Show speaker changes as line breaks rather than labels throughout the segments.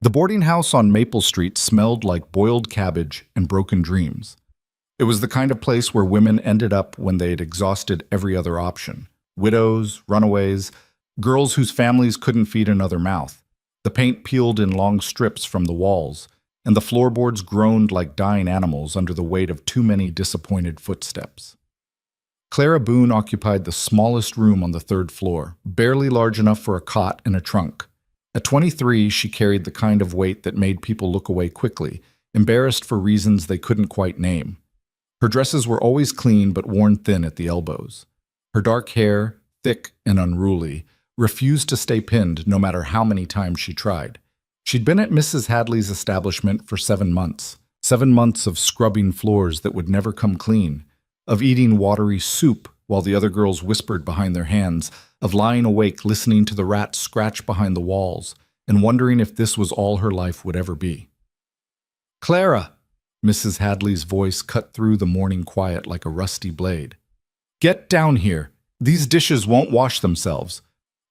The boarding house on Maple Street smelled like boiled cabbage and broken dreams. It was the kind of place where women ended up when they had exhausted every other option. Widows, runaways, girls whose families couldn't feed another mouth. The paint peeled in long strips from the walls, and the floorboards groaned like dying animals under the weight of too many disappointed footsteps. Clara Boone occupied the smallest room on the third floor, barely large enough for a cot and a trunk. At 23, she carried the kind of weight that made people look away quickly, embarrassed for reasons they couldn't quite name. Her dresses were always clean but worn thin at the elbows. Her dark hair, thick and unruly, refused to stay pinned no matter how many times she tried. She'd been at Mrs. Hadley's establishment for 7 months. 7 months of scrubbing floors that would never come clean, of eating watery soup while the other girls whispered behind their hands, of lying awake listening to the rats scratch behind the walls and wondering if this was all her life would ever be. "Clara!" Mrs. Hadley's voice cut through the morning quiet like a rusty blade. "Get down here. These dishes won't wash themselves."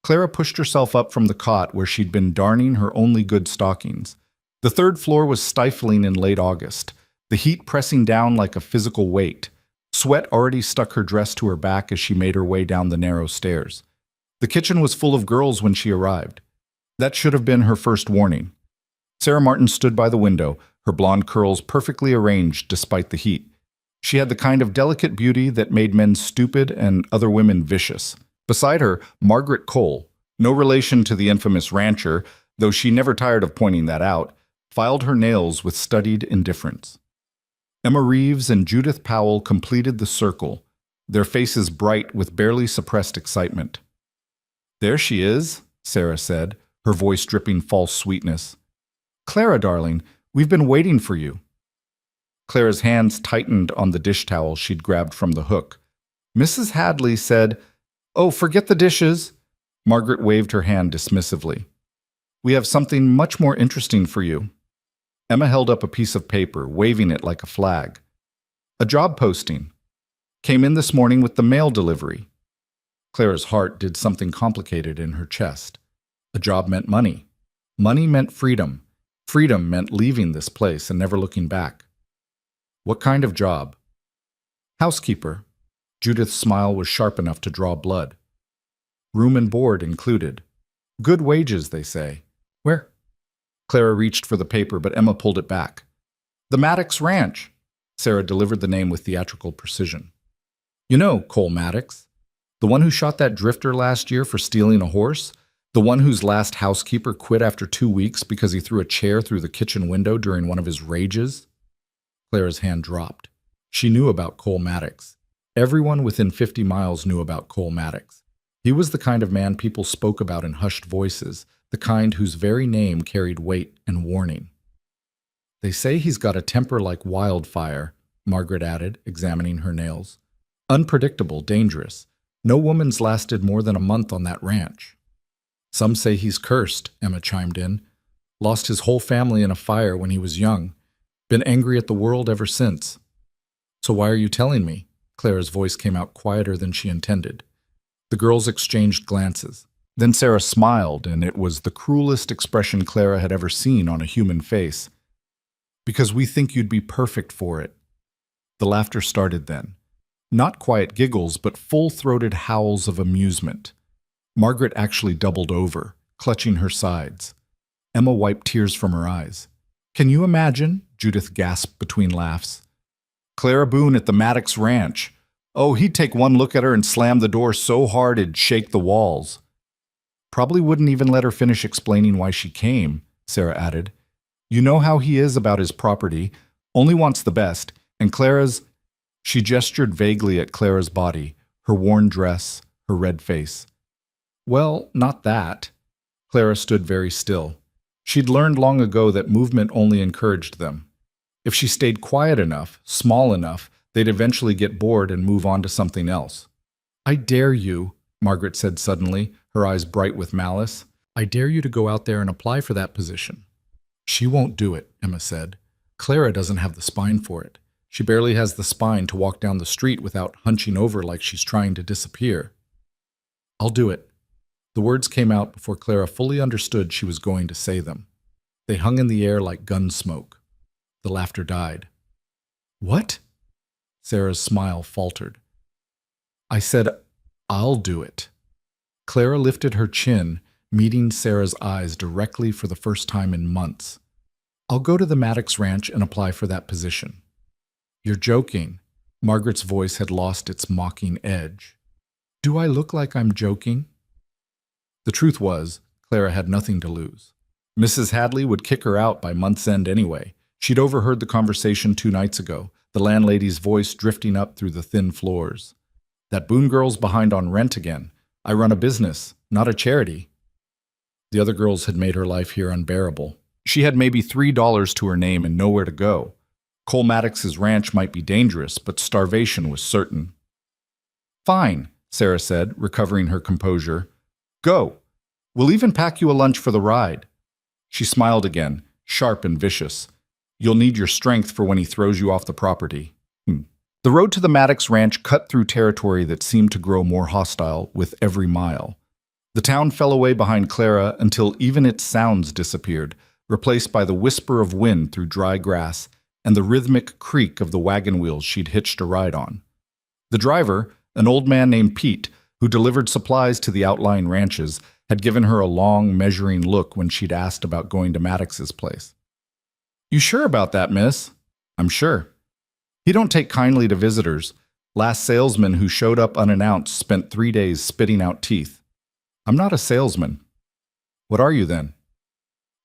Clara pushed herself up from the cot where she'd been darning her only good stockings. The third floor was stifling in late August, the heat pressing down like a physical weight. Sweat already stuck her dress to her back as she made her way down the narrow stairs. The kitchen was full of girls when she arrived. That should have been her first warning. Sarah Martin stood by the window, her blonde curls perfectly arranged despite the heat. She had the kind of delicate beauty that made men stupid and other women vicious. Beside her, Margaret Cole, no relation to the infamous rancher, though she never tired of pointing that out, filed her nails with studied indifference. Emma Reeves and Judith Powell completed the circle, their faces bright with barely suppressed excitement. "There she is," Sarah said, her voice dripping false sweetness. "Clara, darling, we've been waiting for you." Clara's hands tightened on the dish towel she'd grabbed from the hook. Mrs. Hadley said, "Oh, forget the dishes." Margaret waved her hand dismissively. "We have something much more interesting for you." Emma held up a piece of paper, waving it like a flag. "A job posting. Came in this morning with the mail delivery." Clara's heart did something complicated in her chest. A job meant money. Money meant freedom. Freedom meant leaving this place and never looking back. What kind of job? "Housekeeper." Judith's smile was sharp enough to draw blood. "Room and board included. Good wages, they say." "Where?" Clara reached for the paper, but Emma pulled it back. "The Maddox Ranch." Sarah delivered the name with theatrical precision. "You know Cole Maddox, the one who shot that drifter last year for stealing a horse? The one whose last housekeeper quit after 2 weeks because he threw a chair through the kitchen window during one of his rages?" Clara's hand dropped. She knew about Cole Maddox. Everyone within 50 miles knew about Cole Maddox. He was the kind of man people spoke about in hushed voices, the kind whose very name carried weight and warning. "They say he's got a temper like wildfire," Margaret added, examining her nails. "Unpredictable, dangerous. No woman's lasted more than a month on that ranch." "Some say he's cursed," Emma chimed in. "Lost his whole family in a fire when he was young. Been angry at the world ever since." "So why are you telling me?" Clara's voice came out quieter than she intended. The girls exchanged glances. Then Sarah smiled, and it was the cruelest expression Clara had ever seen on a human face. "Because we think you'd be perfect for it." The laughter started then. Not quiet giggles, but full-throated howls of amusement. Margaret actually doubled over, clutching her sides. Emma wiped tears from her eyes. "Can you imagine?" Judith gasped between laughs. "Clara Boone at the Maddox Ranch. Oh, he'd take one look at her and slam the door so hard it'd shake the walls." "Probably wouldn't even let her finish explaining why she came," Sarah added. "You know how he is about his property, only wants the best, and Clara's—" She gestured vaguely at Clara's body, her worn dress, her red face. "Well, not that." Clara stood very still. She'd learned long ago that movement only encouraged them. If she stayed quiet enough, small enough, they'd eventually get bored and move on to something else. "I dare you," Margaret said suddenly, her eyes bright with malice. "I dare you to go out there and apply for that position." "She won't do it," Emma said. "Clara doesn't have the spine for it. She barely has the spine to walk down the street without hunching over like she's trying to disappear." "I'll do it." The words came out before Clara fully understood she was going to say them. They hung in the air like gun smoke. The laughter died. What? Sarah's smile faltered. I said, I'll do it. Clara lifted her chin, meeting Sarah's eyes directly for the first time in months. I'll go to the Maddox ranch and apply for that position. You're joking. Margaret's voice had lost its mocking edge. Do I look like I'm joking? The truth was, Clara had nothing to lose. Mrs. Hadley would kick her out by month's end anyway. She'd overheard the conversation 2 nights ago, the landlady's voice drifting up through the thin floors. That Boone girl's behind on rent again. I run a business, not a charity. The other girls had made her life here unbearable. She had maybe $3 to her name and nowhere to go. Cole Maddox's ranch might be dangerous, but starvation was certain. Fine, Sarah said, recovering her composure. Go. We'll even pack you a lunch for the ride. She smiled again, sharp and vicious. You'll need your strength for when he throws you off the property. The road to the Maddox ranch cut through territory that seemed to grow more hostile with every mile. The town fell away behind Clara until even its sounds disappeared, replaced by the whisper of wind through dry grass and the rhythmic creak of the wagon wheels she'd hitched a ride on. The driver, an old man named Pete, who delivered supplies to the outlying ranches, had given her a long, measuring look when she'd asked about going to Maddox's place. You sure about that, miss? I'm sure. He don't take kindly to visitors. Last salesman who showed up unannounced spent 3 days spitting out teeth. I'm not a salesman. What are you then?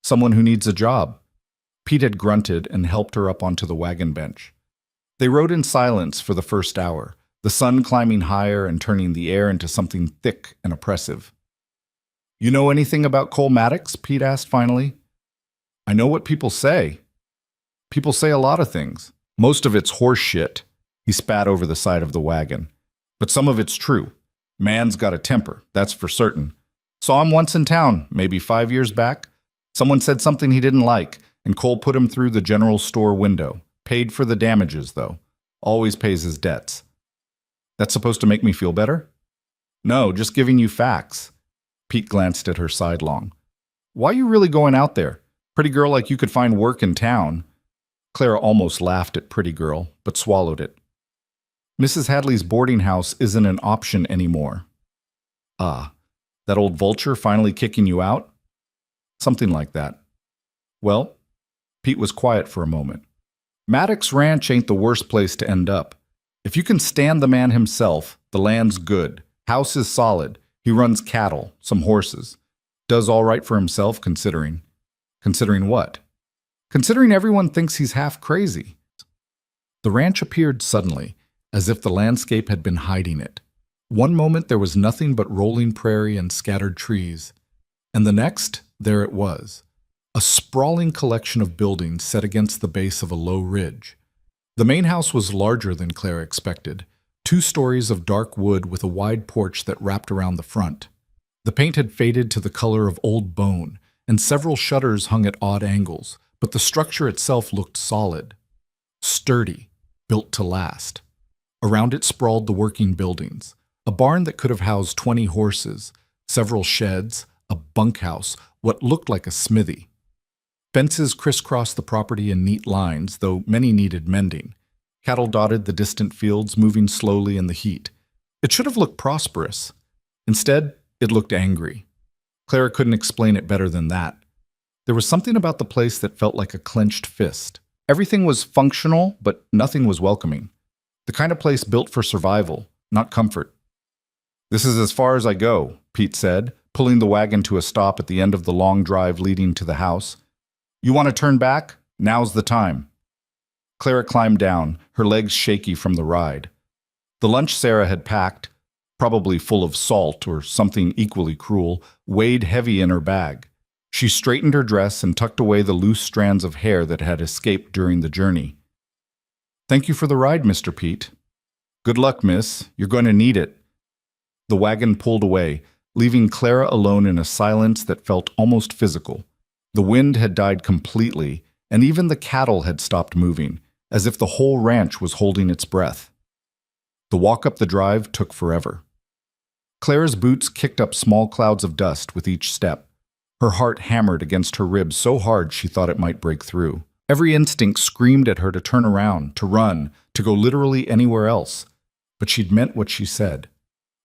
Someone who needs a job. Pete had grunted and helped her up onto the wagon bench. They rode in silence for the first hour, the sun climbing higher and turning the air into something thick and oppressive. You know anything about Cole Maddox? Pete asked finally. I know what people say. People say a lot of things. Most of it's horse shit. He spat over the side of the wagon. But some of it's true. Man's got a temper, that's for certain. Saw him once in town, maybe 5 years back. Someone said something he didn't like, and Cole put him through the general store window. Paid for the damages, though. Always pays his debts. That's supposed to make me feel better? No, just giving you facts. Pete glanced at her sidelong. Why you really going out there? Pretty girl like you could find work in town. Clara almost laughed at pretty girl, but swallowed it. Mrs. Hadley's boarding house isn't an option anymore. Ah, that old vulture finally kicking you out? Something like that. Well, Pete was quiet for a moment. Maddox Ranch ain't the worst place to end up. If you can stand the man himself, the land's good. House is solid. He runs cattle, some horses. Does all right for himself, considering. Considering what? Considering everyone thinks he's half crazy. The ranch appeared suddenly, as if the landscape had been hiding it. One moment there was nothing but rolling prairie and scattered trees, and the next, there it was, a sprawling collection of buildings set against the base of a low ridge. The main house was larger than Clara expected, 2 stories of dark wood with a wide porch that wrapped around the front. The paint had faded to the color of old bone, and several shutters hung at odd angles, but the structure itself looked solid, sturdy, built to last. Around it sprawled the working buildings, a barn that could have housed 20 horses, several sheds, a bunkhouse, what looked like a smithy. Fences crisscrossed the property in neat lines, though many needed mending. Cattle dotted the distant fields, moving slowly in the heat. It should have looked prosperous. Instead, it looked angry. Clara couldn't explain it better than that. There was something about the place that felt like a clenched fist. Everything was functional, but nothing was welcoming. The kind of place built for survival, not comfort. This is as far as I go, Pete said, pulling the wagon to a stop at the end of the long drive leading to the house. You want to turn back? Now's the time. Clara climbed down, her legs shaky from the ride. The lunch Sarah had packed, probably full of salt or something equally cruel, weighed heavy in her bag. She straightened her dress and tucked away the loose strands of hair that had escaped during the journey. Thank you for the ride, Mr. Pete. Good luck, miss. You're going to need it. The wagon pulled away, leaving Clara alone in a silence that felt almost physical. The wind had died completely, and even the cattle had stopped moving, as if the whole ranch was holding its breath. The walk up the drive took forever. Clara's boots kicked up small clouds of dust with each step. Her heart hammered against her ribs so hard she thought it might break through. Every instinct screamed at her to turn around, to run, to go literally anywhere else. But she'd meant what she said.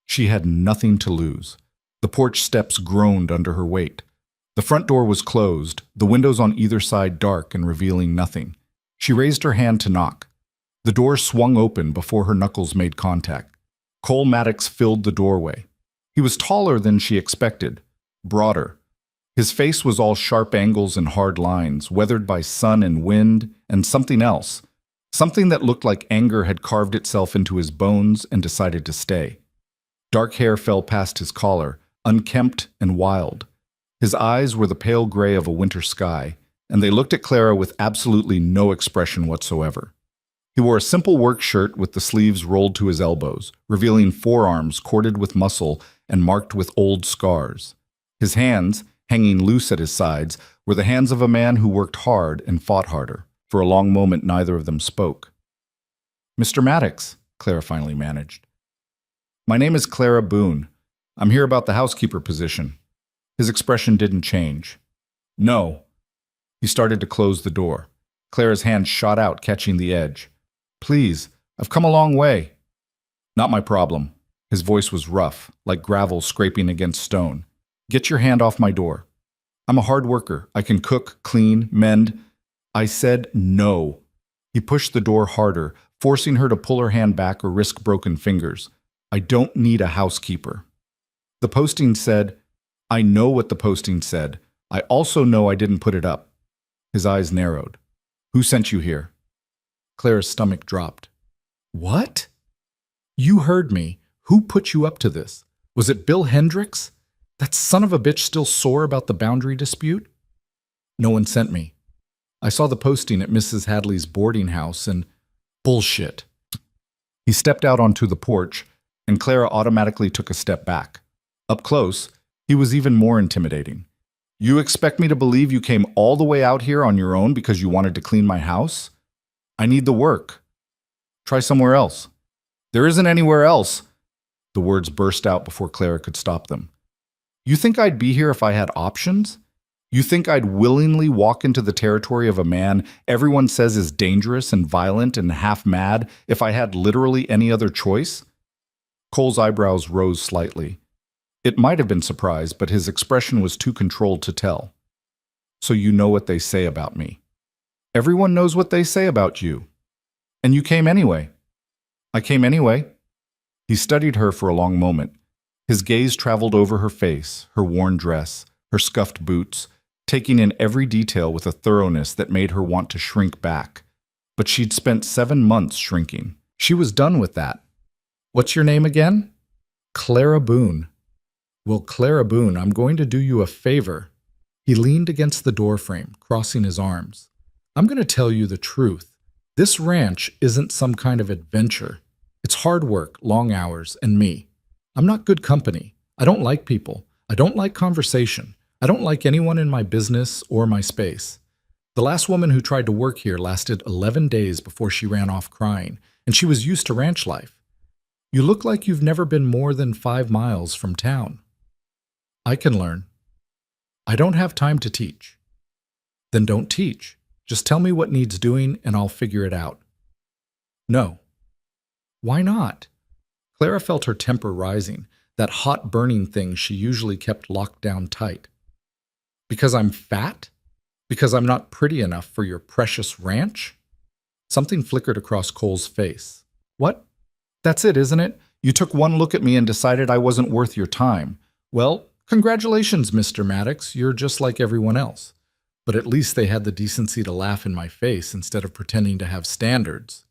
She had nothing to lose. The porch steps groaned under her weight. The front door was closed, the windows on either side dark and revealing nothing. She raised her hand to knock. The door swung open before her knuckles made contact. Cole Maddox filled the doorway. He was taller than she expected, broader. His face was all sharp angles and hard lines, weathered by sun and wind, and something else. Something that looked like anger had carved itself into his bones and decided to stay. Dark hair fell past his collar, unkempt and wild. His eyes were the pale gray of a winter sky, and they looked at Clara with absolutely no expression whatsoever. He wore a simple work shirt with the sleeves rolled to his elbows, revealing forearms corded with muscle and marked with old scars. His hands, hanging loose at his sides, were the hands of a man who worked hard and fought harder. For a long moment, neither of them spoke. "Mr. Maddox," Clara finally managed. "My name is Clara Boone. I'm here about the housekeeper position." His expression didn't change. "No." He started to close the door. Clara's hand shot out, catching the edge. "Please, I've come a long way." "Not my problem." His voice was rough, like gravel scraping against stone. "Get your hand off my door. I'm a hard worker. I can cook, clean, mend." I said no. He pushed the door harder, forcing her to pull her hand back or risk broken fingers. "I don't need a housekeeper." The posting said, "I know what the posting said. I also know I didn't put it up." His eyes narrowed. "Who sent you here?" Clara's stomach dropped. "What?" "You heard me. Who put you up to this? Was it Bill Hendricks? That son of a bitch still sore about the boundary dispute?" "No one sent me. I saw the posting at Mrs. Hadley's boarding house and—" "Bullshit." He stepped out onto the porch, and Clara automatically took a step back. Up close, he was even more intimidating. "You expect me to believe you came all the way out here on your own because you wanted to clean my house? I need the work. Try somewhere else." "There isn't anywhere else." The words burst out before Clara could stop them. "You think I'd be here if I had options? You think I'd willingly walk into the territory of a man everyone says is dangerous and violent and half mad if I had literally any other choice?" Cole's eyebrows rose slightly. It might have been surprise, but his expression was too controlled to tell. "So you know what they say about me." "Everyone knows what they say about you. And you came anyway." "I came anyway." He studied her for a long moment. His gaze traveled over her face, her worn dress, her scuffed boots, taking in every detail with a thoroughness that made her want to shrink back. But she'd spent 7 months shrinking. She was done with that. "What's your name again?" "Clara Boone." "Well, Clara Boone, I'm going to do you a favor." He leaned against the doorframe, crossing his arms. "I'm going to tell you the truth. This ranch isn't some kind of adventure. It's hard work, long hours, and me. I'm not good company. I don't like people. I don't like conversation. I don't like anyone in my business or my space. The last woman who tried to work here lasted 11 days before she ran off crying, and she was used to ranch life. You look like you've never been more than 5 miles from town." "I can learn." "I don't have time to teach." "Then don't teach. Just tell me what needs doing and I'll figure it out." "No." "Why not?" Clara felt her temper rising, that hot burning thing she usually kept locked down tight. "Because I'm fat? Because I'm not pretty enough for your precious ranch?" Something flickered across Cole's face. "What? That's it, isn't it? You took one look at me and decided I wasn't worth your time. Well, congratulations, Mr. Maddox. You're just like everyone else. But at least they had the decency to laugh in my face instead of pretending to have standards."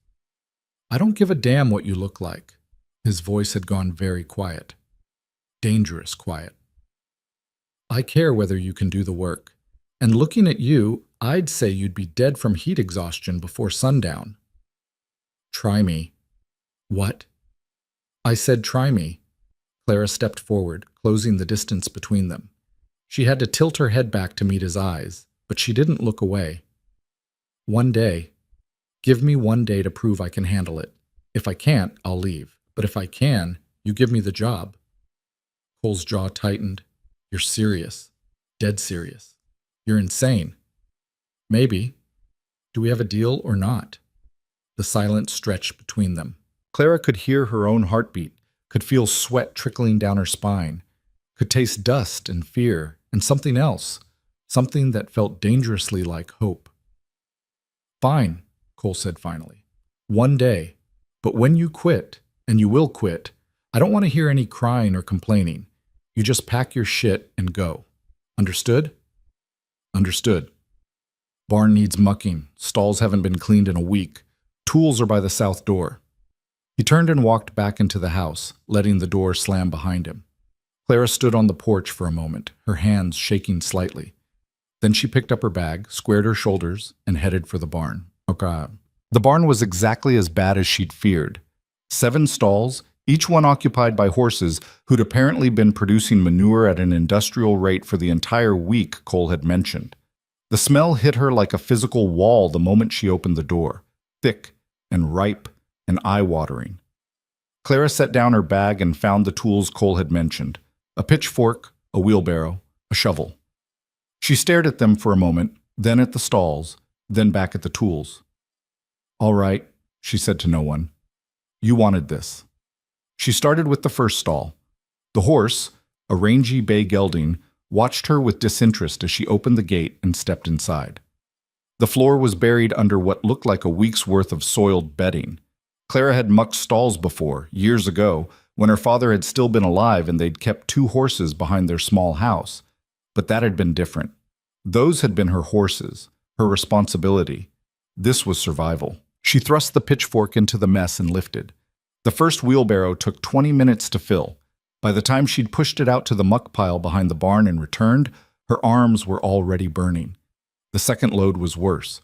"I don't give a damn what you look like." His voice had gone very quiet. Dangerous quiet. "I care whether you can do the work. And looking at you, I'd say you'd be dead from heat exhaustion before sundown." "Try me." "What?" "I said try me." Clara stepped forward, closing the distance between them. She had to tilt her head back to meet his eyes, but she didn't look away. "One day. Give me 1 day to prove I can handle it. If I can't, I'll leave. But if I can, you give me the job." Cole's jaw tightened. "You're serious?" Dead serious. You're insane. Maybe. Do we have a deal or not? The silence stretched between them. Clara could hear her own heartbeat, could feel sweat trickling down her spine, could taste dust and fear and something else, something that felt dangerously like hope. Fine, Cole said finally. One day. But when you quit, and you will quit, I don't want to hear any crying or complaining. You just pack your shit and go. Understood? Understood. Barn needs mucking. Stalls haven't been cleaned in a week. Tools are by the south door. He turned and walked back into the house, letting the door slam behind him. Clara stood on the porch for a moment, her hands shaking slightly. Then she picked up her bag, squared her shoulders, and headed for the barn. Okay. The barn was exactly as bad as she'd feared. 7 stalls, each one occupied by horses who'd apparently been producing manure at an industrial rate for the entire week Cole had mentioned. The smell hit her like a physical wall the moment she opened the door, thick and ripe and eye-watering. Clara set down her bag and found the tools Cole had mentioned, a pitchfork, a wheelbarrow, a shovel. She stared at them for a moment, then at the stalls, then back at the tools. All right, she said to no one. You wanted this. She started with the first stall. The horse, a rangy bay gelding, watched her with disinterest as she opened the gate and stepped inside. The floor was buried under what looked like a week's worth of soiled bedding. Clara had mucked stalls before, years ago, when her father had still been alive and they'd kept 2 horses behind their small house. But that had been different. Those had been her horses, her responsibility. This was survival. She thrust the pitchfork into the mess and lifted. The first wheelbarrow took 20 minutes to fill. By the time she'd pushed it out to the muck pile behind the barn and returned, her arms were already burning. The second load was worse.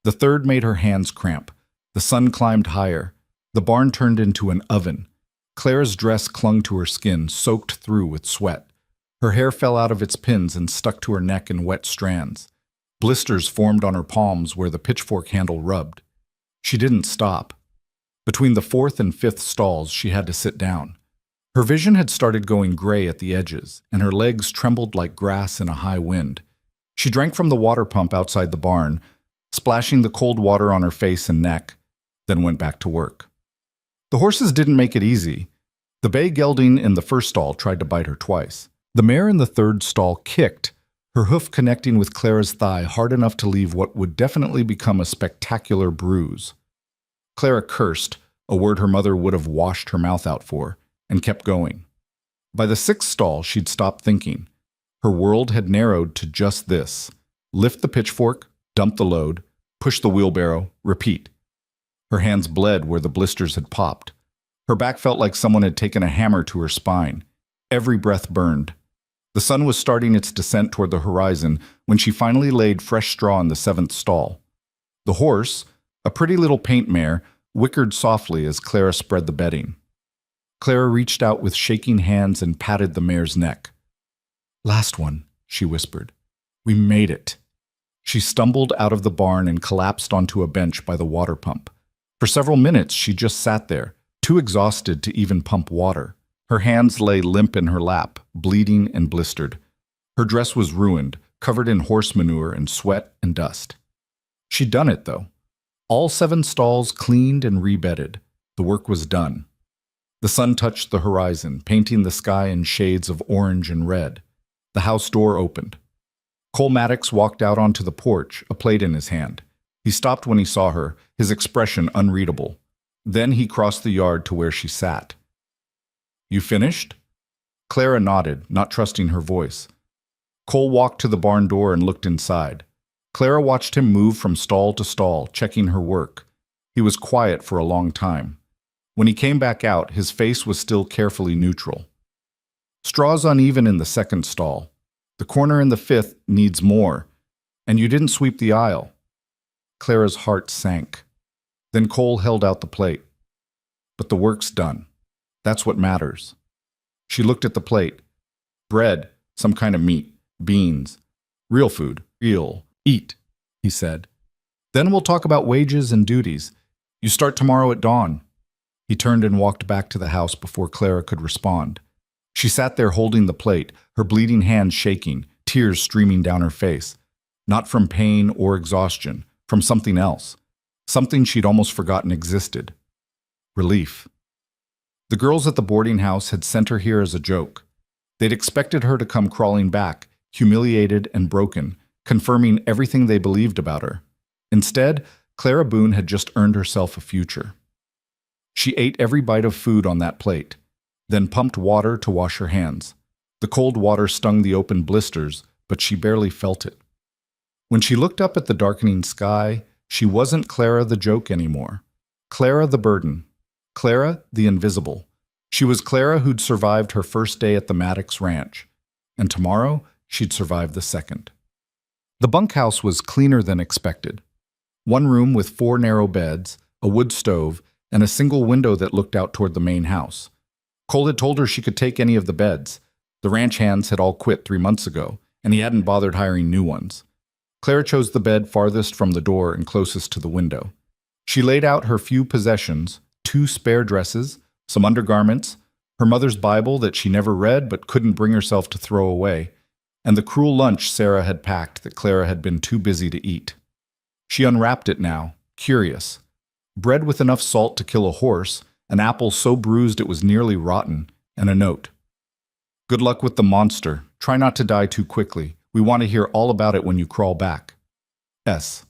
The third made her hands cramp. The sun climbed higher. The barn turned into an oven. Clara's dress clung to her skin, soaked through with sweat. Her hair fell out of its pins and stuck to her neck in wet strands. Blisters formed on her palms where the pitchfork handle rubbed. She didn't stop. Between the 4th and 5th stalls, she had to sit down. Her vision had started going gray at the edges, and her legs trembled like grass in a high wind. She drank from the water pump outside the barn, splashing the cold water on her face and neck, then went back to work. The horses didn't make it easy. The bay gelding in the first stall tried to bite her twice. The mare in the 3rd stall kicked, her hoof connecting with Clara's thigh hard enough to leave what would definitely become a spectacular bruise. Clara cursed, a word her mother would have washed her mouth out for, and kept going. By the 6th stall, she'd stopped thinking. Her world had narrowed to just this. Lift the pitchfork, dump the load, push the wheelbarrow, repeat. Her hands bled where the blisters had popped. Her back felt like someone had taken a hammer to her spine. Every breath burned. The sun was starting its descent toward the horizon when she finally laid fresh straw in the 7th stall. The horse, a pretty little paint mare, whickered softly as Clara spread the bedding. Clara reached out with shaking hands and patted the mare's neck. Last one, she whispered. We made it. She stumbled out of the barn and collapsed onto a bench by the water pump. For several minutes, she just sat there, too exhausted to even pump water. Her hands lay limp in her lap, bleeding and blistered. Her dress was ruined, covered in horse manure and sweat and dust. She'd done it, though. All 7 stalls cleaned and rebedded. The work was done. The sun touched the horizon, painting the sky in shades of orange and red. The house door opened. Cole Maddox walked out onto the porch, a plate in his hand. He stopped when he saw her, his expression unreadable. Then he crossed the yard to where she sat. You finished? Clara nodded, not trusting her voice. Cole walked to the barn door and looked inside. Clara watched him move from stall to stall, checking her work. He was quiet for a long time. When he came back out, his face was still carefully neutral. Straw's uneven in the 2nd stall. The corner in the 5th needs more. And you didn't sweep the aisle. Clara's heart sank. Then Cole held out the plate. But the work's done. That's what matters. She looked at the plate. Bread, some kind of meat, beans. Real food. Real. Eat, he said. Then we'll talk about wages and duties. You start tomorrow at dawn. He turned and walked back to the house before Clara could respond. She sat there holding the plate, her bleeding hands shaking, tears streaming down her face. Not from pain or exhaustion, from something else. Something she'd almost forgotten existed. Relief. The girls at the boarding house had sent her here as a joke. They'd expected her to come crawling back, humiliated and broken, confirming everything they believed about her. Instead, Clara Boone had just earned herself a future. She ate every bite of food on that plate, then pumped water to wash her hands. The cold water stung the open blisters, but she barely felt it. When she looked up at the darkening sky, she wasn't Clara the joke anymore. Clara the burden. Clara the invisible. She was Clara who'd survived her first day at the Maddox ranch, and tomorrow she'd survive the second. The bunkhouse was cleaner than expected. One room with 4 narrow beds, a wood stove, and a single window that looked out toward the main house. Cole had told her she could take any of the beds. The ranch hands had all quit 3 months ago, and he hadn't bothered hiring new ones. Clara chose the bed farthest from the door and closest to the window. She laid out her few possessions, 2 spare dresses, some undergarments, her mother's Bible that she never read but couldn't bring herself to throw away, and the cruel lunch Sarah had packed that Clara had been too busy to eat. She unwrapped it now, curious. Bread with enough salt to kill a horse, an apple so bruised it was nearly rotten, and a note. Good luck with the monster. Try not to die too quickly. We want to hear all about it when you crawl back. S.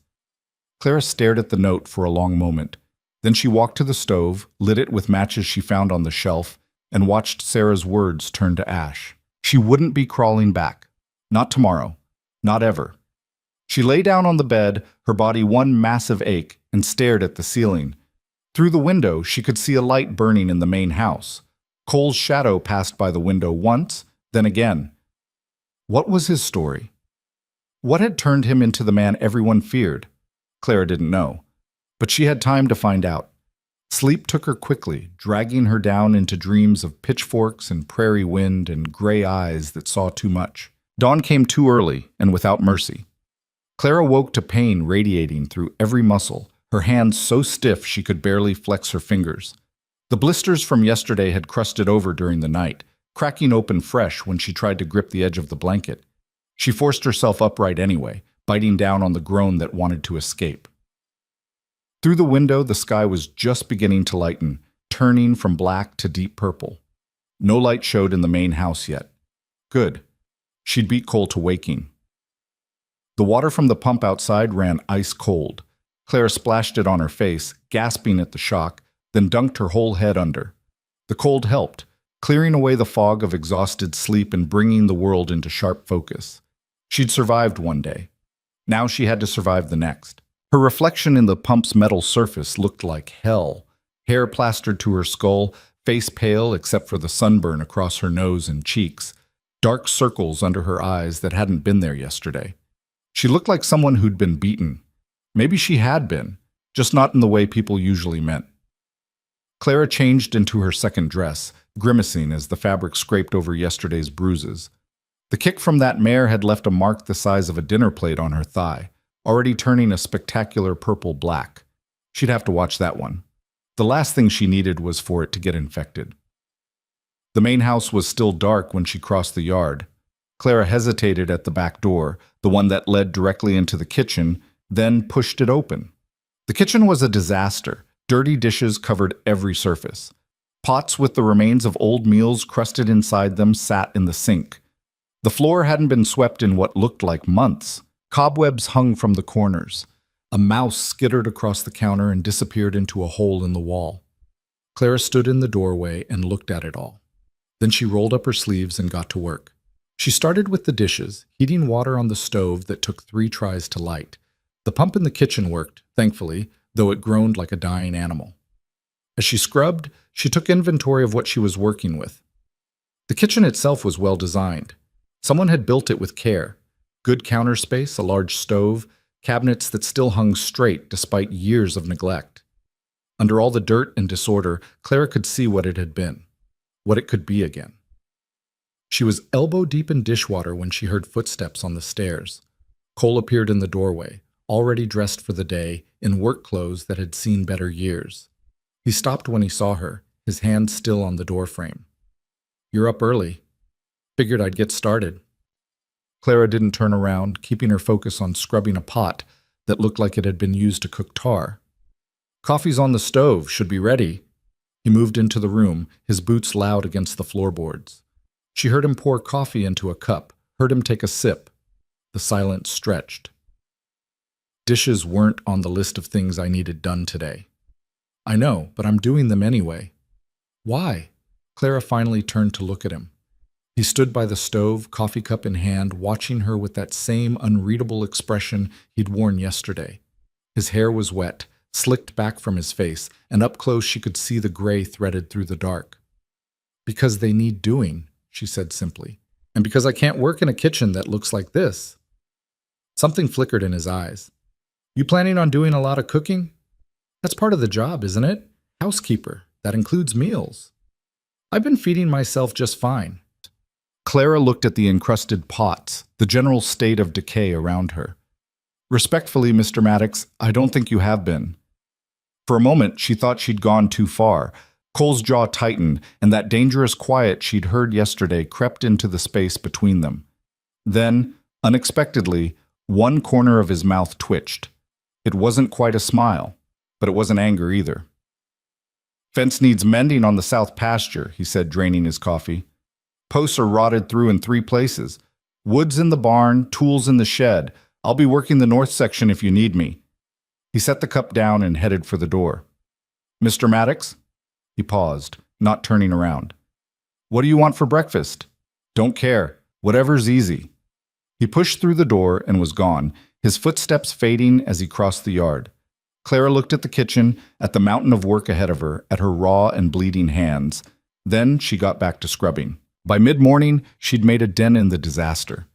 Clara stared at the note for a long moment. Then she walked to the stove, lit it with matches she found on the shelf, and watched Sarah's words turn to ash. She wouldn't be crawling back. Not tomorrow. Not ever. She lay down on the bed, her body one massive ache, and stared at the ceiling. Through the window, she could see a light burning in the main house. Cole's shadow passed by the window once, then again. What was his story? What had turned him into the man everyone feared? Clara didn't know. But she had time to find out. Sleep took her quickly, dragging her down into dreams of pitchforks and prairie wind and gray eyes that saw too much. Dawn came too early and without mercy. Clara woke to pain radiating through every muscle, her hands so stiff she could barely flex her fingers. The blisters from yesterday had crusted over during the night, cracking open fresh when she tried to grip the edge of the blanket. She forced herself upright anyway, biting down on the groan that wanted to escape. Through the window, the sky was just beginning to lighten, turning from black to deep purple. No light showed in the main house yet. Good. She'd beat Cole to waking. The water from the pump outside ran ice cold. Clara splashed it on her face, gasping at the shock, then dunked her whole head under. The cold helped, clearing away the fog of exhausted sleep and bringing the world into sharp focus. She'd survived one day. Now she had to survive the next. Her reflection in the pump's metal surface looked like hell. Hair plastered to her skull, face pale except for the sunburn across her nose and cheeks, dark circles under her eyes that hadn't been there yesterday. She looked like someone who'd been beaten. Maybe she had been, just not in the way people usually meant. Clara changed into her second dress, grimacing as the fabric scraped over yesterday's bruises. The kick from that mare had left a mark the size of a dinner plate on her thigh, already turning a spectacular purple black. She'd have to watch that one. The last thing she needed was for it to get infected. The main house was still dark when she crossed the yard. Clara hesitated at the back door, the one that led directly into the kitchen, then pushed it open. The kitchen was a disaster. Dirty dishes covered every surface. Pots with the remains of old meals crusted inside them sat in the sink. The floor hadn't been swept in what looked like months. Cobwebs hung from the corners. A mouse skittered across the counter and disappeared into a hole in the wall. Clara stood in the doorway and looked at it all. Then she rolled up her sleeves and got to work. She started with the dishes, heating water on the stove that took 3 tries to light. The pump in the kitchen worked, thankfully, though it groaned like a dying animal. As she scrubbed, she took inventory of what she was working with. The kitchen itself was well designed. Someone had built it with care. Good counter space, a large stove, cabinets that still hung straight despite years of neglect. Under all the dirt and disorder, Clara could see what it had been, what it could be again. She was elbow-deep in dishwater when she heard footsteps on the stairs. Cole appeared in the doorway, already dressed for the day, in work clothes that had seen better years. He stopped when he saw her, his hand still on the doorframe. "You're up early. Figured I'd get started." Clara didn't turn around, keeping her focus on scrubbing a pot that looked like it had been used to cook tar. "Coffee's on the stove, should be ready." He moved into the room, his boots loud against the floorboards. She heard him pour coffee into a cup, heard him take a sip. The silence stretched. "Dishes weren't on the list of things I needed done today." "I know, but I'm doing them anyway." "Why?" Clara finally turned to look at him. He stood by the stove, coffee cup in hand, watching her with that same unreadable expression he'd worn yesterday. His hair was wet, slicked back from his face, and up close she could see the gray threaded through the dark. "Because they need doing," she said simply. "And because I can't work in a kitchen that looks like this." Something flickered in his eyes. "You planning on doing a lot of cooking?" "That's part of the job, isn't it? Housekeeper. That includes meals." "I've been feeding myself just fine." Clara looked at the encrusted pots, the general state of decay around her. "Respectfully, Mr. Maddox, I don't think you have been." For a moment, she thought she'd gone too far. Cole's jaw tightened, and that dangerous quiet she'd heard yesterday crept into the space between them. Then, unexpectedly, one corner of his mouth twitched. It wasn't quite a smile, but it wasn't anger either. "Fence needs mending on the south pasture," he said, draining his coffee. "Posts are rotted through in 3 places. Wood's in the barn, tools in the shed. I'll be working the north section if you need me." He set the cup down and headed for the door. "Mr. Maddox?" He paused, not turning around. "What do you want for breakfast?" "Don't care. Whatever's easy." He pushed through the door and was gone, his footsteps fading as he crossed the yard. Clara looked at the kitchen, at the mountain of work ahead of her, at her raw and bleeding hands. Then she got back to scrubbing. By mid-morning, she'd made a dent in the disaster.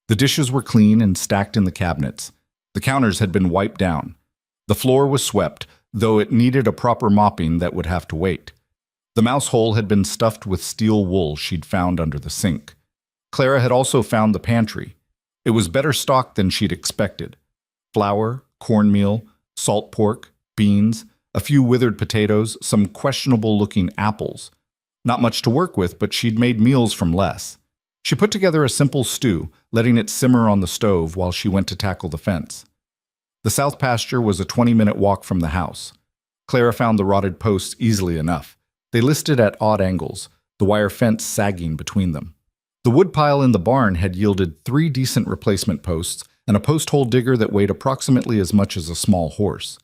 The dishes were clean and stacked in the cabinets. The counters had been wiped down. The floor was swept, though it needed a proper mopping that would have to wait. The mouse hole had been stuffed with steel wool she'd found under the sink. Clara had also found the pantry. It was better stocked than she'd expected. Flour, cornmeal, salt pork, beans, a few withered potatoes, some questionable-looking apples. Not much to work with, but she'd made meals from less. She put together a simple stew, letting it simmer on the stove while she went to tackle the fence. The south pasture was a 20-minute walk from the house. Clara found the rotted posts easily enough. They listed at odd angles, the wire fence sagging between them. The woodpile in the barn had yielded 3 decent replacement posts and a post hole digger that weighed approximately as much as a small horse.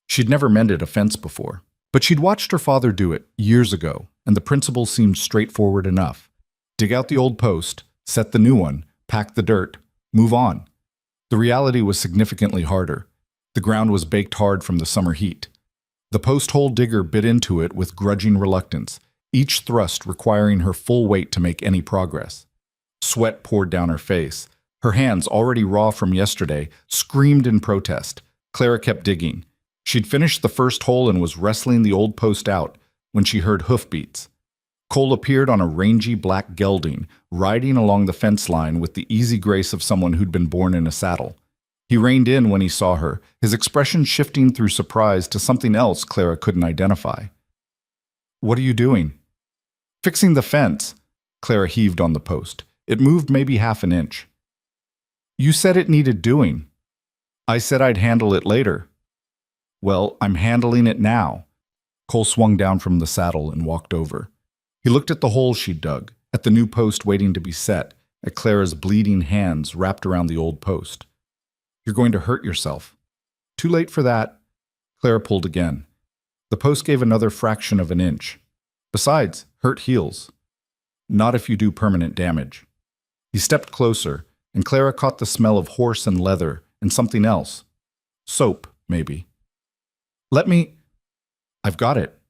She'd never mended a fence before, but she'd watched her father do it years ago, and the principle seemed straightforward enough. Dig out the old post, set the new one, pack the dirt, move on. The reality was significantly harder. The ground was baked hard from the summer heat. The post hole digger bit into it with grudging reluctance, each thrust requiring her full weight to make any progress. Sweat poured down her face. Her hands, already raw from yesterday, screamed in protest. Clara kept digging. She'd finished the first hole and was wrestling the old post out when she heard hoofbeats. Cole appeared on a rangy black gelding, riding along the fence line with the easy grace of someone who'd been born in a saddle. He reined in when he saw her, his expression shifting through surprise to something else Clara couldn't identify. "What are you doing?" "Fixing the fence." Clara heaved on the post. It moved maybe half an inch. "You said it needed doing." "I said I'd handle it later." "Well, I'm handling it now." Cole swung down from the saddle and walked over. He looked at the hole she'd dug, at the new post waiting to be set, at Clara's bleeding hands wrapped around the old post. "You're going to hurt yourself." "Too late for that." Clara pulled again. The post gave another fraction of an inch. "Besides, hurt heals." "Not if you do permanent damage." He stepped closer, and Clara caught the smell of horse and leather and something else. Soap, maybe. "Let me—" "I've got it."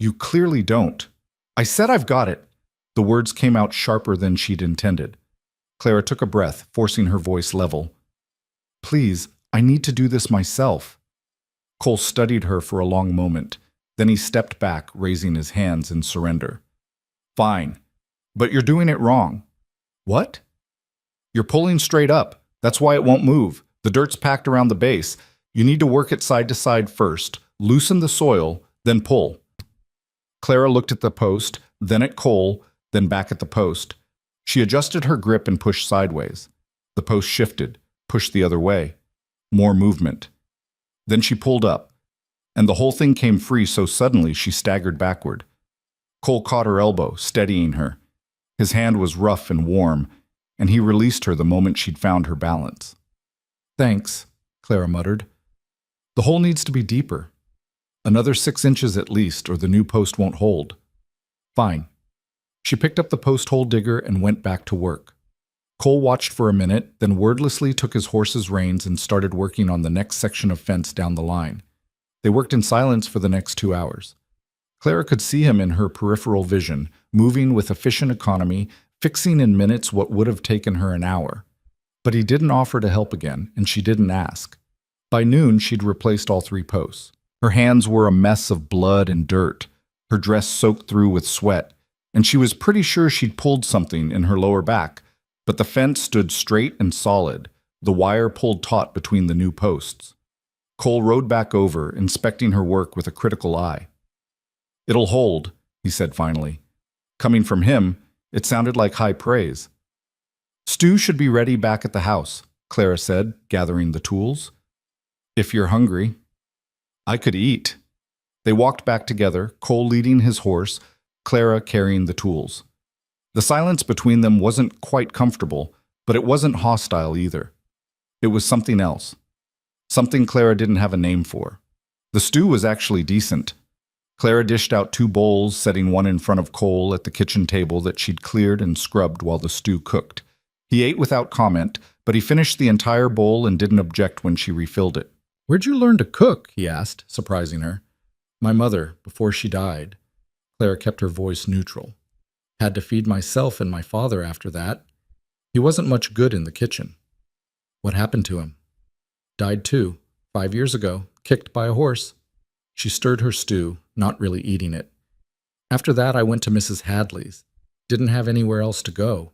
"You clearly don't." "I said I've got it." The words came out sharper than she'd intended. Clara took a breath, forcing her voice level. "Please, I need to do this myself." Cole studied her for a long moment. Then he stepped back, raising his hands in surrender. "Fine, but you're doing it wrong." "What?" "You're pulling straight up. That's why it won't move. The dirt's packed around the base. You need to work it side to side first, loosen the soil, then pull." Clara looked at the post, then at Cole, then back at the post. She adjusted her grip and pushed sideways. The post shifted, pushed the other way. More movement. Then she pulled up, and the whole thing came free so suddenly she staggered backward. Cole caught her elbow, steadying her. His hand was rough and warm, and he released her the moment she'd found her balance. "Thanks," Clara muttered. "The hole needs to be deeper. Another 6 inches at least, or the new post won't hold." "Fine." She picked up the post hole digger and went back to work. Cole watched for a minute, then wordlessly took his horse's reins and started working on the next section of fence down the line. They worked in silence for the next 2 hours. Clara could see him in her peripheral vision, moving with efficient economy, fixing in minutes what would have taken her an hour. But he didn't offer to help again, and she didn't ask. By noon, she'd replaced all 3 posts. Her hands were a mess of blood and dirt, her dress soaked through with sweat, and she was pretty sure she'd pulled something in her lower back. But the fence stood straight and solid, the wire pulled taut between the new posts. Cole rode back over, inspecting her work with a critical eye. "It'll hold," he said finally. Coming from him, it sounded like high praise. "Stew should be ready back at the house," Clara said, gathering the tools. "If you're hungry." "I could eat." They walked back together, Cole leading his horse, Clara carrying the tools. The silence between them wasn't quite comfortable, but it wasn't hostile either. It was something else. Something Clara didn't have a name for. The stew was actually decent. Clara dished out 2 bowls, setting one in front of Cole at the kitchen table that she'd cleared and scrubbed while the stew cooked. He ate without comment, but he finished the entire bowl and didn't object when she refilled it. "Where'd you learn to cook?" he asked, surprising her. "My mother, before she died." Clara kept her voice neutral. "Had to feed myself and my father after that. He wasn't much good in the kitchen." "What happened to him?" "Died too, 5 years ago, kicked by a horse." She stirred her stew, not really eating it. "After that, I went to Mrs. Hadley's. Didn't have anywhere else to go."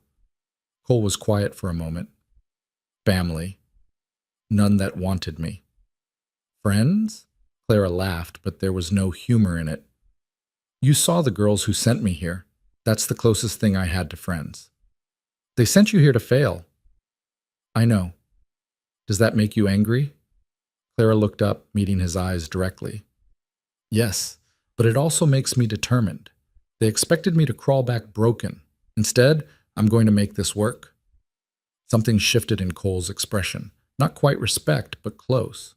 Cole was quiet for a moment. "Family. None that wanted me." "Friends?" Clara laughed, but there was no humor in it. "You saw the girls who sent me here. That's the closest thing I had to friends." "They sent you here to fail." "I know. Does that make you angry?" Clara looked up, meeting his eyes directly. "Yes, but it also makes me determined. They expected me to crawl back broken. Instead, I'm going to make this work." Something shifted in Cole's expression. Not quite respect, but close.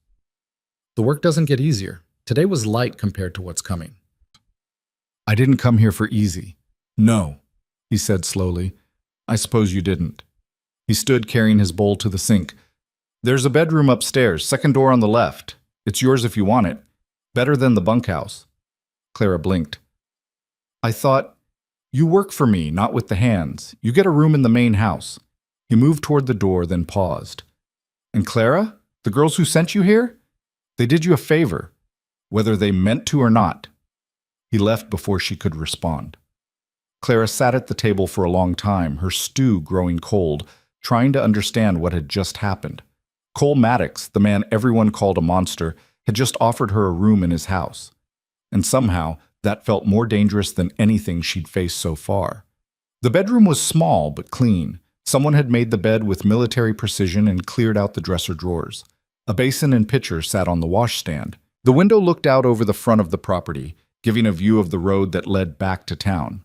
"The work doesn't get easier. Today was light compared to what's coming." "I didn't come here for easy." "No," he said slowly. "I suppose you didn't." He stood carrying his bowl to the sink. "There's a bedroom upstairs, second door on the left. It's yours if you want it. Better than the bunkhouse." Clara blinked. "I thought, you work for me, not with the hands. You get a room in the main house." He moved toward the door, then paused. "And Clara? The girls who sent you here? They did you a favor, whether they meant to or not." He left before she could respond. Clara sat at the table for a long time, her stew growing cold, trying to understand what had just happened. Cole Maddox, the man everyone called a monster, had just offered her a room in his house. And somehow, that felt more dangerous than anything she'd faced so far. The bedroom was small but clean. Someone had made the bed with military precision and cleared out the dresser drawers. A basin and pitcher sat on the washstand. The window looked out over the front of the property, giving a view of the road that led back to town.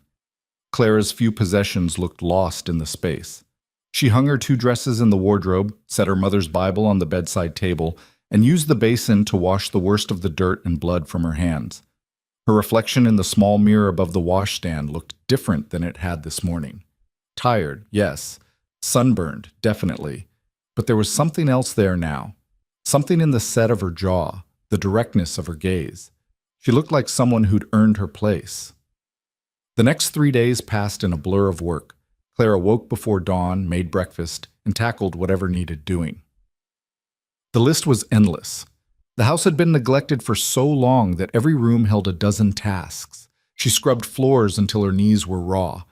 Clara's few possessions looked lost in the space. She hung her 2 dresses in the wardrobe, set her mother's Bible on the bedside table, and used the basin to wash the worst of the dirt and blood from her hands. Her reflection in the small mirror above the washstand looked different than it had this morning. Tired, yes. Sunburned, definitely. But there was something else there now. Something in the set of her jaw, the directness of her gaze. She looked like someone who'd earned her place. The next 3 days passed in a blur of work. Clara woke before dawn, made breakfast, and tackled whatever needed doing. The list was endless. The house had been neglected for so long that every room held a dozen tasks. She scrubbed floors until her knees were raw,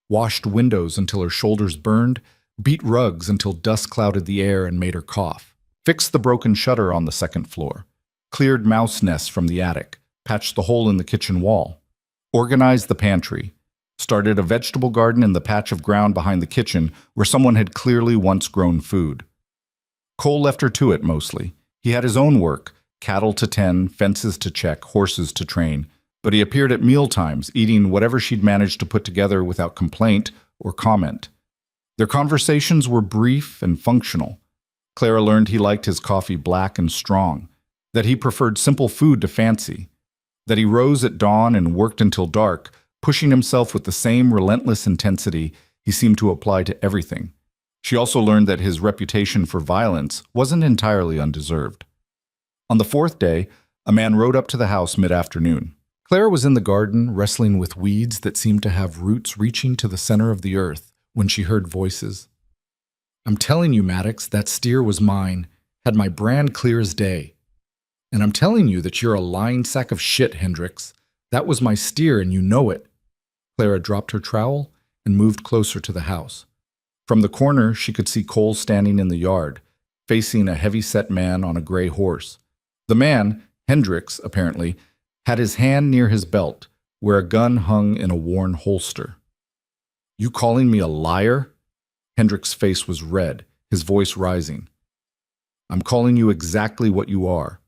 washed windows until her shoulders burned, beat rugs until dust clouded the air and made her cough, fixed the broken shutter on the second floor, cleared mouse nests from the attic, patched the hole in the kitchen wall, organized the pantry, started a vegetable garden in the patch of ground behind the kitchen where someone had clearly once grown food. Cole left her to it mostly. He had his own work, cattle to tend, fences to check, horses to train, but he appeared at mealtimes, eating whatever she'd managed to put together without complaint or comment. Their conversations were brief and functional. Clara learned he liked his coffee black and strong, that he preferred simple food to fancy, that he rose at dawn and worked until dark, pushing himself with the same relentless intensity he seemed to apply to everything. She also learned that his reputation for violence wasn't entirely undeserved. On the fourth day, a man rode up to the house mid-afternoon. Clara was in the garden, wrestling with weeds that seemed to have roots reaching to the center of the earth, when she heard voices. "I'm telling you, Maddox, that steer was mine, had my brand clear as day. And I'm telling you that you're a lying sack of shit, Hendricks. That was my steer and you know it." Clara dropped her trowel and moved closer to the house. From the corner, she could see Cole standing in the yard, facing a heavy-set man on a gray horse. The man, Hendricks, apparently, had his hand near his belt, where a gun hung in a worn holster. "You calling me a liar?" Hendricks' face was red, his voice rising. "I'm calling you exactly what you are,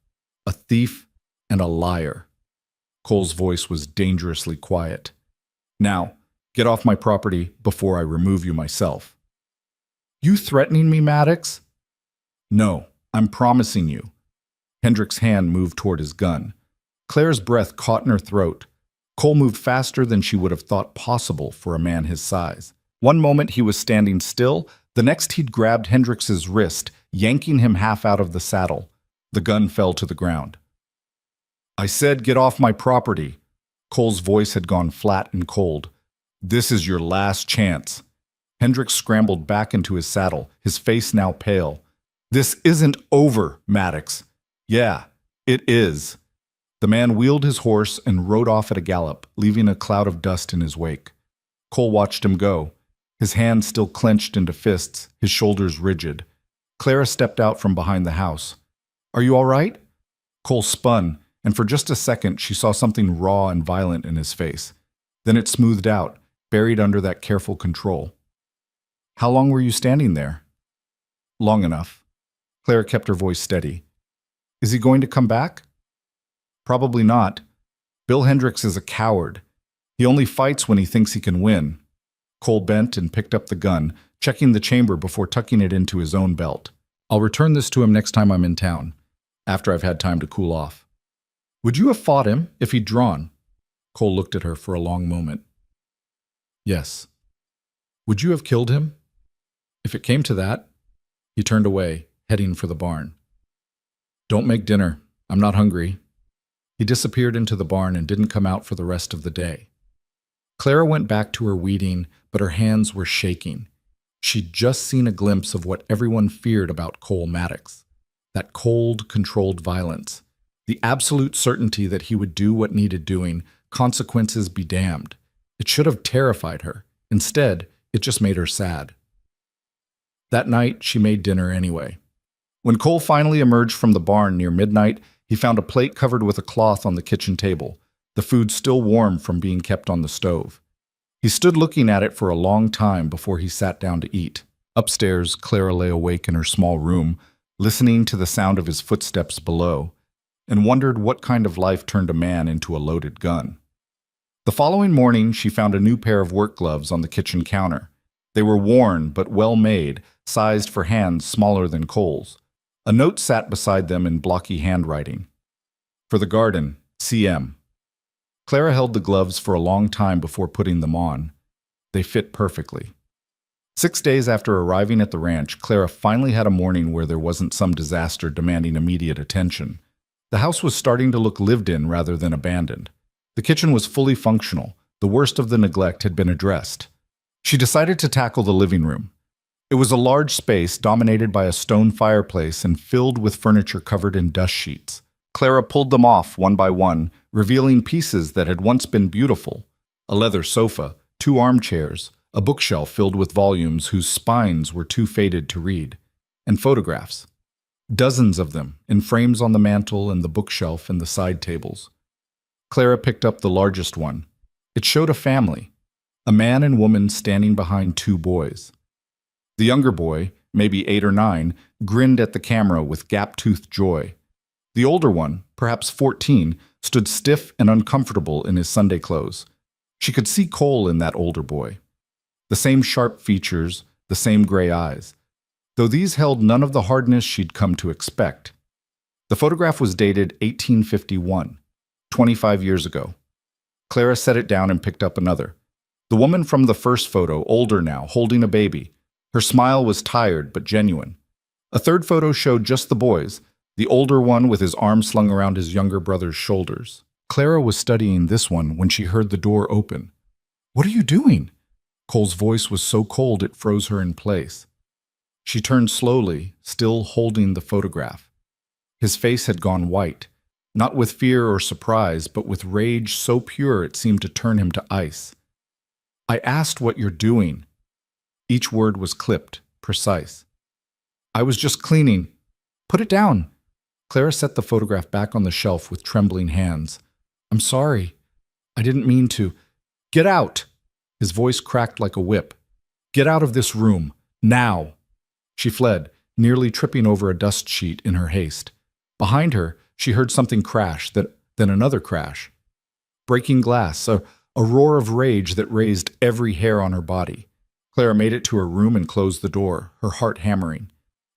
a thief and a liar." Cole's voice was dangerously quiet. "Now, get off my property before I remove you myself." "You threatening me, Maddox?" "No, I'm promising you." Hendricks' hand moved toward his gun. Clara's breath caught in her throat. Cole moved faster than she would have thought possible for a man his size. One moment he was standing still, the next he'd grabbed Hendricks's wrist, yanking him half out of the saddle. The gun fell to the ground. "I said get off my property." Cole's voice had gone flat and cold. "This is your last chance." Hendricks scrambled back into his saddle, his face now pale. "This isn't over, Maddox." "Yeah, it is." The man wheeled his horse and rode off at a gallop, leaving a cloud of dust in his wake. Cole watched him go, his hands still clenched into fists, his shoulders rigid. Clara stepped out from behind the house. "Are you all right?" Cole spun, and for just a second she saw something raw and violent in his face. Then it smoothed out, buried under that careful control. "How long were you standing there?" "Long enough." Clara kept her voice steady. "Is he going to come back?" "Probably not. Bill Hendricks is a coward. He only fights when he thinks he can win." Cole bent and picked up the gun, checking the chamber before tucking it into his own belt. "I'll return this to him next time I'm in town, after I've had time to cool off." "Would you have fought him if he'd drawn?" Cole looked at her for a long moment. "Yes." "Would you have killed him?" "If it came to that." He turned away, heading for the barn. "Don't make dinner. I'm not hungry." He disappeared into the barn and didn't come out for the rest of the day. Clara went back to her weeding, but her hands were shaking. She'd just seen a glimpse of what everyone feared about Cole Maddox. That cold, controlled violence. The absolute certainty that he would do what needed doing, consequences be damned. It should have terrified her. Instead, it just made her sad. That night, she made dinner anyway. When Cole finally emerged from the barn near midnight, he found a plate covered with a cloth on the kitchen table, the food still warm from being kept on the stove. He stood looking at it for a long time before he sat down to eat. Upstairs, Clara lay awake in her small room, listening to the sound of his footsteps below, and wondered what kind of life turned a man into a loaded gun. The following morning, she found a new pair of work gloves on the kitchen counter. They were worn but well made, sized for hands smaller than Cole's. A note sat beside them in blocky handwriting. "For the garden, CM." Clara held the gloves for a long time before putting them on. They fit perfectly. 6 days after arriving at the ranch, Clara finally had a morning where there wasn't some disaster demanding immediate attention. The house was starting to look lived in rather than abandoned. The kitchen was fully functional. The worst of the neglect had been addressed. She decided to tackle the living room. It was a large space dominated by a stone fireplace and filled with furniture covered in dust sheets. Clara pulled them off one by one, revealing pieces that had once been beautiful. A leather sofa, 2 armchairs, a bookshelf filled with volumes whose spines were too faded to read, and photographs. Dozens of them, in frames on the mantel and the bookshelf and the side tables. Clara picked up the largest one. It showed a family. A man and woman standing behind two boys. The younger boy, maybe 8 or 9, grinned at the camera with gap-toothed joy. The older one, perhaps 14, stood stiff and uncomfortable in his Sunday clothes. She could see Cole in that older boy. The same sharp features, the same gray eyes, though these held none of the hardness she'd come to expect. The photograph was dated 1851, 25 years ago. Clara set it down and picked up another. The woman from the first photo, older now, holding a baby. Her smile was tired but genuine. A third photo showed just the boys, the older one with his arm slung around his younger brother's shoulders. Clara was studying this one when she heard the door open. "What are you doing?" Cole's voice was so cold it froze her in place. She turned slowly, still holding the photograph. His face had gone white, not with fear or surprise, but with rage so pure it seemed to turn him to ice. "I asked what you're doing." Each word was clipped, precise. "I was just cleaning." "Put it down." Clara set the photograph back on the shelf with trembling hands. "I'm sorry. I didn't mean to." "Get out!" His voice cracked like a whip. "Get out of this room. Now!" She fled, nearly tripping over a dust sheet in her haste. Behind her, she heard something crash, then another crash. Breaking glass, a roar of rage that raised every hair on her body. Clara made it to her room and closed the door, her heart hammering.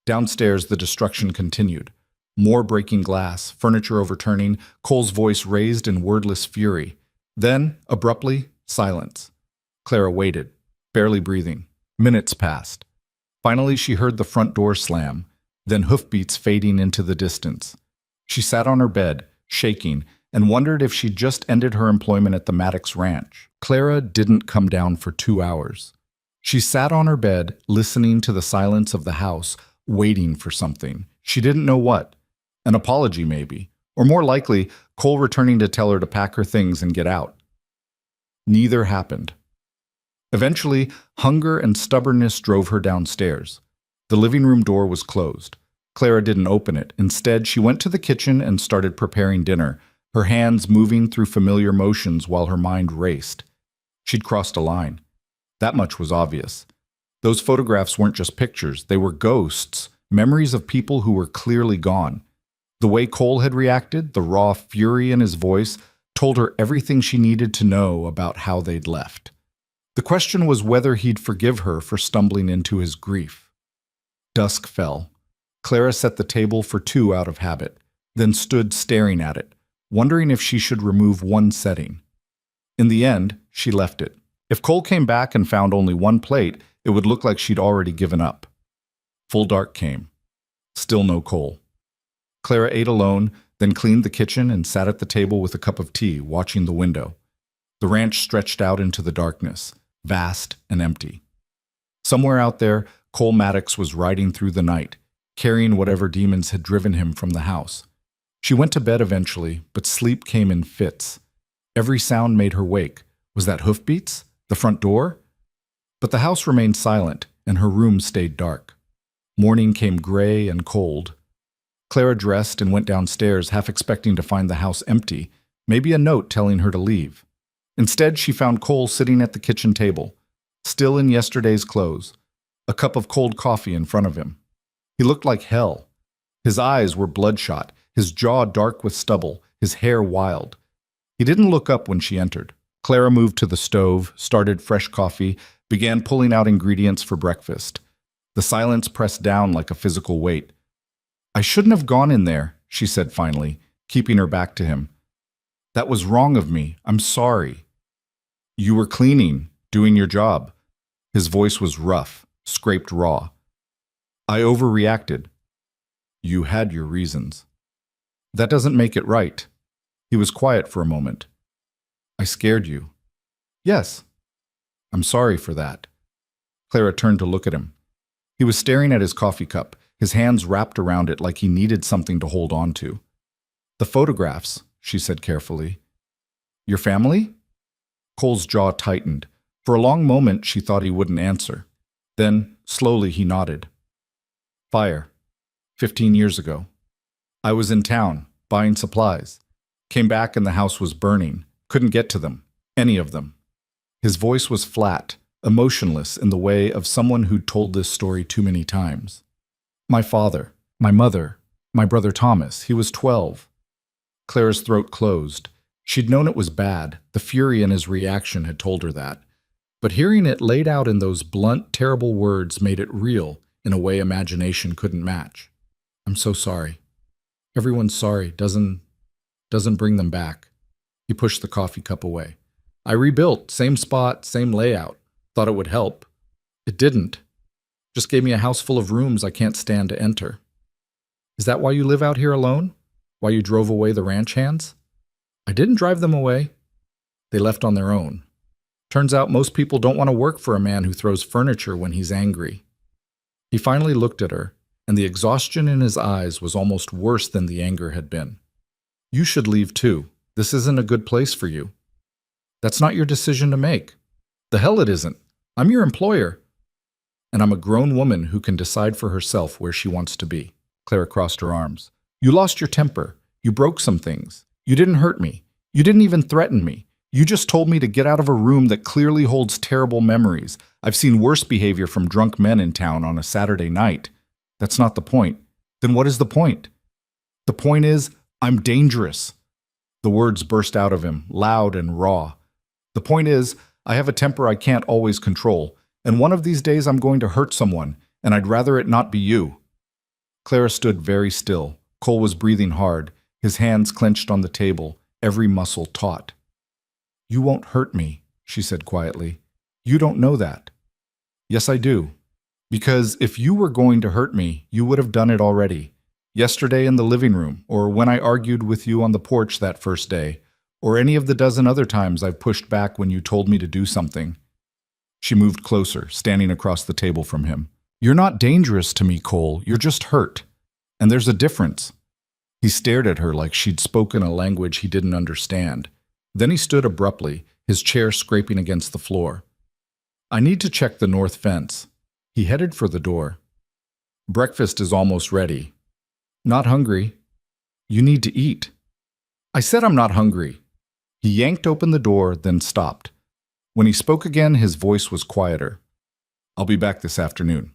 Downstairs, the destruction continued. More breaking glass, furniture overturning, Cole's voice raised in wordless fury. Then, abruptly, silence. Clara waited, barely breathing. Minutes passed. Finally, she heard the front door slam, then hoofbeats fading into the distance. She sat on her bed, shaking, and wondered if she'd just ended her employment at the Maddox ranch. Clara didn't come down for 2 hours. She sat on her bed, listening to the silence of the house, waiting for something. She didn't know what. An apology, maybe. Or more likely, Cole returning to tell her to pack her things and get out. Neither happened. Eventually, hunger and stubbornness drove her downstairs. The living room door was closed. Clara didn't open it. Instead, she went to the kitchen and started preparing dinner, her hands moving through familiar motions while her mind raced. She'd crossed a line. That much was obvious. Those photographs weren't just pictures. They were ghosts, memories of people who were clearly gone. The way Cole had reacted, the raw fury in his voice, told her everything she needed to know about how they'd left. The question was whether he'd forgive her for stumbling into his grief. Dusk fell. Clara set the table for 2 out of habit, then stood staring at it, wondering if she should remove one setting. In the end, she left it. If Cole came back and found only one plate, it would look like she'd already given up. Full dark came. Still no Cole. Clara ate alone, then cleaned the kitchen and sat at the table with a cup of tea, watching the window. The ranch stretched out into the darkness, vast and empty. Somewhere out there, Cole Maddox was riding through the night, carrying whatever demons had driven him from the house. She went to bed eventually, but sleep came in fits. Every sound made her wake. Was that hoofbeats? The front door? But the house remained silent, and her room stayed dark. Morning came gray and cold. Clara dressed and went downstairs, half expecting to find the house empty, maybe a note telling her to leave. Instead, she found Cole sitting at the kitchen table, still in yesterday's clothes, a cup of cold coffee in front of him. He looked like hell. His eyes were bloodshot, his jaw dark with stubble, his hair wild. He didn't look up when she entered. Clara moved to the stove, started fresh coffee, began pulling out ingredients for breakfast. The silence pressed down like a physical weight. "I shouldn't have gone in there," she said finally, keeping her back to him. "That was wrong of me. I'm sorry." "You were cleaning, doing your job." His voice was rough, scraped raw. "I overreacted." "You had your reasons." "That doesn't make it right." He was quiet for a moment. "I scared you." "Yes." "I'm sorry for that." Clara turned to look at him. He was staring at his coffee cup, his hands wrapped around it like he needed something to hold on to. "The photographs," she said carefully. "Your family?" Cole's jaw tightened. For a long moment, she thought he wouldn't answer. Then, slowly, he nodded. "Fire. 15 years ago. I was in town, buying supplies. Came back and the house was burning. Couldn't get to them. Any of them. His voice was flat, emotionless in the way of someone who'd told this story too many times. My father, my mother, my brother Thomas, he was 12. Clara's throat closed. She'd known it was bad. The fury in his reaction had told her that. But hearing it laid out in those blunt, terrible words made it real in a way imagination couldn't match. I'm so sorry. Everyone's sorry doesn't bring them back. He pushed the coffee cup away. I rebuilt, same spot, same layout. Thought it would help. It didn't. Just gave me a house full of rooms I can't stand to enter. Is that why you live out here alone? Why you drove away the ranch hands? I didn't drive them away. They left on their own. Turns out most people don't want to work for a man who throws furniture when he's angry. He finally looked at her, and the exhaustion in his eyes was almost worse than the anger had been. You should leave too. This isn't a good place for you. That's not your decision to make. The hell it isn't. I'm your employer. And I'm a grown woman who can decide for herself where she wants to be. Clara crossed her arms. You lost your temper. You broke some things. You didn't hurt me. You didn't even threaten me. You just told me to get out of a room that clearly holds terrible memories. I've seen worse behavior from drunk men in town on a Saturday night. That's not the point. Then what is the point? The point is, I'm dangerous. The words burst out of him, loud and raw. The point is, I have a temper I can't always control, and one of these days I'm going to hurt someone, and I'd rather it not be you. Clara stood very still. Cole was breathing hard, his hands clenched on the table, every muscle taut. You won't hurt me, she said quietly. You don't know that. Yes, I do. Because if you were going to hurt me, you would have done it already. Yesterday in the living room, or when I argued with you on the porch that first day, or any of the dozen other times I've pushed back when you told me to do something. She moved closer, standing across the table from him. You're not dangerous to me, Cole. You're just hurt. And there's a difference. He stared at her like she'd spoken a language he didn't understand. Then he stood abruptly, his chair scraping against the floor. I need to check the north fence. He headed for the door. Breakfast is almost ready. Not hungry. You need to eat. I said I'm not hungry. He yanked open the door, then stopped. When he spoke again, his voice was quieter. I'll be back this afternoon.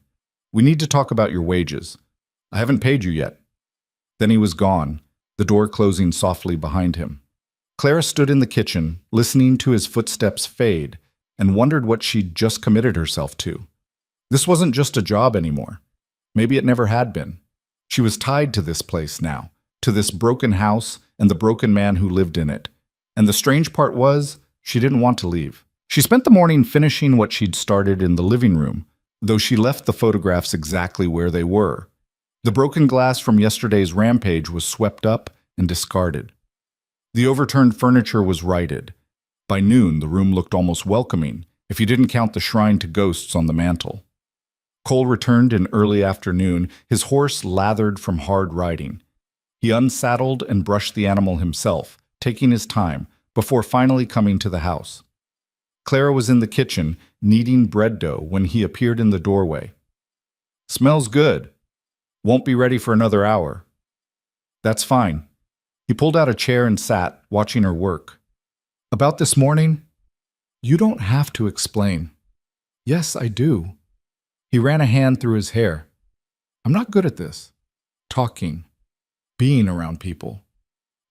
We need to talk about your wages. I haven't paid you yet. Then he was gone, the door closing softly behind him. Clara stood in the kitchen, listening to his footsteps fade, and wondered what she'd just committed herself to. This wasn't just a job anymore. Maybe it never had been. She was tied to this place now, to this broken house and the broken man who lived in it. And the strange part was, she didn't want to leave. She spent the morning finishing what she'd started in the living room, though she left the photographs exactly where they were. The broken glass from yesterday's rampage was swept up and discarded. The overturned furniture was righted. By noon, the room looked almost welcoming, if you didn't count the shrine to ghosts on the mantel. Cole returned in early afternoon, his horse lathered from hard riding. He unsaddled and brushed the animal himself, taking his time, before finally coming to the house. Clara was in the kitchen, kneading bread dough when he appeared in the doorway. Smells good. Won't be ready for another hour. That's fine. He pulled out a chair and sat, watching her work. About this morning? You don't have to explain. Yes, I do. He ran a hand through his hair. I'm not good at this. Talking. Being around people.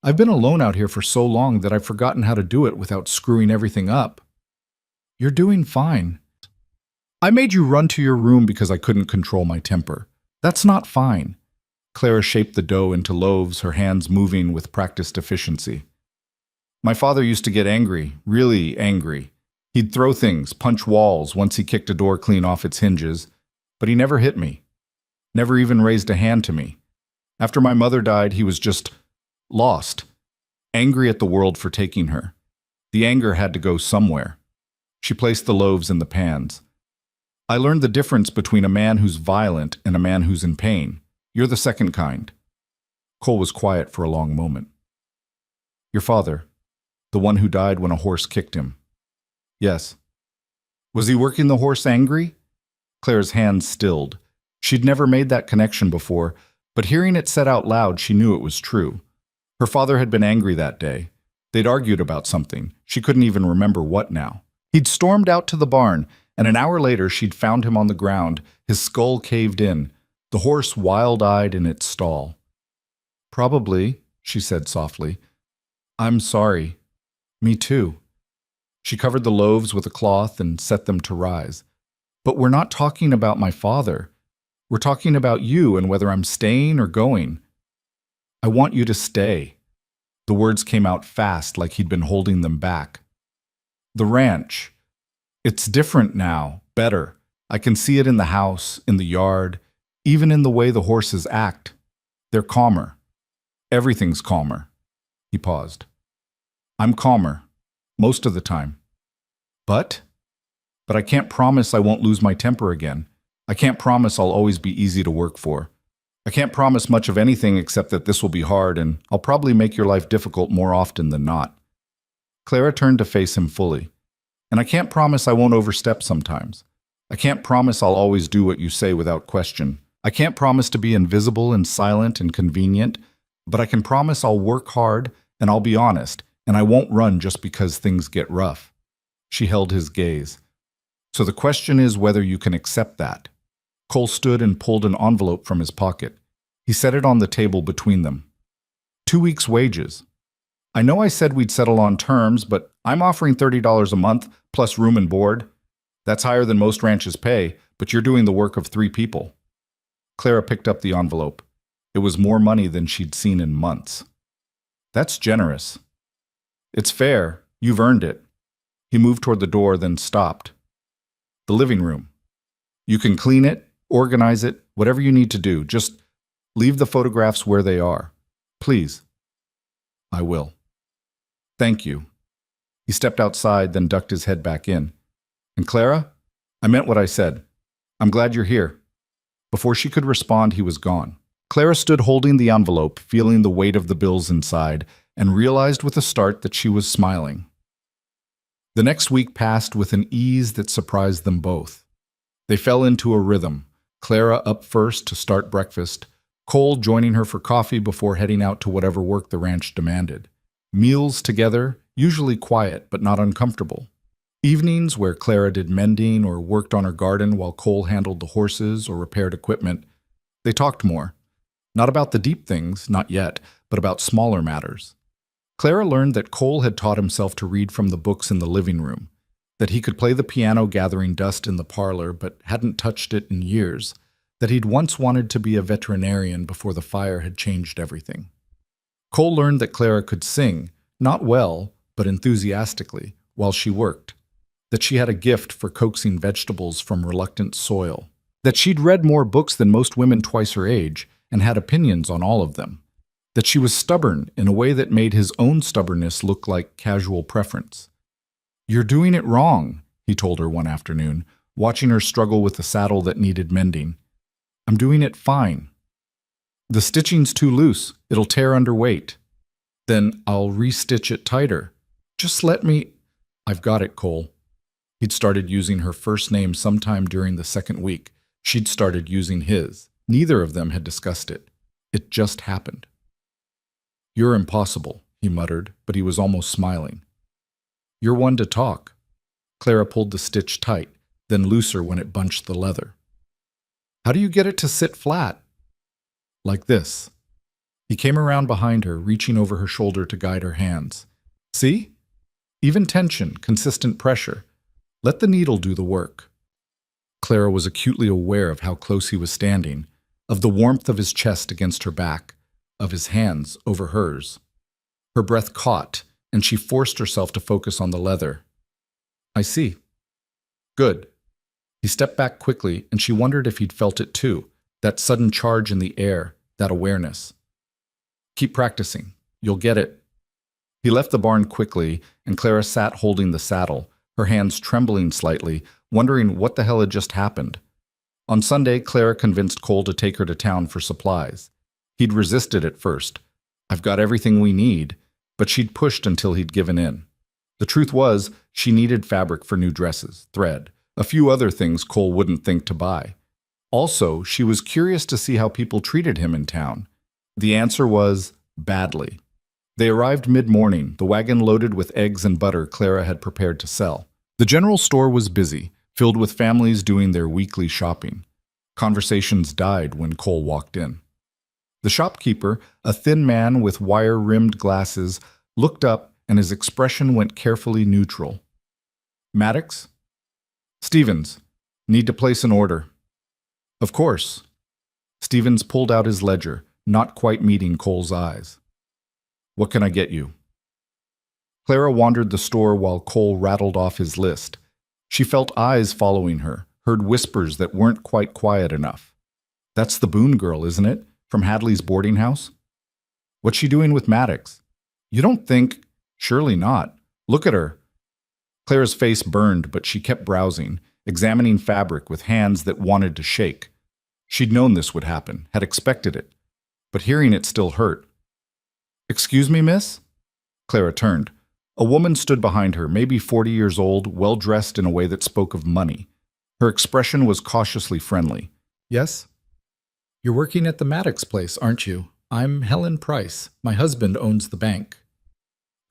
I've been alone out here for so long that I've forgotten how to do it without screwing everything up. You're doing fine. I made you run to your room because I couldn't control my temper. That's not fine. Clara shaped the dough into loaves, her hands moving with practiced efficiency. My father used to get angry, really angry. He'd throw things, punch walls once he kicked a door clean off its hinges, but he never hit me. Never even raised a hand to me. After my mother died, he was just lost, angry at the world for taking her. The anger had to go somewhere. She placed the loaves in the pans. I learned the difference between a man who's violent and a man who's in pain. You're the second kind. Cole was quiet for a long moment. Your father, the one who died when a horse kicked him. Yes. Was he working the horse angry? Clara's hands stilled. She'd never made that connection before, but hearing it said out loud, she knew it was true. Her father had been angry that day. They'd argued about something. She couldn't even remember what now. He'd stormed out to the barn, and an hour later she'd found him on the ground, his skull caved in, the horse wild-eyed in its stall. "Probably," she said softly. "I'm sorry. Me too." She covered the loaves with a cloth and set them to rise. "But we're not talking about my father. We're talking about you and whether I'm staying or going. I want you to stay." The words came out fast, like he'd been holding them back. "The ranch. It's different now, better. I can see it in the house, in the yard, even in the way the horses act. They're calmer. Everything's calmer." He paused. "I'm calmer. Most of the time. But I can't promise I won't lose my temper again. I can't promise I'll always be easy to work for. I can't promise much of anything except that this will be hard and I'll probably make your life difficult more often than not." Clara turned to face him fully. "And I can't promise I won't overstep sometimes. I can't promise I'll always do what you say without question. I can't promise to be invisible and silent and convenient, but I can promise I'll work hard and I'll be honest, and I won't run just because things get rough." She held his gaze. "So the question is whether you can accept that." Cole stood and pulled an envelope from his pocket. He set it on the table between them. 2 weeks' wages. "I know I said we'd settle on terms, but I'm offering $30 a month, plus room and board. That's higher than most ranches pay, but you're doing the work of 3 people. Clara picked up the envelope. It was more money than she'd seen in months. "That's generous." "It's fair. You've earned it." He moved toward the door, then stopped. "The living room. You can clean it, organize it, whatever you need to do. Just leave the photographs where they are. Please." "I will." "Thank you." He stepped outside, then ducked his head back in. "And Clara, I meant what I said. I'm glad you're here." Before she could respond, he was gone. Clara stood holding the envelope, feeling the weight of the bills inside, and realized with a start that she was smiling. The next week passed with an ease that surprised them both. They fell into a rhythm, Clara up first to start breakfast, Cole joining her for coffee before heading out to whatever work the ranch demanded. Meals together, usually quiet but not uncomfortable. Evenings where Clara did mending or worked on her garden while Cole handled the horses or repaired equipment. They talked more. Not about the deep things, not yet, but about smaller matters. Clara learned that Cole had taught himself to read from the books in the living room, that he could play the piano gathering dust in the parlor but hadn't touched it in years, that he'd once wanted to be a veterinarian before the fire had changed everything. Cole learned that Clara could sing, not well, but enthusiastically, while she worked, that she had a gift for coaxing vegetables from reluctant soil, that she'd read more books than most women twice her age and had opinions on all of them, that she was stubborn in a way that made his own stubbornness look like casual preference. "You're doing it wrong," he told her one afternoon, watching her struggle with the saddle that needed mending. "I'm doing it fine." "The stitching's too loose. It'll tear under weight." "Then I'll restitch it tighter. Just let me—" "I've got it, Cole." He'd started using her first name sometime during the second week. She'd started using his. Neither of them had discussed it. It just happened. "You're impossible," he muttered, but he was almost smiling. "You're one to talk." Clara pulled the stitch tight, then looser when it bunched the leather. "How do you get it to sit flat?" "Like this." He came around behind her, reaching over her shoulder to guide her hands. "See? Even tension, consistent pressure. Let the needle do the work." Clara was acutely aware of how close he was standing, of the warmth of his chest against her back, of his hands over hers. Her breath caught, and she forced herself to focus on the leather. "I see." "Good." He stepped back quickly, and she wondered if he'd felt it too, that sudden charge in the air, that awareness. "Keep practicing. You'll get it." He left the barn quickly, and Clara sat holding the saddle, her hands trembling slightly, wondering what the hell had just happened. On Sunday, Clara convinced Cole to take her to town for supplies. He'd resisted at first. "I've got everything we need," but she'd pushed until he'd given in. The truth was, she needed fabric for new dresses, thread, a few other things Cole wouldn't think to buy. Also, she was curious to see how people treated him in town. The answer was, badly. They arrived mid-morning, the wagon loaded with eggs and butter Clara had prepared to sell. The general store was busy, filled with families doing their weekly shopping. Conversations died when Cole walked in. The shopkeeper, a thin man with wire-rimmed glasses, looked up and his expression went carefully neutral. Maddox? Stevens. Need to place an order. Of course. Stevens pulled out his ledger, not quite meeting Cole's eyes. What can I get you? Clara wandered the store while Cole rattled off his list. She felt eyes following her, heard whispers that weren't quite quiet enough. That's the Boone girl, isn't it? From Hadley's boarding house? What's she doing with Maddox? You don't think... Surely not. Look at her. Clara's face burned, but she kept browsing, examining fabric with hands that wanted to shake. She'd known this would happen, had expected it. But hearing it still hurt. Excuse me, miss? Clara turned. A woman stood behind her, maybe 40 years old, well-dressed in a way that spoke of money. Her expression was cautiously friendly. Yes? You're working at the Maddox place, aren't you? I'm Helen Price. My husband owns the bank.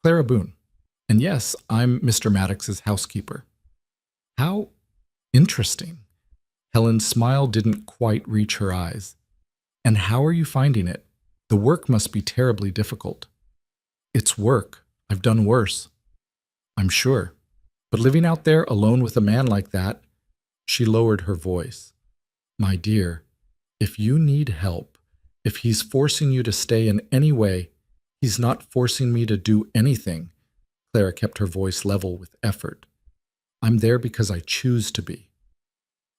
Clara Boone. And yes, I'm Mr. Maddox's housekeeper. How interesting. Helen's smile didn't quite reach her eyes. And how are you finding it? The work must be terribly difficult. It's work. I've done worse. I'm sure. But living out there alone with a man like that, she lowered her voice. My dear, if you need help, if he's forcing you to stay in any way, he's not forcing me to do anything. Clara kept her voice level with effort. I'm there because I choose to be.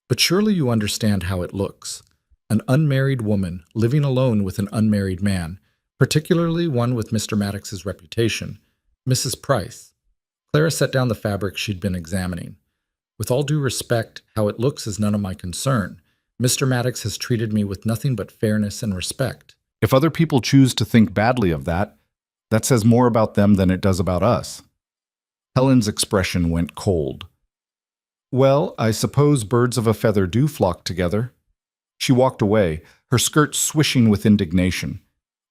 But surely you understand how it looks. An unmarried woman living alone with an unmarried man, particularly one with Mr. Maddox's reputation. Mrs. Price. Clara set down the fabric she'd been examining. With all due respect, how it looks is none of my concern. Mr. Maddox has treated me with nothing but fairness and respect. If other people choose to think badly of that, that says more about them than it does about us. Helen's expression went cold. Well, I suppose birds of a feather do flock together. She walked away, her skirt swishing with indignation.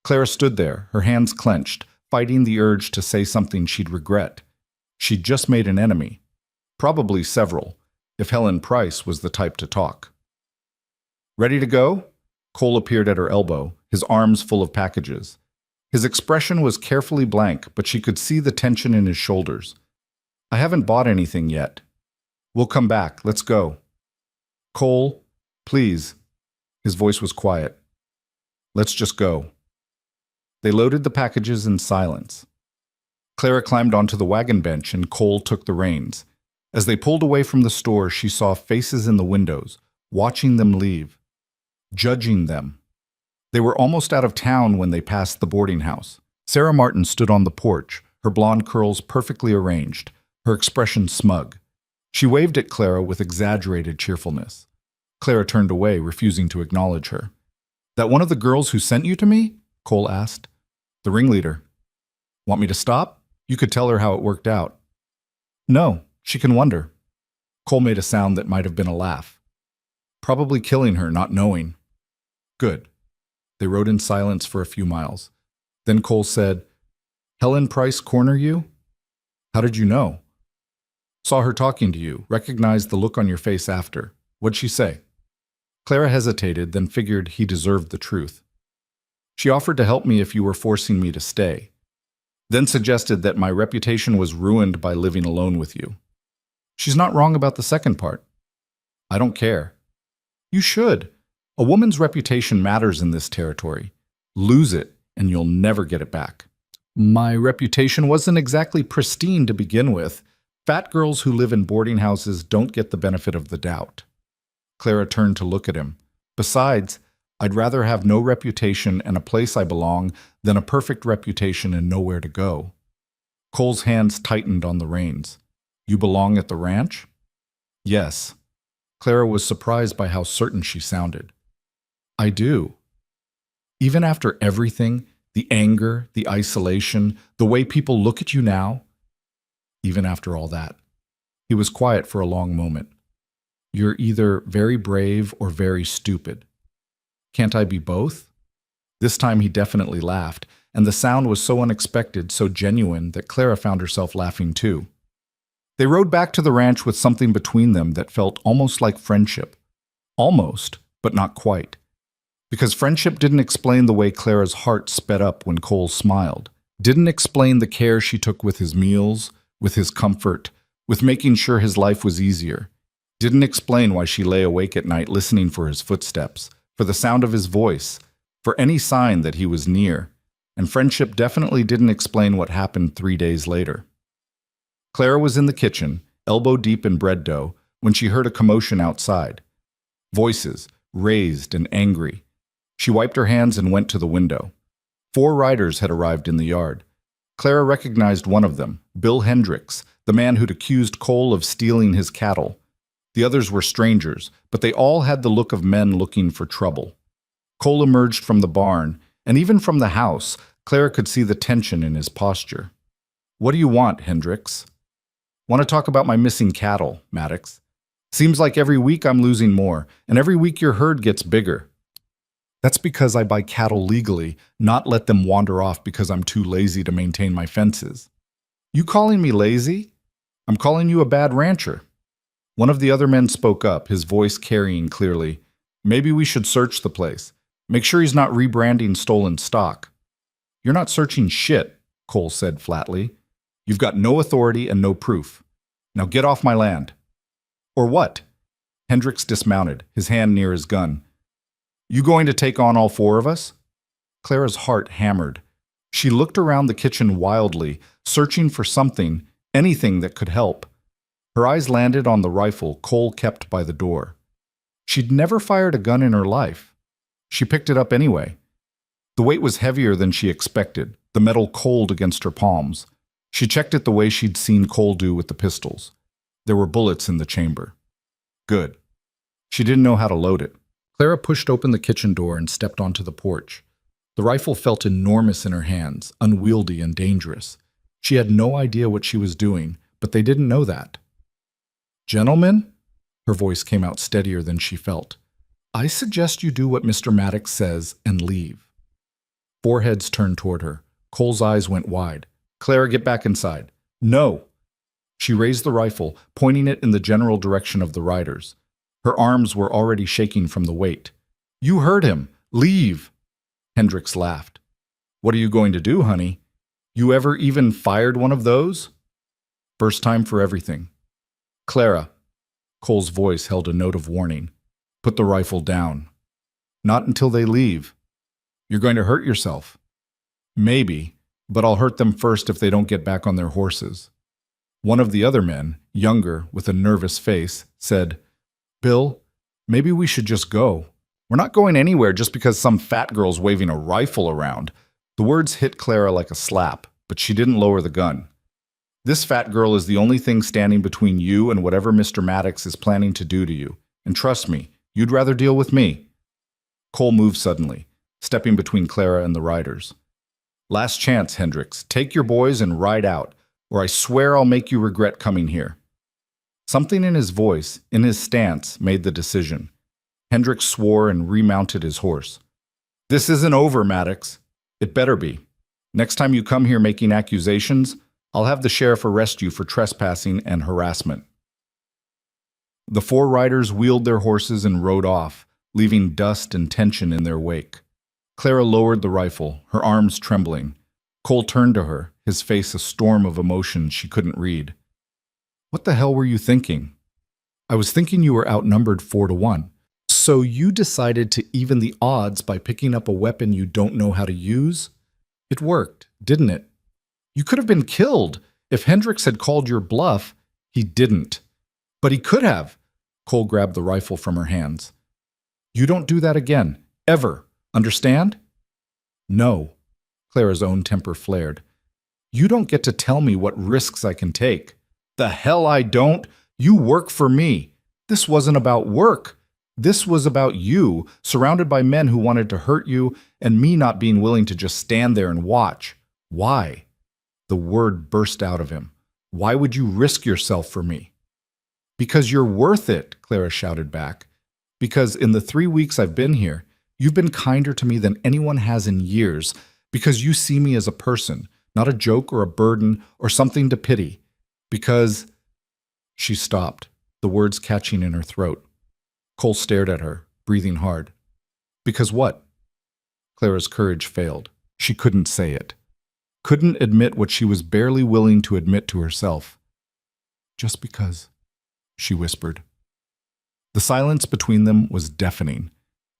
Clara stood there, her hands clenched, fighting the urge to say something she'd regret. She'd just made an enemy. Probably several, if Helen Price was the type to talk. Ready to go? Cole appeared at her elbow, his arms full of packages. His expression was carefully blank, but she could see the tension in his shoulders. I haven't bought anything yet. We'll come back. Let's go. Cole, please. His voice was quiet. Let's just go. They loaded the packages in silence. Clara climbed onto the wagon bench and Cole took the reins. As they pulled away from the store, she saw faces in the windows, watching them leave, judging them. They were almost out of town when they passed the boarding house. Sarah Martin stood on the porch, her blonde curls perfectly arranged, her expression smug. She waved at Clara with exaggerated cheerfulness. Clara turned away, refusing to acknowledge her. That one of the girls who sent you to me? Cole asked. The ringleader. Want me to stop? You could tell her how it worked out. No, she can wonder. Cole made a sound that might have been a laugh. Probably killing her, not knowing. Good. They rode in silence for a few miles. Then Cole said, Helen Price corner you? How did you know? Saw her talking to you, recognized the look on your face after. What'd she say? Clara hesitated, then figured he deserved the truth. She offered to help me if you were forcing me to stay. Then suggested that my reputation was ruined by living alone with you. She's not wrong about the second part. I don't care. You should. A woman's reputation matters in this territory. Lose it, and you'll never get it back. My reputation wasn't exactly pristine to begin with. Fat girls who live in boarding houses don't get the benefit of the doubt. Clara turned to look at him. Besides, I'd rather have no reputation and a place I belong than a perfect reputation and nowhere to go. Cole's hands tightened on the reins. You belong at the ranch? Yes. Clara was surprised by how certain she sounded. I do. Even after everything, the anger, the isolation, the way people look at you now, even after all that. He was quiet for a long moment. You're either very brave or very stupid. Can't I be both? This time he definitely laughed, and the sound was so unexpected, so genuine, that Clara found herself laughing too. They rode back to the ranch with something between them that felt almost like friendship. Almost, but not quite. Because friendship didn't explain the way Clara's heart sped up when Cole smiled, didn't explain the care she took with his meals, with his comfort, with making sure his life was easier, didn't explain why she lay awake at night listening for his footsteps, for the sound of his voice, for any sign that he was near, and friendship definitely didn't explain what happened 3 days later. Clara was in the kitchen, elbow deep in bread dough, when she heard a commotion outside. Voices, raised and angry. She wiped her hands and went to the window. 4 riders had arrived in the yard. Clara recognized one of them, Bill Hendricks, the man who'd accused Cole of stealing his cattle. The others were strangers, but they all had the look of men looking for trouble. Cole emerged from the barn, and even from the house, Clara could see the tension in his posture. "What do you want, Hendricks?" "Want to talk about my missing cattle, Maddox. Seems like every week I'm losing more, and every week your herd gets bigger." "That's because I buy cattle legally, not let them wander off because I'm too lazy to maintain my fences." "You calling me lazy? I'm calling you a bad rancher." One of the other men spoke up, his voice carrying clearly. "Maybe we should search the place. Make sure he's not rebranding stolen stock." "You're not searching shit," Cole said flatly. "You've got no authority and no proof. Now get off my land." "Or what?" Hendricks dismounted, his hand near his gun. "You going to take on all 4 of us?" Clara's heart hammered. She looked around the kitchen wildly, searching for something, anything that could help. Her eyes landed on the rifle Cole kept by the door. She'd never fired a gun in her life. She picked it up anyway. The weight was heavier than she expected, the metal cold against her palms. She checked it the way she'd seen Cole do with the pistols. There were bullets in the chamber. Good. She didn't know how to load it. Clara pushed open the kitchen door and stepped onto the porch. The rifle felt enormous in her hands, unwieldy and dangerous. She had no idea what she was doing, but they didn't know that. "Gentlemen," her voice came out steadier than she felt, "I suggest you do what Mr. Maddox says and leave." 4 heads turned toward her. Cole's eyes went wide. "Clara, get back inside." "No." She raised the rifle, pointing it in the general direction of the riders. Her arms were already shaking from the weight. "You heard him. Leave." Hendricks laughed. "What are you going to do, honey? You ever even fired one of those?" "First time for everything." "Clara," Cole's voice held a note of warning, "put the rifle down." "Not until they leave." "You're going to hurt yourself." "Maybe, but I'll hurt them first if they don't get back on their horses." One of the other men, younger, with a nervous face, said, "Bill, maybe we should just go. We're not going anywhere just because some fat girl's waving a rifle around." The words hit Clara like a slap, but she didn't lower the gun. "This fat girl is the only thing standing between you and whatever Mr. Maddox is planning to do to you. And trust me, you'd rather deal with me." Cole moved suddenly, stepping between Clara and the riders. "Last chance, Hendricks. Take your boys and ride out, or I swear I'll make you regret coming here." Something in his voice, in his stance, made the decision. Hendricks swore and remounted his horse. "This isn't over, Maddox. It better be. Next time you come here making accusations, I'll have the sheriff arrest you for trespassing and harassment." The 4 riders wheeled their horses and rode off, leaving dust and tension in their wake. Clara lowered the rifle, her arms trembling. Cole turned to her, his face a storm of emotion she couldn't read. "What the hell were you thinking?" "I was thinking you were outnumbered 4-1. So you decided to even the odds by picking up a weapon you don't know how to use? It worked, didn't it? You could have been killed. If Hendricks had called your bluff, he didn't. But he could have." Cole grabbed the rifle from her hands. "You don't do that again. Ever. Understand?" "No." Clara's own temper flared. "You don't get to tell me what risks I can take." "The hell I don't. You work for me. This wasn't about work. This was about you, surrounded by men who wanted to hurt you, and me not being willing to just stand there and watch. Why?" The word burst out of him. "Why would you risk yourself for me?" "Because you're worth it," Clara shouted back. "Because in the 3 weeks I've been here, you've been kinder to me than anyone has in years. Because you see me as a person, not a joke or a burden or something to pity. Because She stopped, the words catching in her throat. Cole stared at her, breathing hard. Because what? Clara's courage failed. She couldn't say it. Couldn't admit what she was barely willing to admit to herself. Just because, she whispered. The silence between them was deafening.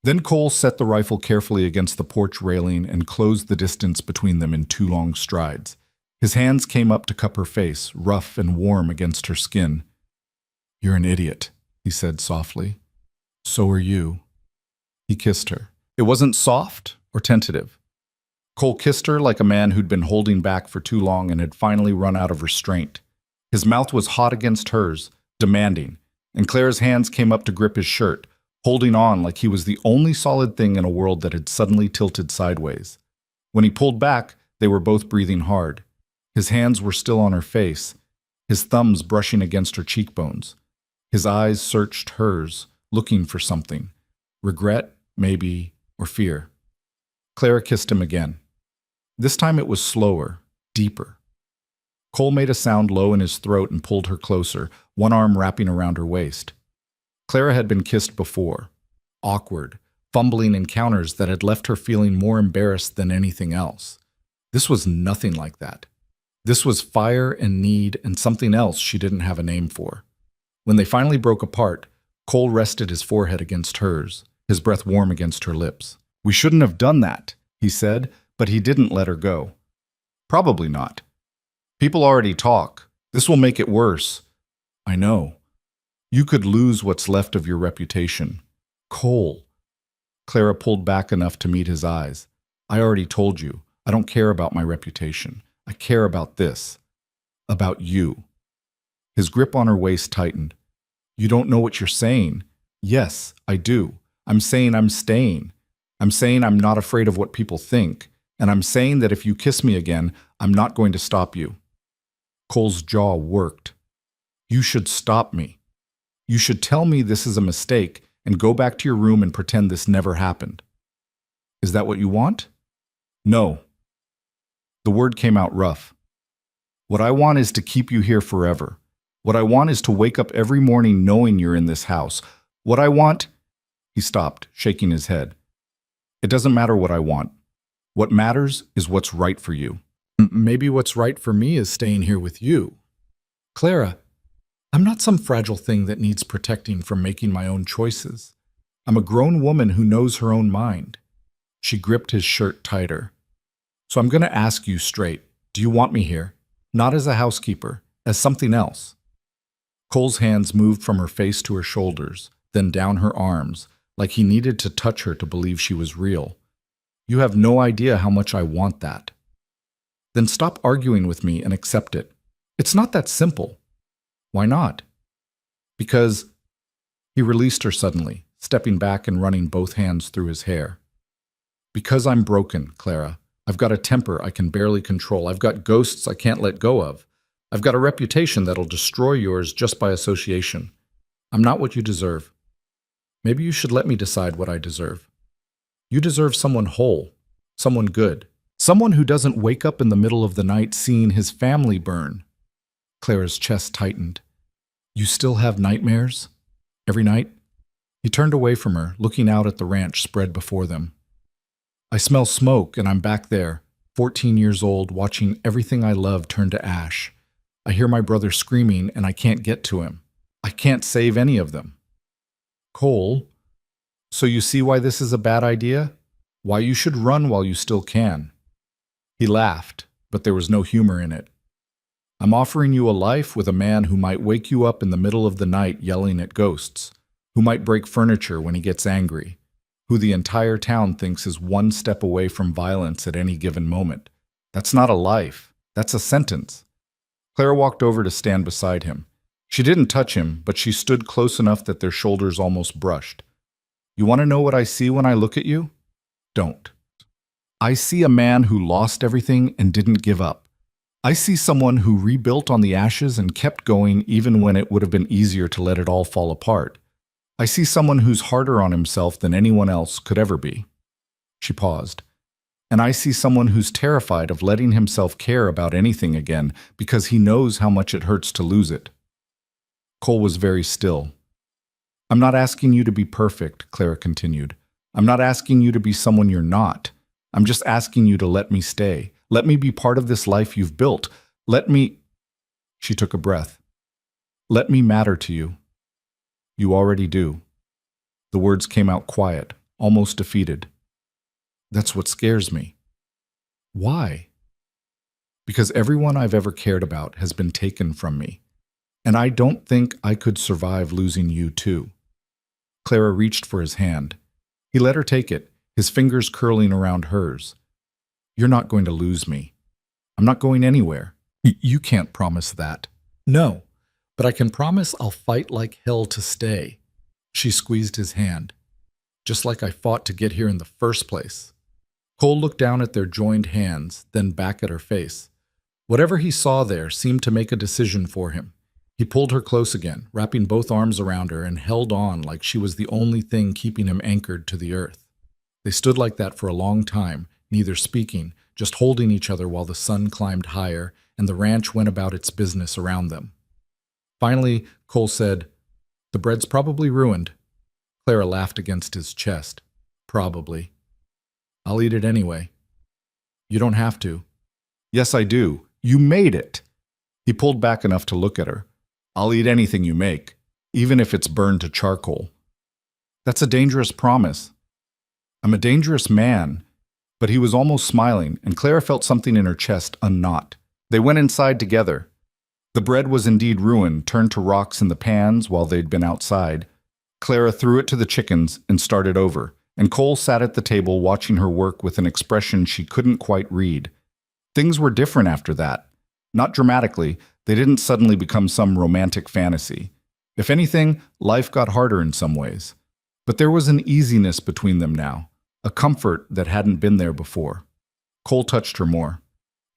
Then Cole set the rifle carefully against the porch railing and closed the distance between them in 2 long strides. His hands came up to cup her face, rough and warm against her skin. "You're an idiot," he said softly. "So are you." He kissed her. It wasn't soft or tentative. Cole kissed her like a man who'd been holding back for too long and had finally run out of restraint. His mouth was hot against hers, demanding, and Clara's hands came up to grip his shirt, holding on like he was the only solid thing in a world that had suddenly tilted sideways. When he pulled back, they were both breathing hard. His hands were still on her face, his thumbs brushing against her cheekbones. His eyes searched hers, looking for something. Regret, maybe, or fear. Clara kissed him again. This time it was slower, deeper. Cole made a sound low in his throat and pulled her closer, one arm wrapping around her waist. Clara had been kissed before. Awkward, fumbling encounters that had left her feeling more embarrassed than anything else. This was nothing like that. This was fire and need and something else she didn't have a name for. When they finally broke apart, Cole rested his forehead against hers, his breath warm against her lips. "We shouldn't have done that," he said, but he didn't let her go. "Probably not. People already talk. This will make it worse." "I know. You could lose what's left of your reputation." "Cole." Clara pulled back enough to meet his eyes. "I already told you. I don't care about my reputation. I care about this. About you." His grip on her waist tightened. "You don't know what you're saying." "Yes, I do. I'm saying I'm staying. I'm saying I'm not afraid of what people think. And I'm saying that if you kiss me again, I'm not going to stop you." Cole's jaw worked. "You should stop me. You should tell me this is a mistake and go back to your room and pretend this never happened." "Is that what you want?" "No." The word came out rough. "What I want is to keep you here forever. What I want is to wake up every morning knowing you're in this house. What I want—" He stopped, shaking his head. "It doesn't matter what I want. What matters is what's right for you." "Maybe what's right for me is staying here with you." "Clara, I'm not some fragile thing that needs protecting from making my own choices. I'm a grown woman who knows her own mind." She gripped his shirt tighter. "So I'm going to ask you straight. Do you want me here? Not as a housekeeper, as something else." Cole's hands moved from her face to her shoulders, then down her arms, like he needed to touch her to believe she was real. "You have no idea how much I want that." "Then stop arguing with me and accept it. It's not that simple." "Why not?" "Because—" He released her suddenly, stepping back and running both hands through his hair. "Because I'm broken, Clara. I've got a temper I can barely control. I've got ghosts I can't let go of. I've got a reputation that'll destroy yours just by association. I'm not what you deserve. Maybe you should let me decide what I deserve. You deserve someone whole, someone good, someone who doesn't wake up in the middle of the night seeing his family burn." Clara's chest tightened. "You still have nightmares? Every night?" He turned away from her, looking out at the ranch spread before them. "I smell smoke, and I'm back there, 14 years old, watching everything I love turn to ash. I hear my brother screaming, and I can't get to him. I can't save any of them." "Cole, so you see why this is a bad idea? Why you should run while you still can." He laughed, but there was no humor in it. "I'm offering you a life with a man who might wake you up in the middle of the night yelling at ghosts, who might break furniture when he gets angry, who the entire town thinks is one step away from violence at any given moment. That's not a life. That's a sentence." Clara walked over to stand beside him. She didn't touch him, but she stood close enough that their shoulders almost brushed. "You want to know what I see when I look at you? Don't. I see a man who lost everything and didn't give up. I see someone who rebuilt on the ashes and kept going even when it would have been easier to let it all fall apart. I see someone who's harder on himself than anyone else could ever be." She paused. "And I see someone who's terrified of letting himself care about anything again because he knows how much it hurts to lose it." Cole was very still. I'm not asking you to be perfect, Clara continued. I'm not asking you to be someone you're not. I'm just asking you to let me stay. Let me be part of this life you've built. Let me... She took a breath. Let me matter to you. You already do. The words came out quiet, almost defeated. That's what scares me. Why? Because everyone I've ever cared about has been taken from me. And I don't think I could survive losing you too. Clara reached for his hand. He let her take it, his fingers curling around hers. You're not going to lose me. I'm not going anywhere. You can't promise that. No, but I can promise I'll fight like hell to stay. She squeezed his hand. Just like I fought to get here in the first place. Cole looked down at their joined hands, then back at her face. Whatever he saw there seemed to make a decision for him. He pulled her close again, wrapping both arms around her and held on like she was the only thing keeping him anchored to the earth. They stood like that for a long time, neither speaking, just holding each other while the sun climbed higher and the ranch went about its business around them. Finally, Cole said, The bread's probably ruined. Clara laughed against his chest. Probably. I'll eat it anyway. You don't have to. Yes, I do. You made it. He pulled back enough to look at her. I'll eat anything you make, even if it's burned to charcoal. That's a dangerous promise. I'm a dangerous man. But he was almost smiling, and Clara felt something in her chest unknot. They went inside together. The bread was indeed ruined, turned to rocks in the pans while they'd been outside. Clara threw it to the chickens and started over, and Cole sat at the table watching her work with an expression she couldn't quite read. Things were different after that. Not dramatically, they didn't suddenly become some romantic fantasy. If anything, life got harder in some ways. But there was an easiness between them now, a comfort that hadn't been there before. Cole touched her more.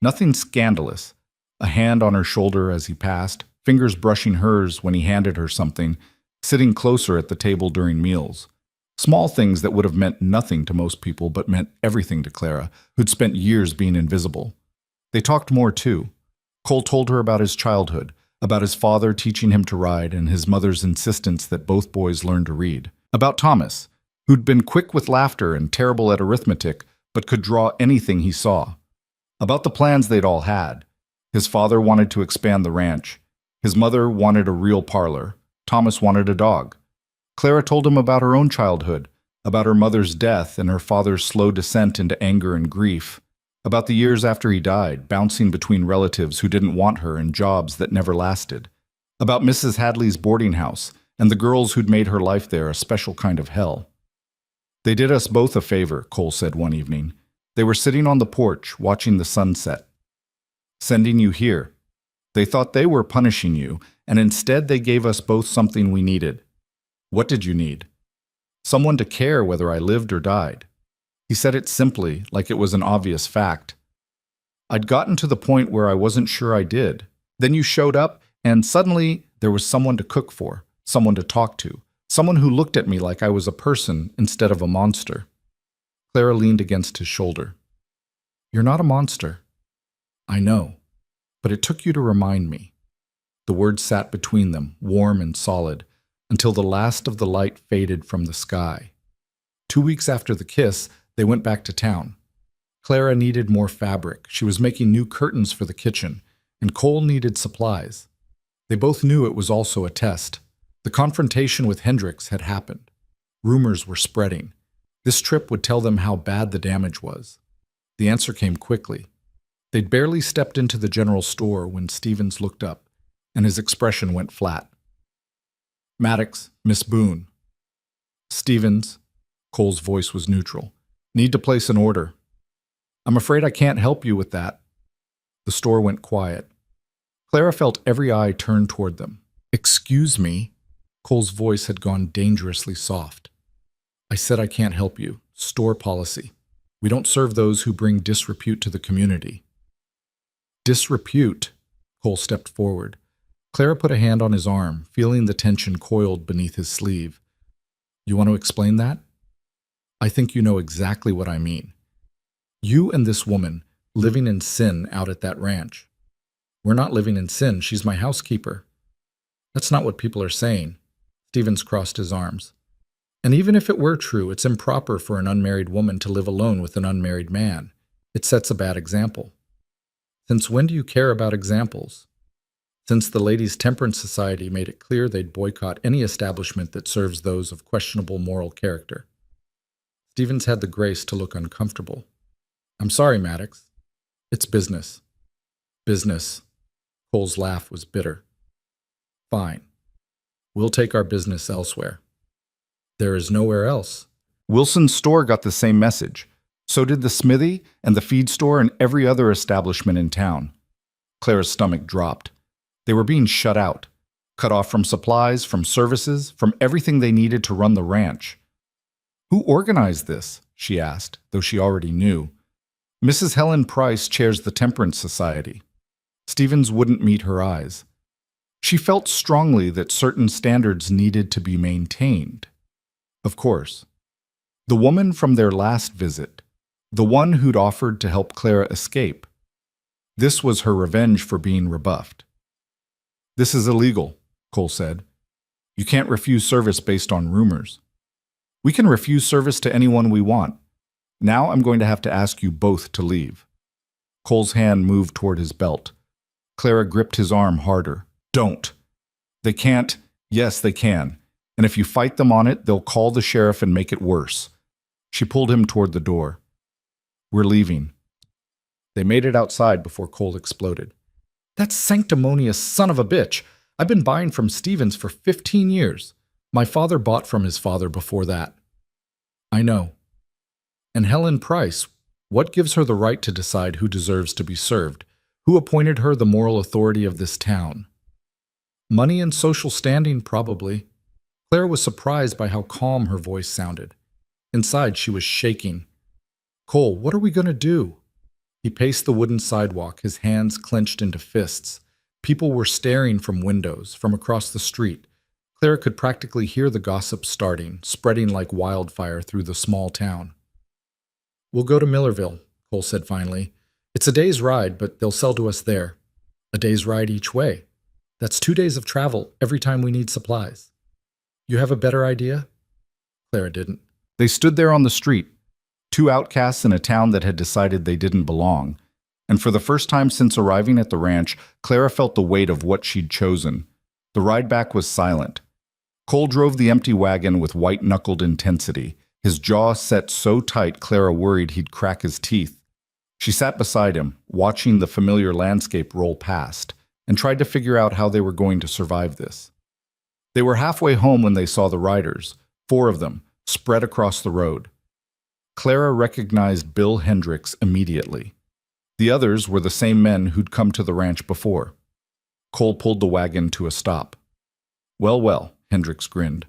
Nothing scandalous. A hand on her shoulder as he passed, fingers brushing hers when he handed her something, sitting closer at the table during meals. Small things that would have meant nothing to most people but meant everything to Clara, who'd spent years being invisible. They talked more too. Cole told her about his childhood, about his father teaching him to ride and his mother's insistence that both boys learn to read. About Thomas, who'd been quick with laughter and terrible at arithmetic, but could draw anything he saw. About the plans they'd all had. His father wanted to expand the ranch. His mother wanted a real parlor. Thomas wanted a dog. Clara told him about her own childhood, about her mother's death and her father's slow descent into anger and grief, about the years after he died, bouncing between relatives who didn't want her and jobs that never lasted, about Mrs. Hadley's boarding house and the girls who'd made her life there a special kind of hell. They did us both a favor, Cole said one evening. They were sitting on the porch, watching the sunset. Sending you here. They thought they were punishing you, and instead they gave us both something we needed. What did you need? Someone to care whether I lived or died. He said it simply, like it was an obvious fact. I'd gotten to the point where I wasn't sure I did. Then you showed up, and suddenly there was someone to cook for, someone to talk to, someone who looked at me like I was a person instead of a monster. Clara leaned against his shoulder. You're not a monster. I know, but it took you to remind me. The words sat between them, warm and solid, until the last of the light faded from the sky. 2 weeks after the kiss, they went back to town. Clara needed more fabric. She was making new curtains for the kitchen, and Cole needed supplies. They both knew it was also a test. The confrontation with Hendricks had happened. Rumors were spreading. This trip would tell them how bad the damage was. The answer came quickly. They'd barely stepped into the general store when Stevens looked up, and his expression went flat. Maddox, Miss Boone. Stevens, Cole's voice was neutral. Need to place an order. I'm afraid I can't help you with that. The store went quiet. Clara felt every eye turn toward them. Excuse me. Cole's voice had gone dangerously soft. I said I can't help you. Store policy. We don't serve those who bring disrepute to the community. Disrepute? Cole stepped forward. Clara put a hand on his arm, feeling the tension coiled beneath his sleeve. You want to explain that? I think you know exactly what I mean. You and this woman, living in sin out at that ranch. We're not living in sin. She's my housekeeper. That's not what people are saying. Stevens crossed his arms. And even if it were true, it's improper for an unmarried woman to live alone with an unmarried man. It sets a bad example. Since when do you care about examples? Since the Ladies' Temperance Society made it clear they'd boycott any establishment that serves those of questionable moral character. Stevens had the grace to look uncomfortable. I'm sorry, Maddox. It's business. Business. Cole's laugh was bitter. Fine. We'll take our business elsewhere. There is nowhere else. Wilson's store got the same message. So did the smithy and the feed store and every other establishment in town. Clara's stomach dropped. They were being shut out, cut off from supplies, from services, from everything they needed to run the ranch. Who organized this? She asked, though she already knew. Mrs. Helen Price chairs the Temperance Society. Stevens wouldn't meet her eyes. She felt strongly that certain standards needed to be maintained. Of course. The woman from their last visit, the one who'd offered to help Clara escape. This was her revenge for being rebuffed. This is illegal, Cole said. You can't refuse service based on rumors. We can refuse service to anyone we want. Now I'm going to have to ask you both to leave. Cole's hand moved toward his belt. Clara gripped his arm harder. Don't. They can't. Yes, they can. And if you fight them on it, they'll call the sheriff and make it worse. She pulled him toward the door. We're leaving. They made it outside before Cole exploded. That sanctimonious son of a bitch! I've been buying from Stevens for 15 years. My father bought from his father before that. I know. And Helen Price, what gives her the right to decide who deserves to be served? Who appointed her the moral authority of this town? Money and social standing, probably. Claire was surprised by how calm her voice sounded. Inside, she was shaking. Cole, what are we going to do? He paced the wooden sidewalk, his hands clenched into fists. People were staring from windows, from across the street. Claire could practically hear the gossip starting, spreading like wildfire through the small town. We'll go to Millerville, Cole said finally. It's a day's ride, but they'll sell to us there. A day's ride each way. That's 2 days of travel every time we need supplies. You have a better idea? Clara didn't. They stood there on the street, two outcasts in a town that had decided they didn't belong. And for the first time since arriving at the ranch, Clara felt the weight of what she'd chosen. The ride back was silent. Cole drove the empty wagon with white-knuckled intensity, his jaw set so tight Clara worried he'd crack his teeth. She sat beside him, watching the familiar landscape roll past, and tried to figure out how they were going to survive this. They were halfway home when they saw the riders, 4 of them, spread across the road. Clara recognized Bill Hendricks immediately. The others were the same men who'd come to the ranch before. Cole pulled the wagon to a stop. Well, well, Hendricks grinned.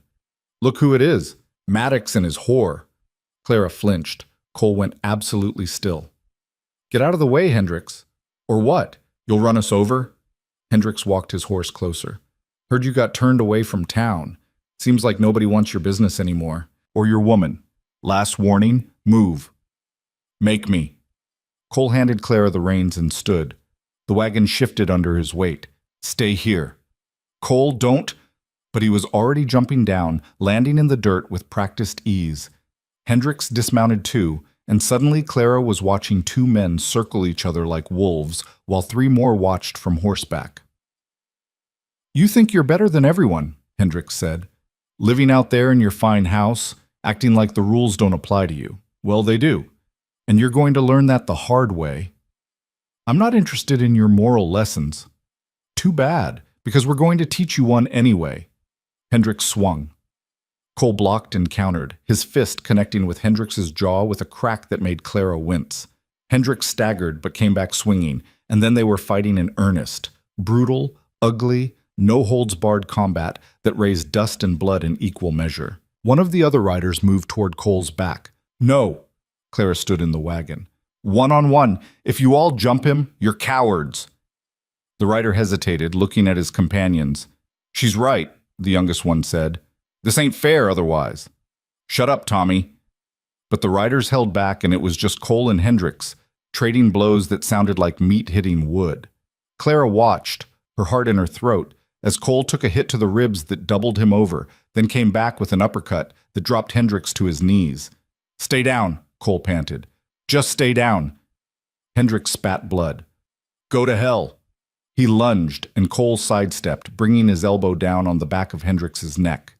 Look who it is, Maddox and his whore. Clara flinched. Cole went absolutely still. Get out of the way, Hendricks. Or what? You'll run us over? Hendricks walked his horse closer. Heard you got turned away from town. Seems like nobody wants your business anymore. Or your woman. Last warning, move. Make me. Cole handed Clara the reins and stood. The wagon shifted under his weight. Stay here. Cole, don't. But he was already jumping down, landing in the dirt with practiced ease. Hendricks dismounted too, and suddenly Clara was watching 2 men circle each other like wolves, while 3 more watched from horseback. You think you're better than everyone, Hendricks said. Living out there in your fine house, acting like the rules don't apply to you. Well, they do. And you're going to learn that the hard way. I'm not interested in your moral lessons. Too bad, because we're going to teach you one anyway. Hendricks swung. Cole blocked and countered, his fist connecting with Hendricks's jaw with a crack that made Clara wince. Hendricks staggered but came back swinging, and then they were fighting in earnest. Brutal, ugly, no-holds-barred combat that raised dust and blood in equal measure. One of the other riders moved toward Cole's back. No, Clara stood in the wagon. 1-on-1. If you all jump him, you're cowards. The rider hesitated, looking at his companions. She's right, the youngest one said. This ain't fair otherwise. Shut up, Tommy. But the riders held back, and it was just Cole and Hendricks, trading blows that sounded like meat hitting wood. Clara watched, her heart in her throat, as Cole took a hit to the ribs that doubled him over, then came back with an uppercut that dropped Hendricks to his knees. "Stay down," Cole panted. "Just stay down." Hendricks spat blood. "Go to hell." He lunged, and Cole sidestepped, bringing his elbow down on the back of Hendricks's neck.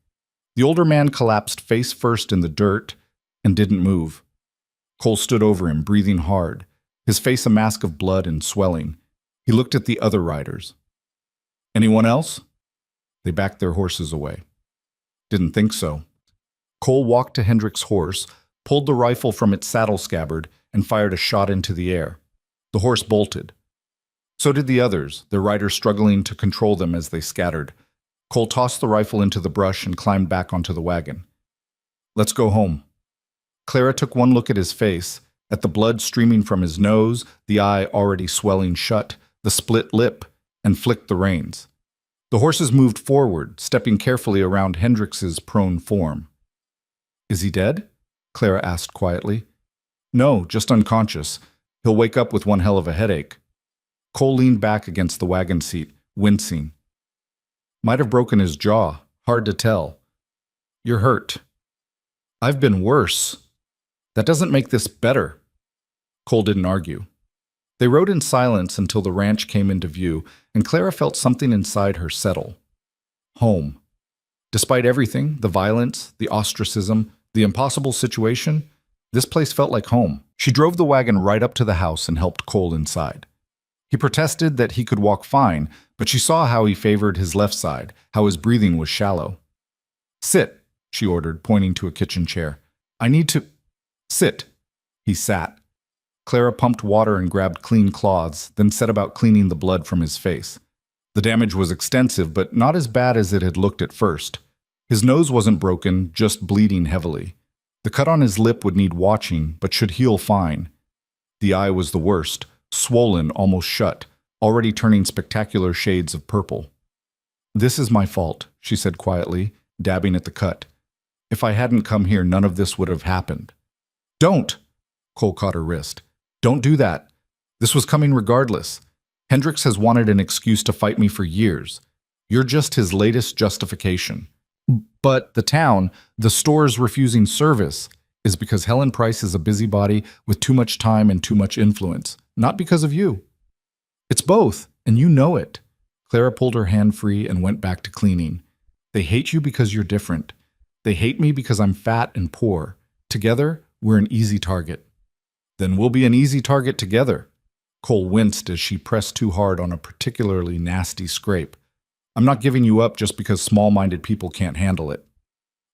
The older man collapsed face first in the dirt and didn't move. Cole stood over him, breathing hard, his face a mask of blood and swelling. He looked at the other riders. "Anyone else?" They backed their horses away. "Didn't think so." Cole walked to Hendrick's horse, pulled the rifle from its saddle scabbard, and fired a shot into the air. The horse bolted. So did the others, their riders struggling to control them as they scattered. Cole tossed the rifle into the brush and climbed back onto the wagon. "Let's go home." Clara took one look at his face, at the blood streaming from his nose, the eye already swelling shut, the split lip, and flicked the reins. The horses moved forward, stepping carefully around Hendricks's prone form. "Is he dead?" Clara asked quietly. "No, just unconscious. He'll wake up with one hell of a headache." Cole leaned back against the wagon seat, wincing. "Might have broken his jaw. Hard to tell." "You're hurt." "I've been worse." "That doesn't make this better." Cole didn't argue. They rode in silence until the ranch came into view, and Clara felt something inside her settle. Home. Despite everything, the violence, the ostracism, the impossible situation, this place felt like home. She drove the wagon right up to the house and helped Cole inside. He protested that he could walk fine, but she saw how he favored his left side, how his breathing was shallow. "Sit," she ordered, pointing to a kitchen chair. "I need to—" "Sit." He sat. Clara pumped water and grabbed clean cloths, then set about cleaning the blood from his face. The damage was extensive, but not as bad as it had looked at first. His nose wasn't broken, just bleeding heavily. The cut on his lip would need watching, but should heal fine. The eye was the worst, swollen almost shut, already turning spectacular shades of purple. "This is my fault," she said quietly, dabbing at the cut. "If I hadn't come here, none of this would have happened." "Don't!" Cole caught her wrist. "Don't do that. This was coming regardless. Hendricks has wanted an excuse to fight me for years. You're just his latest justification. But the town, the stores refusing service, is because Helen Price is a busybody with too much time and too much influence, not because of you. It's both, and you know it." Clara pulled her hand free and went back to cleaning. "They hate you because you're different. They hate me because I'm fat and poor. Together, we're an easy target." "Then we'll be an easy target together." Cole winced as she pressed too hard on a particularly nasty scrape. "I'm not giving you up just because small-minded people can't handle it.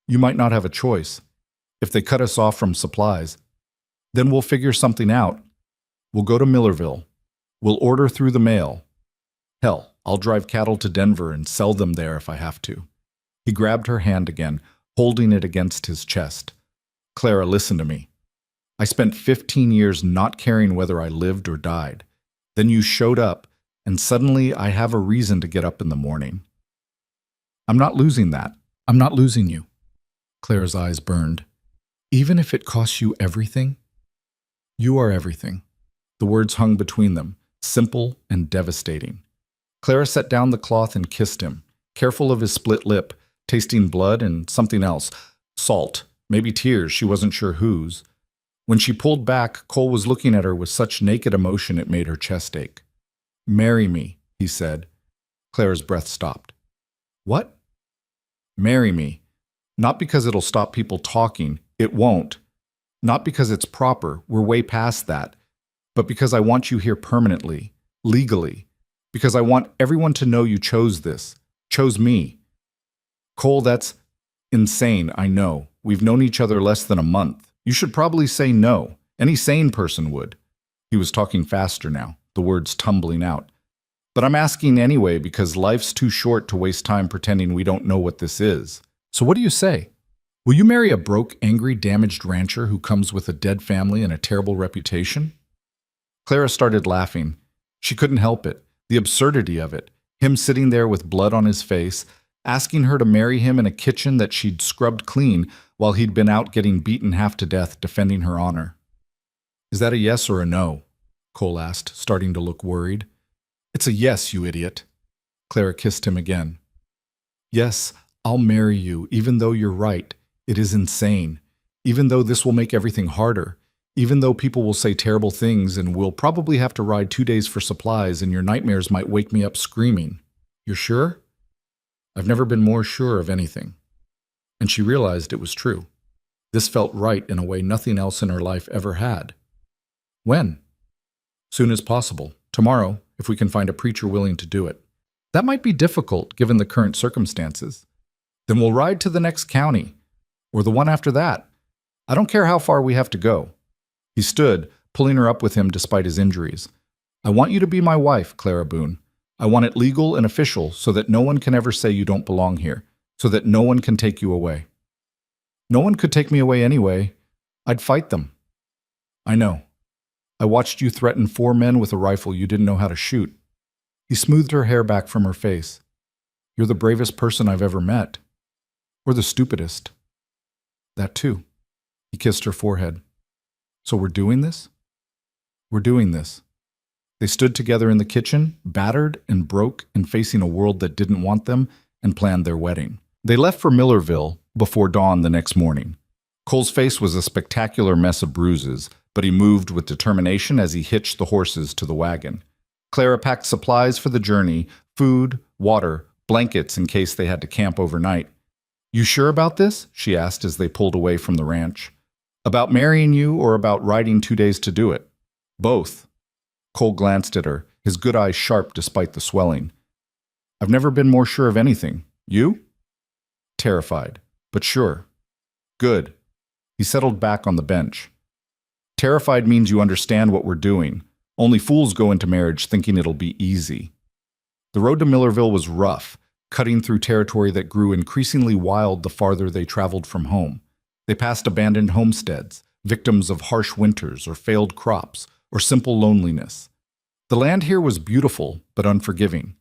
You might not have a choice. If they cut us off from supplies, then we'll figure something out. We'll go to Millerville. We'll order through the mail. Hell, I'll drive cattle to Denver and sell them there if I have to." He grabbed her hand again, holding it against his chest. "Clara, listen to me. I spent 15 years not caring whether I lived or died. Then you showed up, and suddenly I have a reason to get up in the morning. I'm not losing that. I'm not losing you." Clara's eyes burned. "Even if it costs you everything?" "You are everything." The words hung between them, simple and devastating. Clara set down the cloth and kissed him, careful of his split lip, tasting blood and something else. Salt, maybe tears, she wasn't sure whose. When she pulled back, Cole was looking at her with such naked emotion it made her chest ache. "Marry me," he said. Clara's breath stopped. "What?" "Marry me. Not because it'll stop people talking. It won't. Not because it's proper. We're way past that. But because I want you here permanently, legally. Because I want everyone to know you chose this. Chose me." "Cole, that's insane, I know. We've known each other less than a month. You should probably say no. Any sane person would." He was talking faster now, the words tumbling out. "But I'm asking anyway because life's too short to waste time pretending we don't know what this is. So what do you say? Will you marry a broke, angry, damaged rancher who comes with a dead family and a terrible reputation?" Clara started laughing. She couldn't help it. The absurdity of it. Him sitting there with blood on his face, asking her to marry him in a kitchen that she'd scrubbed clean while he'd been out getting beaten half to death defending her honor. "Is that a yes or a no?" Cole asked, starting to look worried. "It's a yes, you idiot." Clara kissed him again. Yes, I'll marry you, even though you're right. It is insane. Even though this will make everything harder. Even though people will say terrible things and we'll probably have to ride 2 days for supplies and your nightmares might wake me up screaming. You're sure? I've never been more sure of anything. And she realized it was true. This felt right in a way nothing else in her life ever had. When? Soon as possible. Tomorrow, if we can find a preacher willing to do it. That might be difficult, given the current circumstances. Then we'll ride to the next county, or the one after that. I don't care how far we have to go. He stood, pulling her up with him despite his injuries. I want you to be my wife, Clara Boone. I want it legal and official so that no one can ever say you don't belong here, so that no one can take you away. No one could take me away anyway. I'd fight them. I know. I watched you threaten 4 men with a rifle you didn't know how to shoot. He smoothed her hair back from her face. You're the bravest person I've ever met. Or the stupidest. That too. He kissed her forehead. So we're doing this? We're doing this. They stood together in the kitchen, battered and broke and facing a world that didn't want them, and planned their wedding. They left for Millerville before dawn the next morning. Cole's face was a spectacular mess of bruises, but he moved with determination as he hitched the horses to the wagon. Clara packed supplies for the journey, food, water, blankets in case they had to camp overnight. You sure about this? She asked as they pulled away from the ranch. About marrying you or about riding 2 days to do it? Both. Cole glanced at her, his good eyes sharp despite the swelling. I've never been more sure of anything. You? Terrified, but sure. Good. He settled back on the bench. Terrified means you understand what we're doing. Only fools go into marriage thinking it'll be easy. The road to Millerville was rough, cutting through territory that grew increasingly wild the farther they traveled from home. They passed abandoned homesteads, victims of harsh winters or failed crops, or simple loneliness. The land here was beautiful, but unforgiving.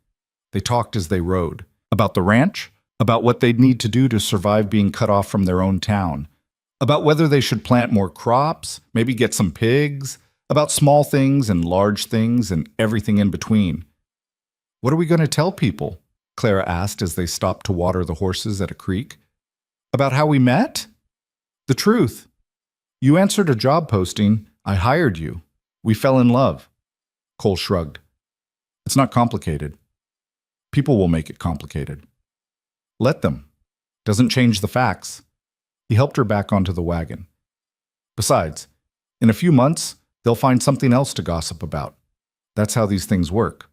They talked as they rode. About the ranch, about what they'd need to do to survive being cut off from their own town, about whether they should plant more crops, maybe get some pigs, about small things and large things and everything in between. What are we going to tell people? Clara asked as they stopped to water the horses at a creek. About how we met? The truth. You answered a job posting. I hired you. We fell in love. Cole shrugged. It's not complicated. People will make it complicated. Let them. Doesn't change the facts. He helped her back onto the wagon. Besides, in a few months, they'll find something else to gossip about. That's how these things work.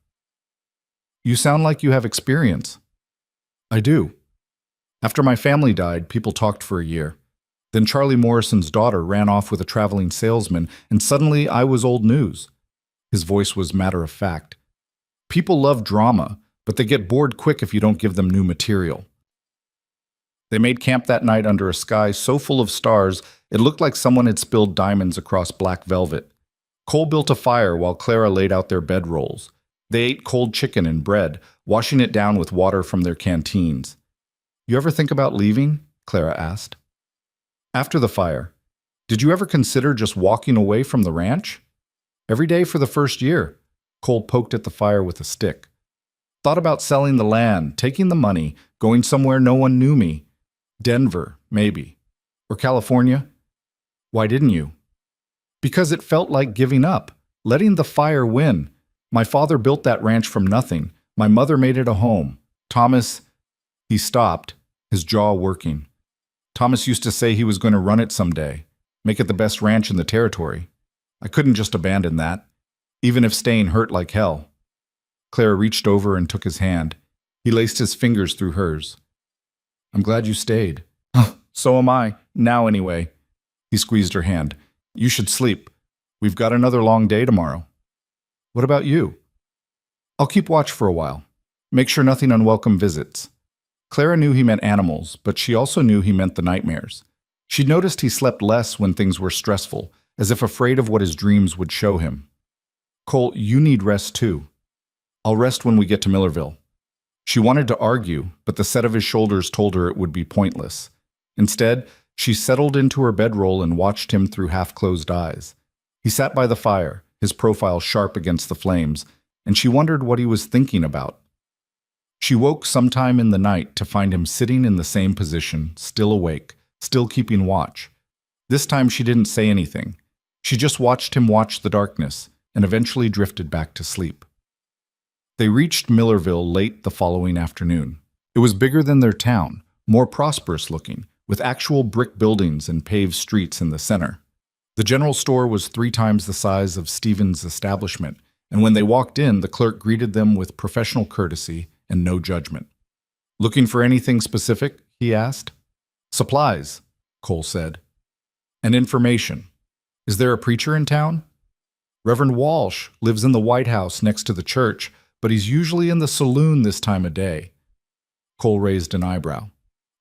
You sound like you have experience. I do. After my family died, people talked for a year. Then Charlie Morrison's daughter ran off with a traveling salesman, and suddenly I was old news. His voice was matter of fact. People love drama, but they get bored quick if you don't give them new material. They made camp that night under a sky so full of stars it looked like someone had spilled diamonds across black velvet. Cole built a fire while Clara laid out their bedrolls. They ate cold chicken and bread, washing it down with water from their canteens. You ever think about leaving? Clara asked. After the fire, did you ever consider just walking away from the ranch? Every day for the first year. Cole poked at the fire with a stick. Thought about selling the land, taking the money, going somewhere no one knew me. Denver, maybe. Or California? Why didn't you? Because it felt like giving up, letting the fire win. My father built that ranch from nothing. My mother made it a home. Thomas, he stopped, his jaw working. Thomas used to say he was going to run it someday, make it the best ranch in the territory. I couldn't just abandon that, even if staying hurt like hell. Clara reached over and took his hand. He laced his fingers through hers. I'm glad you stayed. So am I, now anyway. He squeezed her hand. You should sleep. We've got another long day tomorrow. What about you? I'll keep watch for a while. Make sure nothing unwelcome visits. Clara knew he meant animals, but she also knew he meant the nightmares. She noticed he slept less when things were stressful, as if afraid of what his dreams would show him. Cole, you need rest too. I'll rest when we get to Millerville. She wanted to argue, but the set of his shoulders told her it would be pointless. Instead, she settled into her bedroll and watched him through half-closed eyes. He sat by the fire, his profile sharp against the flames, and she wondered what he was thinking about. She woke sometime in the night to find him sitting in the same position, still awake, still keeping watch. This time she didn't say anything. She just watched him watch the darkness and eventually drifted back to sleep. They reached Millerville late the following afternoon. It was bigger than their town, more prosperous looking, with actual brick buildings and paved streets in the center. The general store was 3 times the size of Stephen's establishment, and when they walked in, the clerk greeted them with professional courtesy and no judgment. "Looking for anything specific?" he asked. "Supplies," Cole said. "And information. Is there a preacher in town?" "Reverend Walsh lives in the White House next to the church, but he's usually in the saloon this time of day." Cole raised an eyebrow.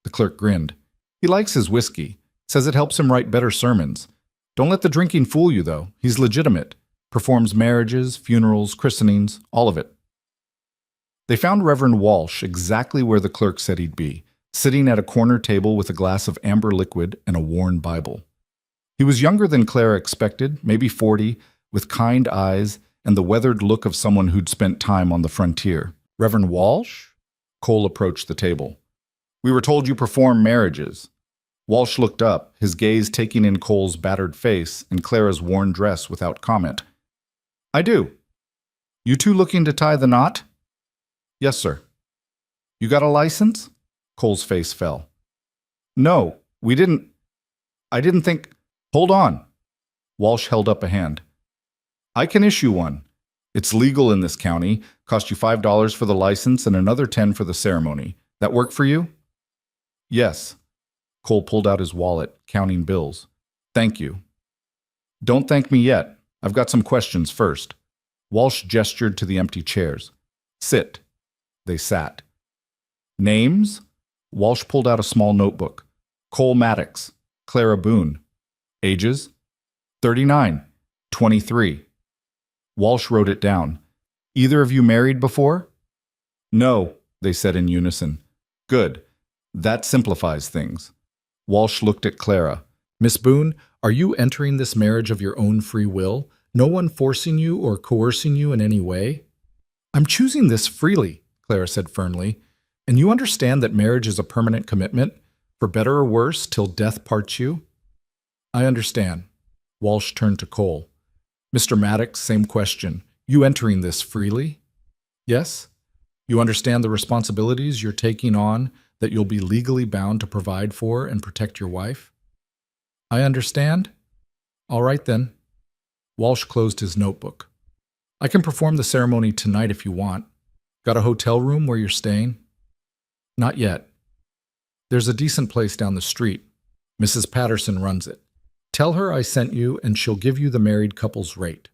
The clerk grinned. "He likes his whiskey. Says it helps him write better sermons. Don't let the drinking fool you, though. He's legitimate. Performs marriages, funerals, christenings, all of it." They found Reverend Walsh exactly where the clerk said he'd be, sitting at a corner table with a glass of amber liquid and a worn Bible. He was younger than Clara expected, maybe 40, with kind eyes and the weathered look of someone who'd spent time on the frontier. "Reverend Walsh?" Cole approached the table. "We were told you perform marriages." Walsh looked up, his gaze taking in Cole's battered face and Clara's worn dress without comment. "I do. You two looking to tie the knot?" "Yes, sir." "You got a license?" Cole's face fell. "No, we didn't. I didn't think—" "Hold on." Walsh held up a hand. "I can issue one. It's legal in this county. Cost you $5 for the license and another $10 for the ceremony. That work for you?" "Yes." Cole pulled out his wallet, counting bills. "Thank you." "Don't thank me yet. I've got some questions first." Walsh gestured to the empty chairs. "Sit." They sat. "Names?" Walsh pulled out a small notebook. "Cole Maddox, Clara Boone." "Ages?" 39, 23. Walsh wrote it down. "Either of you married before?" "No," they said in unison. "Good. That simplifies things." Walsh looked at Clara. "Miss Boone, are you entering this marriage of your own free will? No one forcing you or coercing you in any way?" "I'm choosing this freely," Clara said firmly. "And you understand that marriage is a permanent commitment, for better or worse, till death parts you?" "I understand." Walsh turned to Cole. "Mr. Maddox, same question. You entering this freely?" "Yes." "You understand the responsibilities you're taking on, that you'll be legally bound to provide for and protect your wife?" "I understand." "All right, then." Walsh closed his notebook. "I can perform the ceremony tonight if you want. Got a hotel room where you're staying?" "Not yet. There's a decent place down the street. Mrs. Patterson runs it. Tell her I sent you and she'll give you the married couple's rate."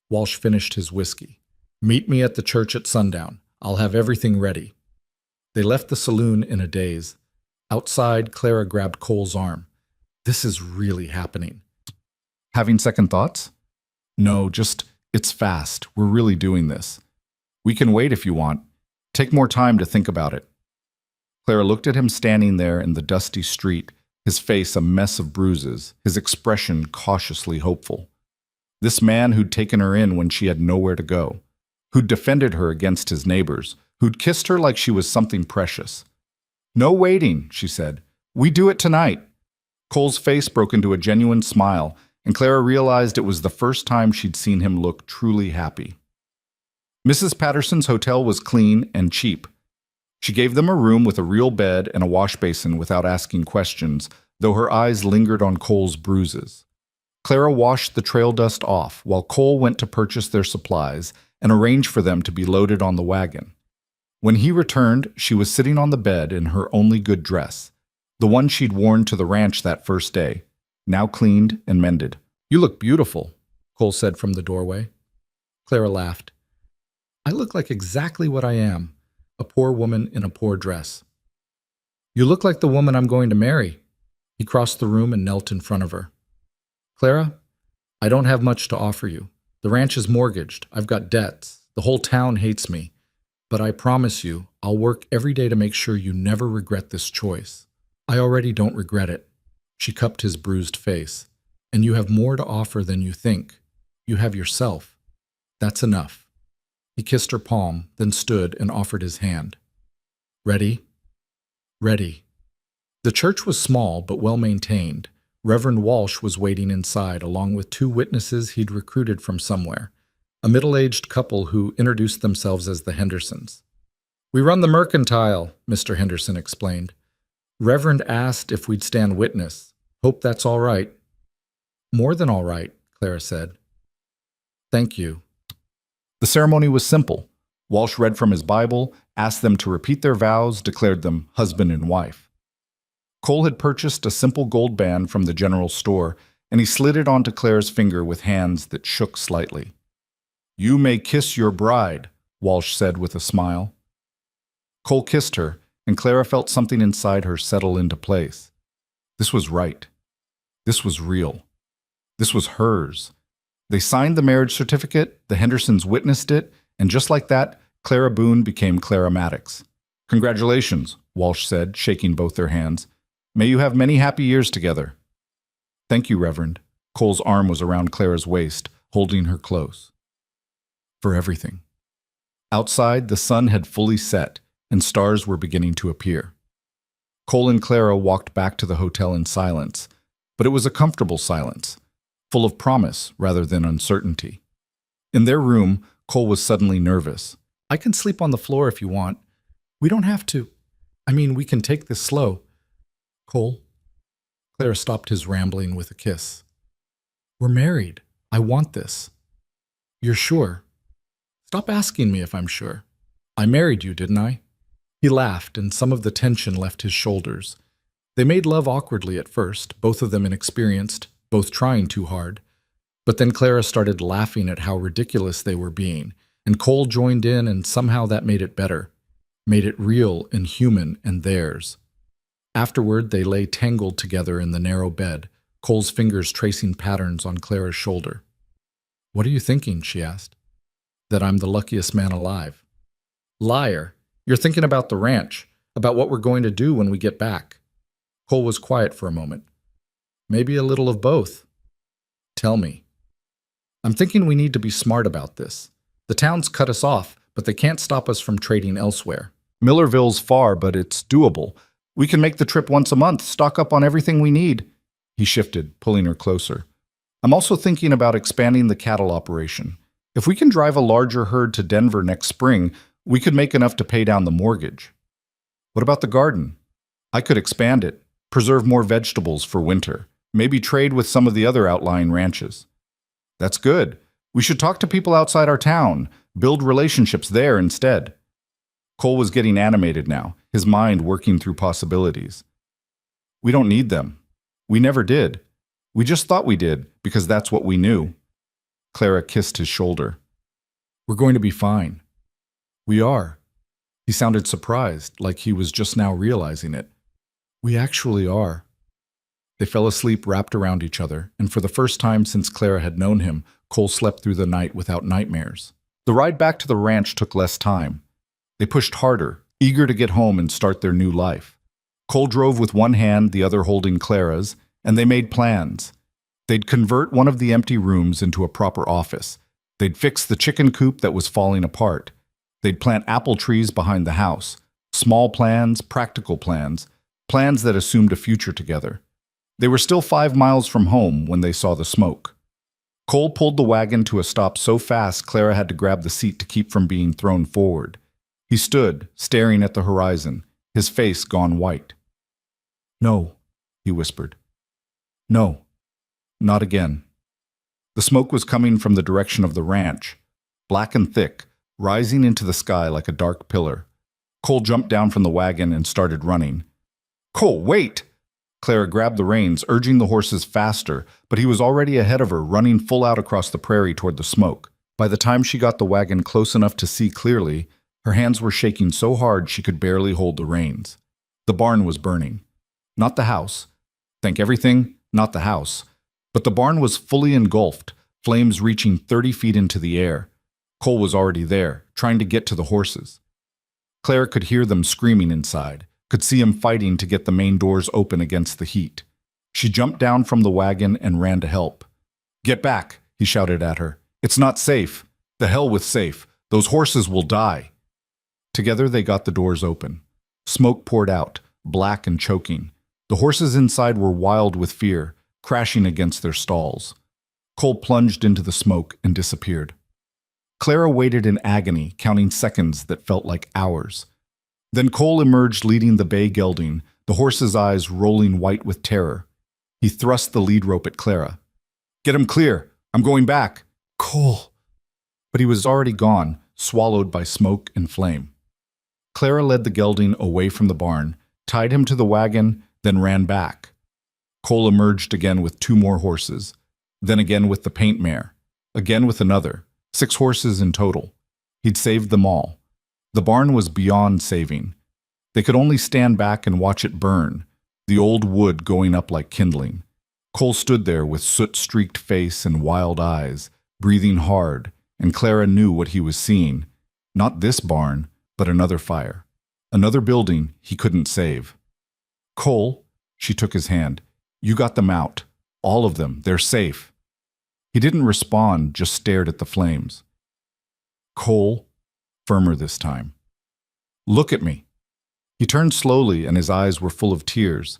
Walsh finished his whiskey. "Meet me at the church at sundown. I'll have everything ready." They left the saloon in a daze. Outside, Clara grabbed Cole's arm. "This is really happening." "Having second thoughts?" "No, just, it's fast. We're really doing this. We can wait if you want. Take more time to think about it." Clara looked at him standing there in the dusty street, his face a mess of bruises, his expression cautiously hopeful. This man who'd taken her in when she had nowhere to go, who'd defended her against his neighbors, who'd kissed her like she was something precious. "No waiting," she said. "We do it tonight." Cole's face broke into a genuine smile, and Clara realized it was the first time she'd seen him look truly happy. Mrs. Patterson's hotel was clean and cheap. She gave them a room with a real bed and a wash basin without asking questions, though her eyes lingered on Cole's bruises. Clara washed the trail dust off, while Cole went to purchase their supplies and arrange for them to be loaded on the wagon. When he returned, she was sitting on the bed in her only good dress, the one she'd worn to the ranch that first day, now cleaned and mended. "You look beautiful," Cole said from the doorway. Clara laughed. "I look like exactly what I am, a poor woman in a poor dress." "You look like the woman I'm going to marry." He crossed the room and knelt in front of her. "Clara, I don't have much to offer you. The ranch is mortgaged. I've got debts. The whole town hates me. But I promise you, I'll work every day to make sure you never regret this choice." "I already don't regret it." She cupped his bruised face. "And you have more to offer than you think. You have yourself. That's enough." He kissed her palm, then stood and offered his hand. Ready? Ready. The church was small but well maintained. Reverend Walsh was waiting inside along with 2 witnesses he'd recruited from somewhere, a middle-aged couple who introduced themselves as the Hendersons. "We run the mercantile," Mr. Henderson explained. "Reverend asked if we'd stand witness. Hope that's all right." "More than all right," Clara said. "Thank you." The ceremony was simple. Walsh read from his Bible, asked them to repeat their vows, declared them husband and wife. Cole had purchased a simple gold band from the general store, and he slid it onto Clara's finger with hands that shook slightly. "You may kiss your bride," Walsh said with a smile. Cole kissed her, and Clara felt something inside her settle into place. This was right. This was real. This was hers. They signed the marriage certificate, the Hendersons witnessed it, and just like that, Clara Boone became Clara Maddox. "Congratulations," Walsh said, shaking both their hands. "May you have many happy years together." "Thank you, Reverend." Cole's arm was around Clara's waist, holding her close. "For everything." Outside, the sun had fully set, and stars were beginning to appear. Cole and Clara walked back to the hotel in silence, but it was a comfortable silence, full of promise rather than uncertainty. In their room, Cole was suddenly nervous. "I can sleep on the floor if you want. We don't have to. We can take this slow." "Cole?" Clara stopped his rambling with a kiss. "We're married. I want this." "You're sure?" "Stop asking me if I'm sure. I married you, didn't I?" He laughed, and some of the tension left his shoulders. They made love awkwardly at first, both of them inexperienced, both trying too hard. But then Clara started laughing at how ridiculous they were being, and Cole joined in, and somehow that made it better, made it real and human and theirs. Afterward, they lay tangled together in the narrow bed, Cole's fingers tracing patterns on Clara's shoulder. "What are you thinking?" she asked. "That I'm the luckiest man alive." "Liar. You're thinking about the ranch, about what we're going to do when we get back." Cole was quiet for a moment. "Maybe a little of both." "Tell me." "I'm thinking we need to be smart about this. The town's cut us off, but they can't stop us from trading elsewhere. Millerville's far, but it's doable. We can make the trip once a month, stock up on everything we need." He shifted, pulling her closer. "I'm also thinking about expanding the cattle operation. If we can drive a larger herd to Denver next spring, we could make enough to pay down the mortgage." "What about the garden?" "I could expand it, preserve more vegetables for winter, maybe trade with some of the other outlying ranches." "That's good. We should talk to people outside our town, build relationships there instead." Cole was getting animated now, his mind working through possibilities. "We don't need them. We never did. We just thought we did, because that's what we knew." Clara kissed his shoulder. "We're going to be fine." "We are." He sounded surprised, like he was just now realizing it. "We actually are." They fell asleep wrapped around each other, and for the first time since Clara had known him, Cole slept through the night without nightmares. The ride back to the ranch took less time. They pushed harder, eager to get home and start their new life. Cole drove with one hand, the other holding Clara's, and they made plans. They'd convert one of the empty rooms into a proper office. They'd fix the chicken coop that was falling apart. They'd plant apple trees behind the house. Small plans, practical plans, plans that assumed a future together. They were still 5 miles from home when they saw the smoke. Cole pulled the wagon to a stop so fast Clara had to grab the seat to keep from being thrown forward. He stood, staring at the horizon, his face gone white. "No," he whispered. "No, not again." The smoke was coming from the direction of the ranch, black and thick, rising into the sky like a dark pillar. Cole jumped down from the wagon and started running. "Cole, wait!" Clara grabbed the reins, urging the horses faster, but he was already ahead of her, running full out across the prairie toward the smoke. By the time she got the wagon close enough to see clearly, her hands were shaking so hard she could barely hold the reins. The barn was burning. Not the house. Thank everything, not the house. But the barn was fully engulfed, flames reaching 30 feet into the air. Cole was already there, trying to get to the horses. Clara could hear them screaming inside, could see him fighting to get the main doors open against the heat. She jumped down from the wagon and ran to help. "Get back," he shouted at her. "It's not safe. The hell with safe. Those horses will die. Together they got the doors open. Smoke poured out, black and choking. The horses inside were wild with fear, crashing against their stalls. Cole plunged into the smoke and disappeared. Clara waited in agony, counting seconds that felt like hours. Then Cole emerged leading the bay gelding, the horse's eyes rolling white with terror. He thrust the lead rope at Clara. "Get him clear! I'm going back!" "Cole!" But he was already gone, swallowed by smoke and flame. Clara led the gelding away from the barn, tied him to the wagon, then ran back. Cole emerged again with 2 more horses, then again with the paint mare, again with another, 6 horses in total. He'd saved them all. The barn was beyond saving. They could only stand back and watch it burn, the old wood going up like kindling. Cole stood there with soot-streaked face and wild eyes, breathing hard, and Clara knew what he was seeing. Not this barn, but another fire. Another building he couldn't save. "Cole," she took his hand, "you got them out. All of them. They're safe." He didn't respond, just stared at the flames. "Cole," firmer this time. "Look at me." He turned slowly and his eyes were full of tears.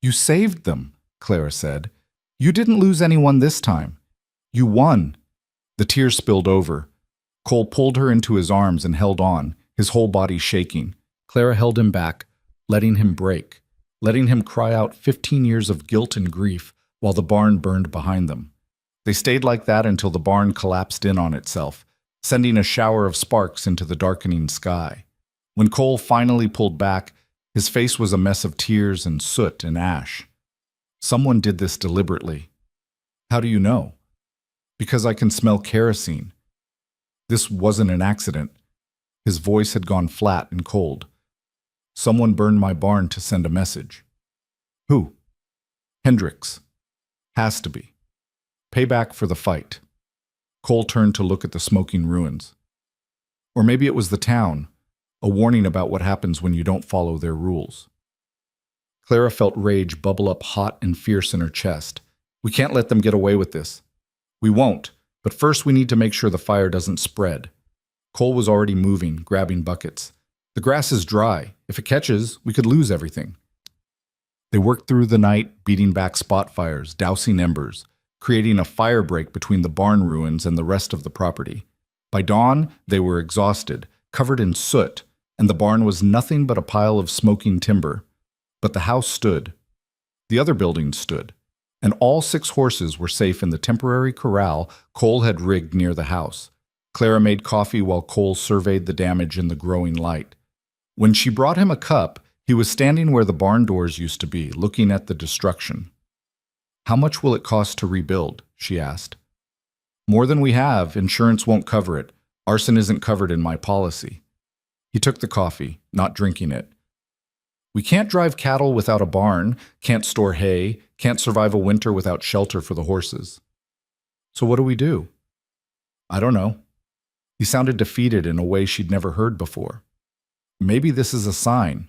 "You saved them," Clara said. "You didn't lose anyone this time. You won." The tears spilled over. Cole pulled her into his arms and held on, his whole body shaking. Clara held him back, letting him break, letting him cry out 15 years of guilt and grief while the barn burned behind them. They stayed like that until the barn collapsed in on itself, sending a shower of sparks into the darkening sky. When Cole finally pulled back, his face was a mess of tears and soot and ash. "Someone did this deliberately." "How do you know?" "Because I can smell kerosene." This wasn't an accident. His voice had gone flat and cold. "Someone burned my barn to send a message." "Who?" "Hendricks. Has to be. Payback for the fight." Cole turned to look at the smoking ruins. Or maybe it was the town, a warning about what happens when you don't follow their rules. Clara felt rage bubble up hot and fierce in her chest. "We can't let them get away with this." "We won't, but first we need to make sure the fire doesn't spread." Cole was already moving, grabbing buckets. "The grass is dry. If it catches, we could lose everything." They worked through the night, beating back spot fires, dousing embers, creating a fire break between the barn ruins and the rest of the property. By dawn, they were exhausted, covered in soot, and the barn was nothing but a pile of smoking timber. But the house stood. The other buildings stood. And all 6 horses were safe in the temporary corral Cole had rigged near the house. Clara made coffee while Cole surveyed the damage in the growing light. When she brought him a cup, he was standing where the barn doors used to be, looking at the destruction. "How much will it cost to rebuild?" she asked. "More than we have. Insurance won't cover it. Arson isn't covered in my policy." He took the coffee, not drinking it. "We can't drive cattle without a barn, can't store hay, can't survive a winter without shelter for the horses." "So what do we do?" "I don't know." He sounded defeated in a way she'd never heard before. "Maybe this is a sign.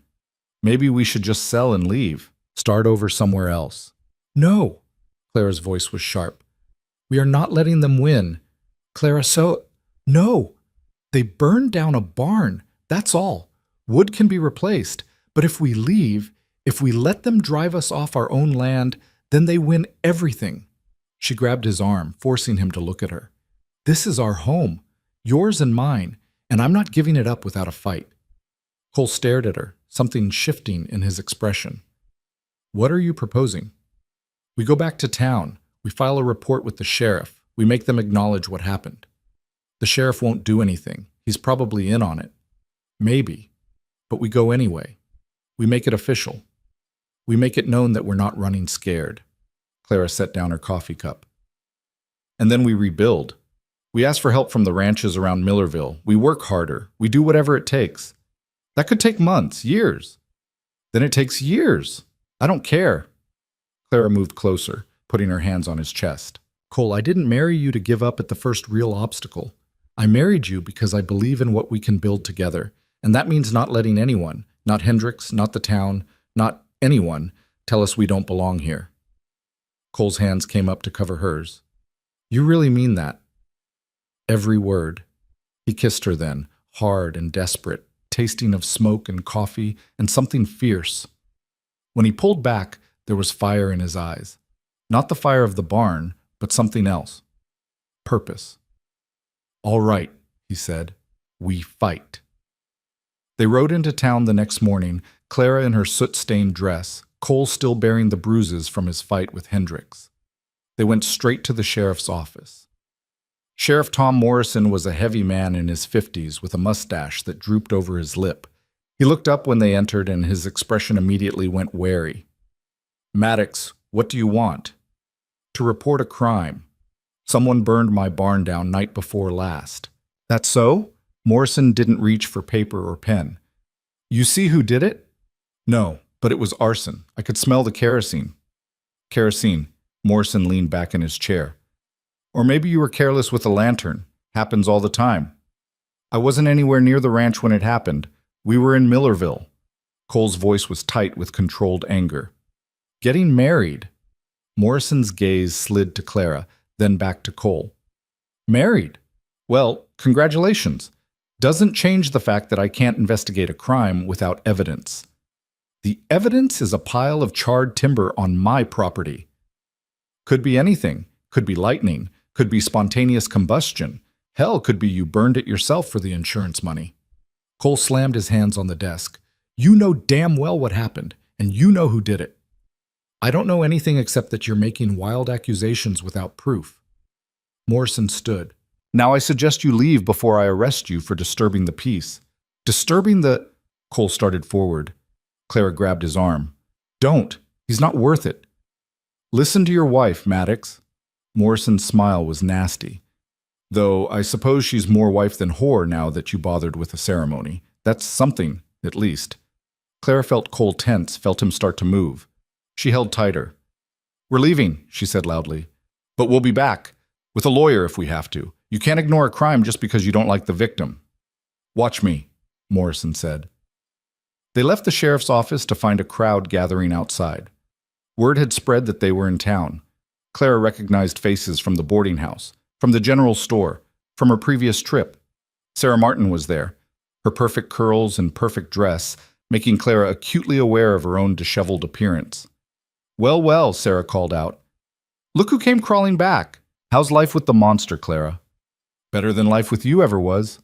Maybe we should just sell and leave, start over somewhere else." "No!" Clara's voice was sharp. "We are not letting them win. Clara, no! They burned down a barn, that's all. Wood can be replaced. But if we leave, if we let them drive us off our own land, then they win everything." She grabbed his arm, forcing him to look at her. "This is our home, yours and mine, and I'm not giving it up without a fight." Cole stared at her, something shifting in his expression. "What are you proposing?" "We go back to town. We file a report with the sheriff. We make them acknowledge what happened." "The sheriff won't do anything. He's probably in on it." "Maybe. But we go anyway. We make it official. We make it known that we're not running scared." Clara set down her coffee cup. "And then we rebuild. We ask for help from the ranches around Millerville. We work harder. We do whatever it takes. That could take months, years. Then it takes years. I don't care." Clara moved closer, putting her hands on his chest. "Cole, I didn't marry you to give up at the first real obstacle. I married you because I believe in what we can build together, and that means not letting anyone, not Hendricks, not the town, not anyone, tell us we don't belong here." Cole's hands came up to cover hers. "You really mean that?" "Every word." He kissed her then, hard and desperate, tasting of smoke and coffee and something fierce. When he pulled back, there was fire in his eyes. Not the fire of the barn, but something else. Purpose. "All right," he said. "We fight." They rode into town the next morning, Clara in her soot-stained dress, Cole still bearing the bruises from his fight with Hendricks. They went straight to the sheriff's office. Sheriff Tom Morrison was a heavy man in his 50s with a mustache that drooped over his lip. He looked up when they entered and his expression immediately went wary. "Maddox, what do you want?" "To report a crime. Someone burned my barn down night before last." "That so?" Morrison didn't reach for paper or pen. "You see who did it?" "No, but it was arson. I could smell the kerosene." "Kerosene." Morrison leaned back in his chair. "Or maybe you were careless with a lantern. Happens all the time." "I wasn't anywhere near the ranch when it happened. We were in Millerville." Cole's voice was tight with controlled anger. "Getting married." Morrison's gaze slid to Clara, then back to Cole. "Married? Well, congratulations. Doesn't change the fact that I can't investigate a crime without evidence. The evidence is a pile of charred timber on my property. Could be anything. Could be lightning. Could be spontaneous combustion. Hell, could be you burned it yourself for the insurance money." Cole slammed his hands on the desk. "You know damn well what happened, and you know who did it." "I don't know anything except that you're making wild accusations without proof." Morrison stood. "Now I suggest you leave before I arrest you for disturbing the peace." "Disturbing the—" Cole started forward. Clara grabbed his arm. "Don't. He's not worth it." "Listen to your wife, Maddox." Morrison's smile was nasty. "Though I suppose she's more wife than whore now that you bothered with a ceremony. That's something, at least." Clara felt Cole tense, felt him start to move. She held tighter. "We're leaving," she said loudly. "But we'll be back. With a lawyer if we have to. You can't ignore a crime just because you don't like the victim." "Watch me," Morrison said. They left the sheriff's office to find a crowd gathering outside. Word had spread that they were in town. Clara recognized faces from the boarding house, from the general store, from her previous trip. Sarah Martin was there, her perfect curls and perfect dress, making Clara acutely aware of her own disheveled appearance. "Well, well," Sarah called out. "Look who came crawling back. How's life with the monster, Clara?" "Better than life with you ever was."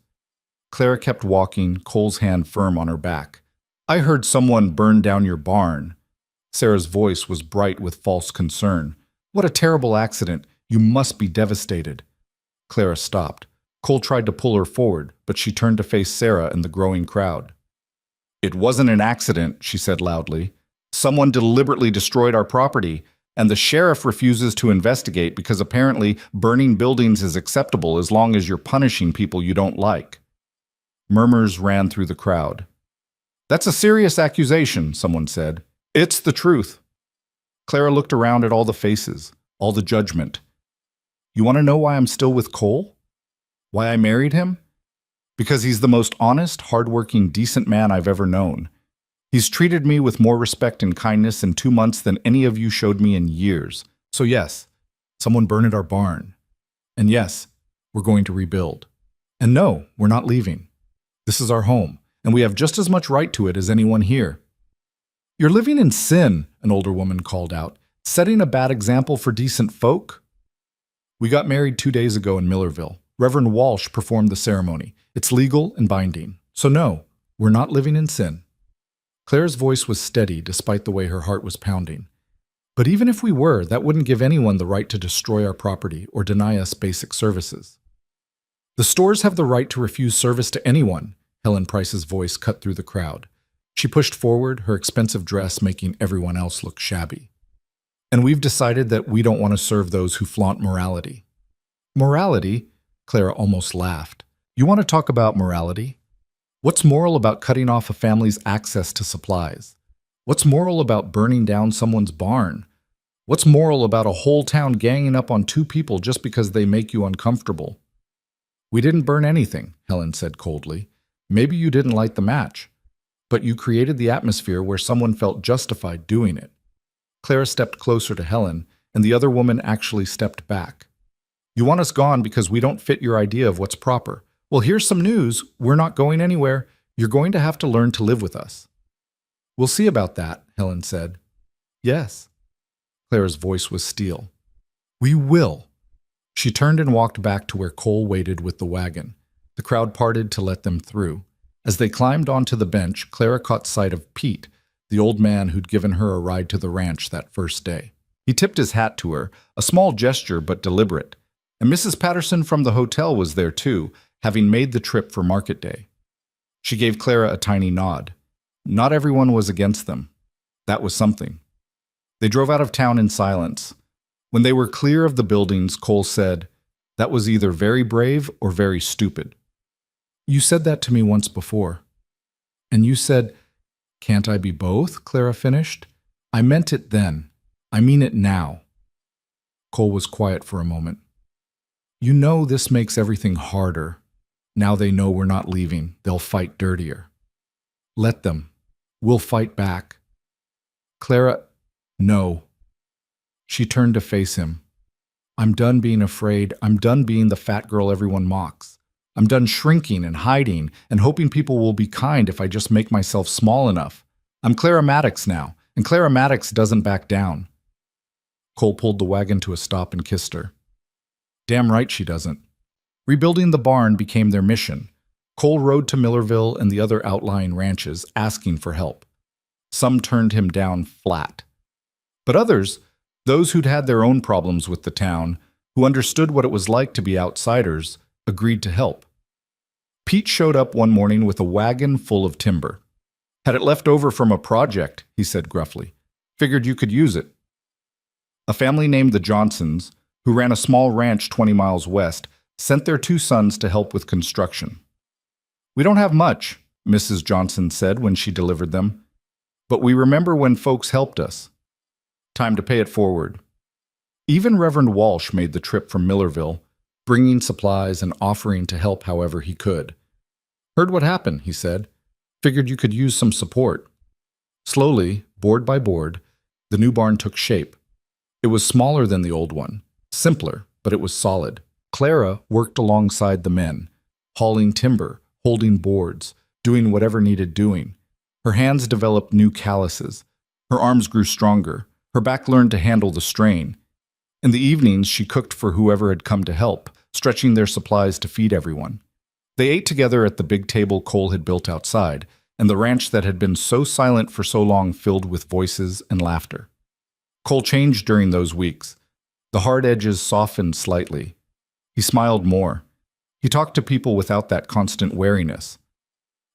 Clara kept walking, Cole's hand firm on her back. "I heard someone burn down your barn." Sarah's voice was bright with false concern. "What a terrible accident. You must be devastated." Clara stopped. Cole tried to pull her forward, but she turned to face Sarah and the growing crowd. "It wasn't an accident," she said loudly. "Someone deliberately destroyed our property, and the sheriff refuses to investigate because apparently burning buildings is acceptable as long as you're punishing people you don't like." Murmurs ran through the crowd. "That's a serious accusation," someone said. "It's the truth." Clara looked around at all the faces, all the judgment. "You want to know why I'm still with Cole? Why I married him? Because he's the most honest, hardworking, decent man I've ever known. He's treated me with more respect and kindness in 2 months than any of you showed me in years. So yes, someone burned our barn. And yes, we're going to rebuild. And no, we're not leaving. This is our home, and we have just as much right to it as anyone here." "You're living in sin," an older woman called out, "setting a bad example for decent folk." "We got married 2 days ago in Millerville. Reverend Walsh performed the ceremony. It's legal and binding. So no, we're not living in sin." Claire's voice was steady despite the way her heart was pounding. "But even if we were, that wouldn't give anyone the right to destroy our property or deny us basic services." "The stores have the right to refuse service to anyone," Helen Price's voice cut through the crowd. She pushed forward, her expensive dress making everyone else look shabby. "And we've decided that we don't want to serve those who flaunt morality." "Morality?" Clara almost laughed. "You want to talk about morality? What's moral about cutting off a family's access to supplies? What's moral about burning down someone's barn? What's moral about a whole town ganging up on 2 people just because they make you uncomfortable?" "We didn't burn anything," Helen said coldly. "Maybe you didn't light the match. But you created the atmosphere where someone felt justified doing it." Clara stepped closer to Helen, and the other woman actually stepped back. "You want us gone because we don't fit your idea of what's proper. Well, here's some news. We're not going anywhere. You're going to have to learn to live with us. We'll see about that, Helen said. Yes. Clara's voice was steel. We will. She turned and walked back to where Cole waited with the wagon. The crowd parted to let them through. As they climbed onto the bench, Clara caught sight of Pete, the old man who'd given her a ride to the ranch that first day. He tipped his hat to her, a small gesture but deliberate. And Mrs. Patterson from the hotel was there too, having made the trip for market day. She gave Clara a tiny nod. Not everyone was against them. That was something. They drove out of town in silence. When they were clear of the buildings, Cole said, "That was either very brave or very stupid." "You said that to me once before." "And you said, 'Can't I be both?'" Clara finished. "I meant it then. I mean it now." Cole was quiet for a moment. "You know this makes everything harder. Now they know we're not leaving. They'll fight dirtier." "Let them. We'll fight back." "Clara, no." She turned to face him. "I'm done being afraid. I'm done being the fat girl everyone mocks. I'm done shrinking and hiding and hoping people will be kind if I just make myself small enough. I'm Clara Maddox now, and Clara Maddox doesn't back down." Cole pulled the wagon to a stop and kissed her. "Damn right she doesn't." Rebuilding the barn became their mission. Cole rode to Millerville and the other outlying ranches, asking for help. Some turned him down flat. But others, those who'd had their own problems with the town, who understood what it was like to be outsiders, agreed to help. Pete showed up one morning with a wagon full of timber. "Had it left over from a project," he said gruffly. "Figured you could use it." A family named the Johnsons, who ran a small ranch 20 miles west, sent their 2 sons to help with construction. "We don't have much," Mrs. Johnson said when she delivered them, "but we remember when folks helped us. Time to pay it forward." Even Reverend Walsh made the trip from Millerville, bringing supplies and offering to help however he could. "Heard what happened," he said. "Figured you could use some support." Slowly, board by board, the new barn took shape. It was smaller than the old one, simpler, but it was solid. Clara worked alongside the men, hauling timber, holding boards, doing whatever needed doing. Her hands developed new calluses. Her arms grew stronger. Her back learned to handle the strain. In the evenings, she cooked for whoever had come to help, stretching their supplies to feed everyone. They ate together at the big table Cole had built outside, and the ranch that had been so silent for so long filled with voices and laughter. Cole changed during those weeks. The hard edges softened slightly. He smiled more. He talked to people without that constant wariness.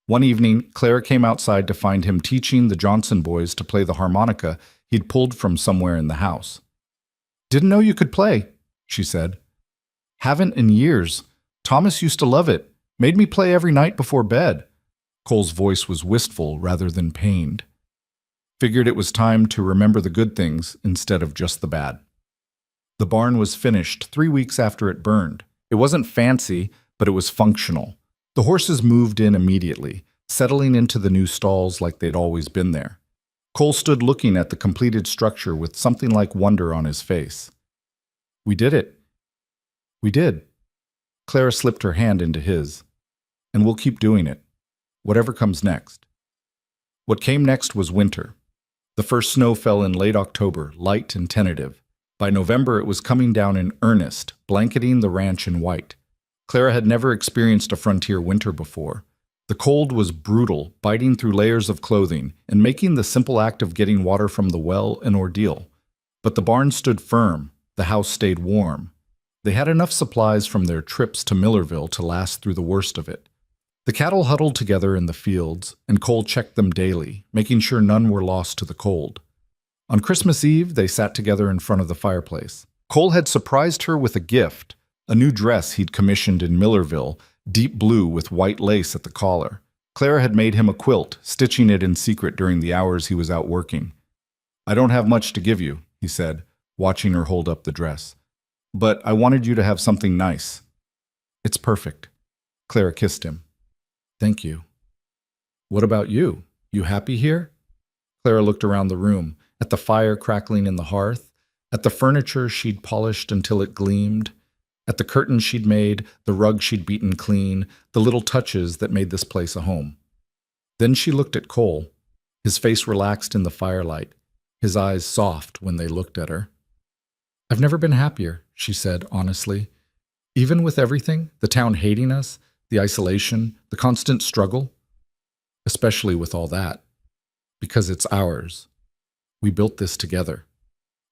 One evening, Clara came outside to find him teaching the Johnson boys to play the harmonica he'd pulled from somewhere in the house. "Didn't know you could play," she said. "Haven't in years. Thomas used to love it. Made me play every night before bed." Cole's voice was wistful rather than pained. Figured it was time to remember the good things instead of just the bad. The barn was finished 3 weeks after it burned. It wasn't fancy, but it was functional. The horses moved in immediately, settling into the new stalls like they'd always been there. Cole stood looking at the completed structure with something like wonder on his face. "We did it." "We did." Clara slipped her hand into his. "And we'll keep doing it, whatever comes next." What came next was winter. The first snow fell in late October, light and tentative. By November, it was coming down in earnest, blanketing the ranch in white. Clara had never experienced a frontier winter before. The cold was brutal, biting through layers of clothing and making the simple act of getting water from the well an ordeal. But the barn stood firm. The house stayed warm. They had enough supplies from their trips to Millerville to last through the worst of it. The cattle huddled together in the fields, and Cole checked them daily, making sure none were lost to the cold. On Christmas Eve, they sat together in front of the fireplace. Cole had surprised her with a gift, a new dress he'd commissioned in Millerville, deep blue with white lace at the collar. Clara had made him a quilt, stitching it in secret during the hours he was out working. "I don't have much to give you," he said, watching her hold up the dress. "But I wanted you to have something nice." "It's perfect." Clara kissed him. "Thank you." "What about you? You happy here?" Clara looked around the room, at the fire crackling in the hearth, at the furniture she'd polished until it gleamed, at the curtains she'd made, the rug she'd beaten clean, the little touches that made this place a home. Then she looked at Cole. His face relaxed in the firelight, his eyes soft when they looked at her. "I've never been happier," she said honestly. "Even with everything, the town hating us, the isolation, the constant struggle. Especially with all that. Because it's ours. We built this together."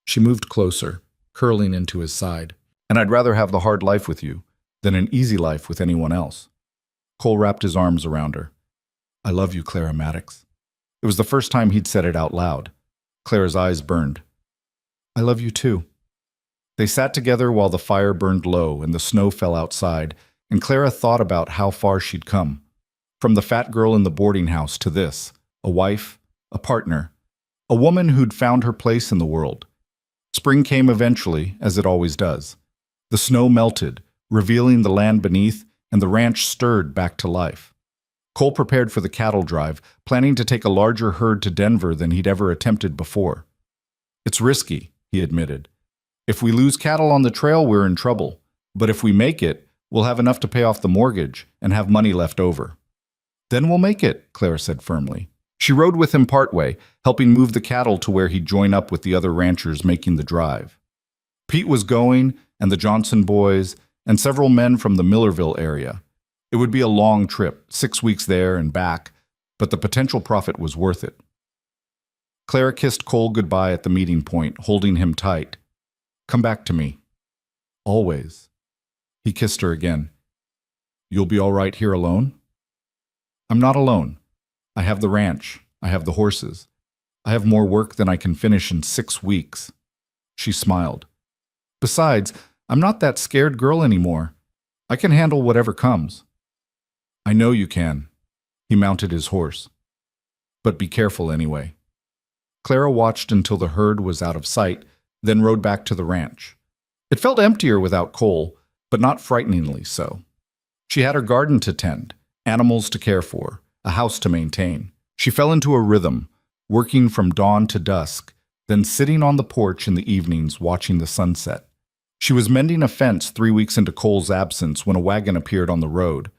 She moved closer, curling into his side. "And I'd rather have the hard life with you than an easy life with anyone else." Cole wrapped his arms around her. "I love you, Clara Maddox." It was the first time he'd said it out loud. Clara's eyes burned. "I love you too." They sat together while the fire burned low and the snow fell outside, and Clara thought about how far she'd come. From the fat girl in the boarding house to this, a wife, a partner, a woman who'd found her place in the world. Spring came eventually, as it always does. The snow melted, revealing the land beneath, and the ranch stirred back to life. Cole prepared for the cattle drive, planning to take a larger herd to Denver than he'd ever attempted before. "It's risky," he admitted. "If we lose cattle on the trail, we're in trouble. But if we make it, we'll have enough to pay off the mortgage and have money left over." "Then we'll make it," Clara said firmly. She rode with him partway, helping move the cattle to where he'd join up with the other ranchers making the drive. Pete was going, and the Johnson boys, and several men from the Millerville area. It would be a long trip, 6 weeks there and back, but the potential profit was worth it. Clara kissed Cole goodbye at the meeting point, holding him tight. "Come back to me. Always." He kissed her again. "You'll be all right here alone?" "I'm not alone. I have the ranch. I have the horses. I have more work than I can finish in 6 weeks." She smiled. "Besides, I'm not that scared girl anymore. I can handle whatever comes." "I know you can." He mounted his horse. "But be careful anyway." Clara watched until the herd was out of sight, then rode back to the ranch. It felt emptier without Cole, but not frighteningly so. She had her garden to tend, animals to care for, a house to maintain. She fell into a rhythm, working from dawn to dusk, then sitting on the porch in the evenings watching the sunset. She was mending a fence 3 weeks into Cole's absence when a wagon appeared on the road.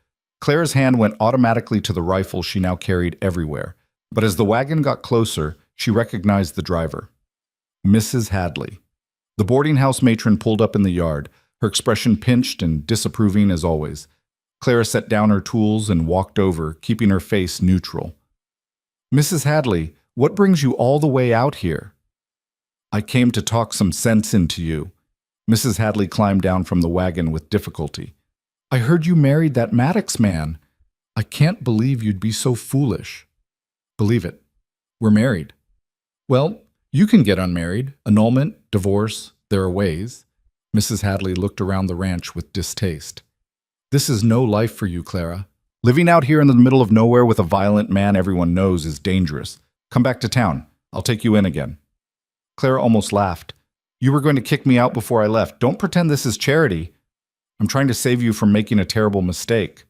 Clara's hand went automatically to the rifle she now carried everywhere, but as the wagon got closer, she recognized the driver. Mrs. Hadley. The boarding house matron pulled up in the yard, her expression pinched and disapproving as always. Clara set down her tools and walked over, keeping her face neutral. "Mrs. Hadley, what brings you all the way out here?" "I came to talk some sense into you." Mrs. Hadley climbed down from the wagon with difficulty. "I heard you married that Maddox man. I can't believe you'd be so foolish." "Believe it. We're married." "Well, you can get unmarried. Annulment, divorce, there are ways." Mrs. Hadley looked around the ranch with distaste. "This is no life for you, Clara. Living out here in the middle of nowhere with a violent man everyone knows is dangerous. Come back to town. I'll take you in again." Clara almost laughed. "You were going to kick me out before I left. Don't pretend this is charity. I'm trying to save you from making a terrible mistake."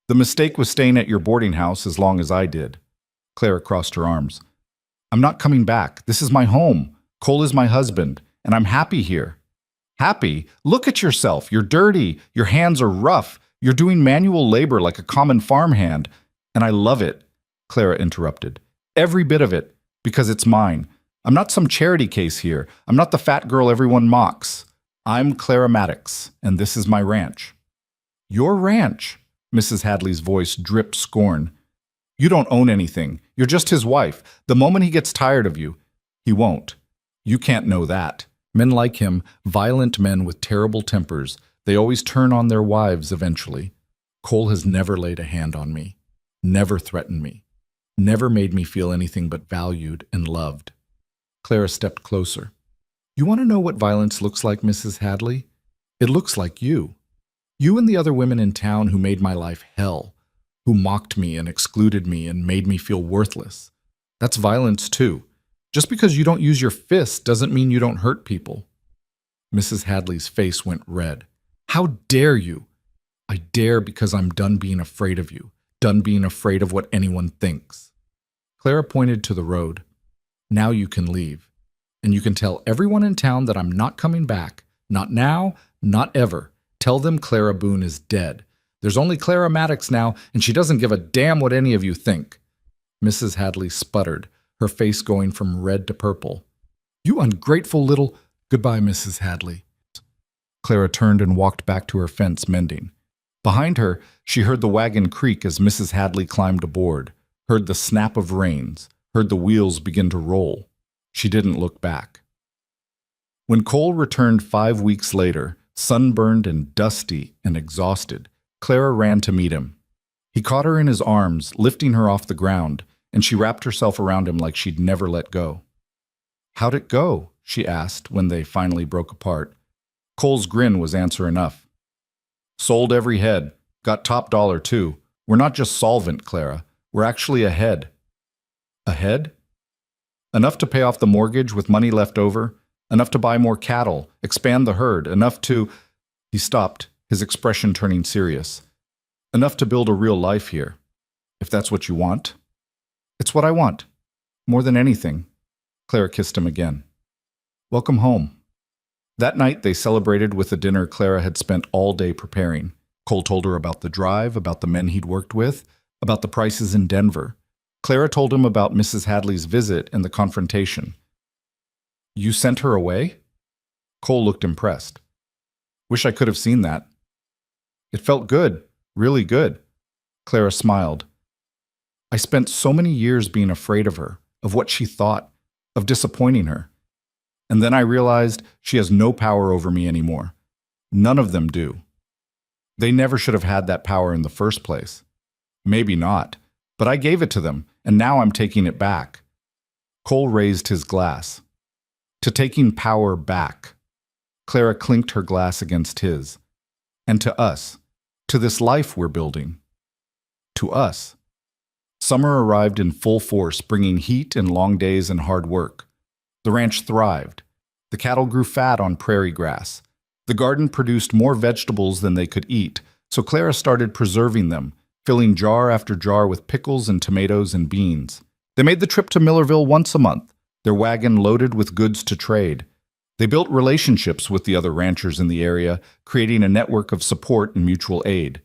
"The mistake was staying at your boarding house as long as I did." Clara crossed her arms. "I'm not coming back. This is my home. Cole is my husband, and I'm happy here." "Happy? Look at yourself. You're dirty. Your hands are rough. You're doing manual labor like a common farmhand. And I love it," Clara interrupted. "Every bit of it, because it's mine. I'm not some charity case here. I'm not the fat girl everyone mocks. I'm Clara Maddox, and this is my ranch." "Your ranch?" Mrs. Hadley's voice dripped scorn. "You don't own anything. You're just his wife. The moment he gets tired of you, he won't. You can't know that. Men like him, violent men with terrible tempers, they always turn on their wives eventually. Cole has never laid a hand on me, never threatened me, never made me feel anything but valued and loved." Clara stepped closer. "You want to know what violence looks like, Mrs. Hadley? It looks like you. You and the other women in town who made my life hell, who mocked me and excluded me and made me feel worthless. That's violence too. Just because you don't use your fists doesn't mean you don't hurt people." Mrs. Hadley's face went red. "How dare you?" "I dare because I'm done being afraid of you, done being afraid of what anyone thinks." Clara pointed to the road. "Now you can leave. And you can tell everyone in town that I'm not coming back. Not now, not ever. Tell them Clara Boone is dead. There's only Clara Maddox now, and she doesn't give a damn what any of you think." Mrs. Hadley sputtered, her face going from red to purple. "You ungrateful little—" "Goodbye, Mrs. Hadley." Clara turned and walked back to her fence mending. Behind her, she heard the wagon creak as Mrs. Hadley climbed aboard, heard the snap of reins, heard the wheels begin to roll. She didn't look back. When Cole returned 5 weeks later, sunburned and dusty and exhausted, Clara ran to meet him. He caught her in his arms, lifting her off the ground, and she wrapped herself around him like she'd never let go. "How'd it go?" she asked when they finally broke apart. Cole's grin was answer enough. "Sold every head. Got top dollar, too. We're not just solvent, Clara. We're actually ahead." "Ahead?" "Enough to pay off the mortgage with money left over. Enough to buy more cattle, expand the herd. Enough to—" He stopped, his expression turning serious. "Enough to build a real life here. If that's what you want." "It's what I want. More than anything." Clara kissed him again. "Welcome home." That night they celebrated with a dinner Clara had spent all day preparing. Cole told her about the drive, about the men he'd worked with, about the prices in Denver. Clara told him about Mrs. Hadley's visit and the confrontation. "You sent her away?" Cole looked impressed. "Wish I could have seen that." "It felt good, really good." Clara smiled. "I spent so many years being afraid of her, of what she thought, of disappointing her. And then I realized she has no power over me anymore. None of them do. They never should have had that power in the first place. Maybe not, but I gave it to them, and now I'm taking it back." Cole raised his glass. "To taking power back." Clara clinked her glass against his. "And to us. To this life we're building. To us." Summer arrived in full force, bringing heat and long days and hard work. The ranch thrived. The cattle grew fat on prairie grass. The garden produced more vegetables than they could eat, so Clara started preserving them, filling jar after jar with pickles and tomatoes and beans. They made the trip to Millerville once a month, their wagon loaded with goods to trade. They built relationships with the other ranchers in the area, creating a network of support and mutual aid.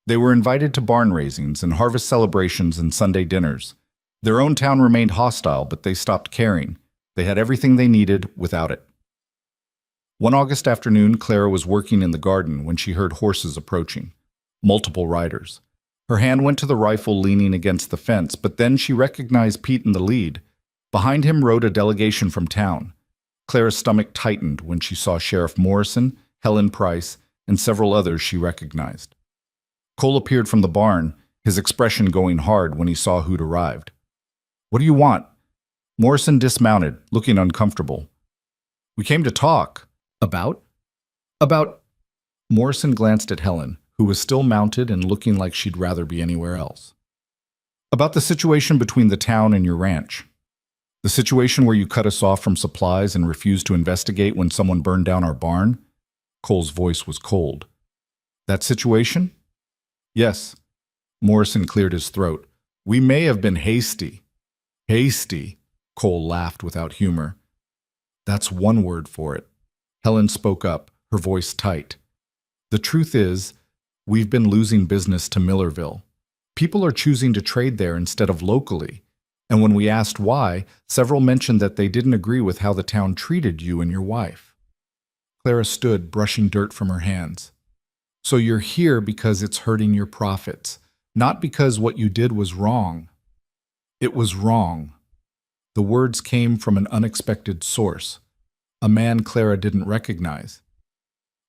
They were invited to barn raisings and harvest celebrations and Sunday dinners. Their own town remained hostile, but they stopped caring. They had everything they needed without it. One August afternoon, Clara was working in the garden when she heard horses approaching. Multiple riders. Her hand went to the rifle leaning against the fence, but then she recognized Pete in the lead. Behind him rode a delegation from town. Clara's stomach tightened when she saw Sheriff Morrison, Helen Price, and several others she recognized. Cole appeared from the barn, his expression going hard when he saw who'd arrived. "What do you want?" Morrison dismounted, looking uncomfortable. "We came to talk." "About?" "About—" Morrison glanced at Helen, who was still mounted and looking like she'd rather be anywhere else. "About the situation between the town and your ranch. The situation where you cut us off from supplies and refused to investigate when someone burned down our barn." Cole's voice was cold. "That situation?" "Yes." Morrison cleared his throat. "We may have been hasty." "Hasty?" Cole laughed without humor. "That's one word for it." Helen spoke up, her voice tight. "The truth is, we've been losing business to Millerville. People are choosing to trade there instead of locally. And when we asked why, several mentioned that they didn't agree with how the town treated you and your wife." Clara stood, brushing dirt from her hands. "So you're here because it's hurting your profits, not because what you did was wrong." "It was wrong." The words came from an unexpected source, a man Clara didn't recognize.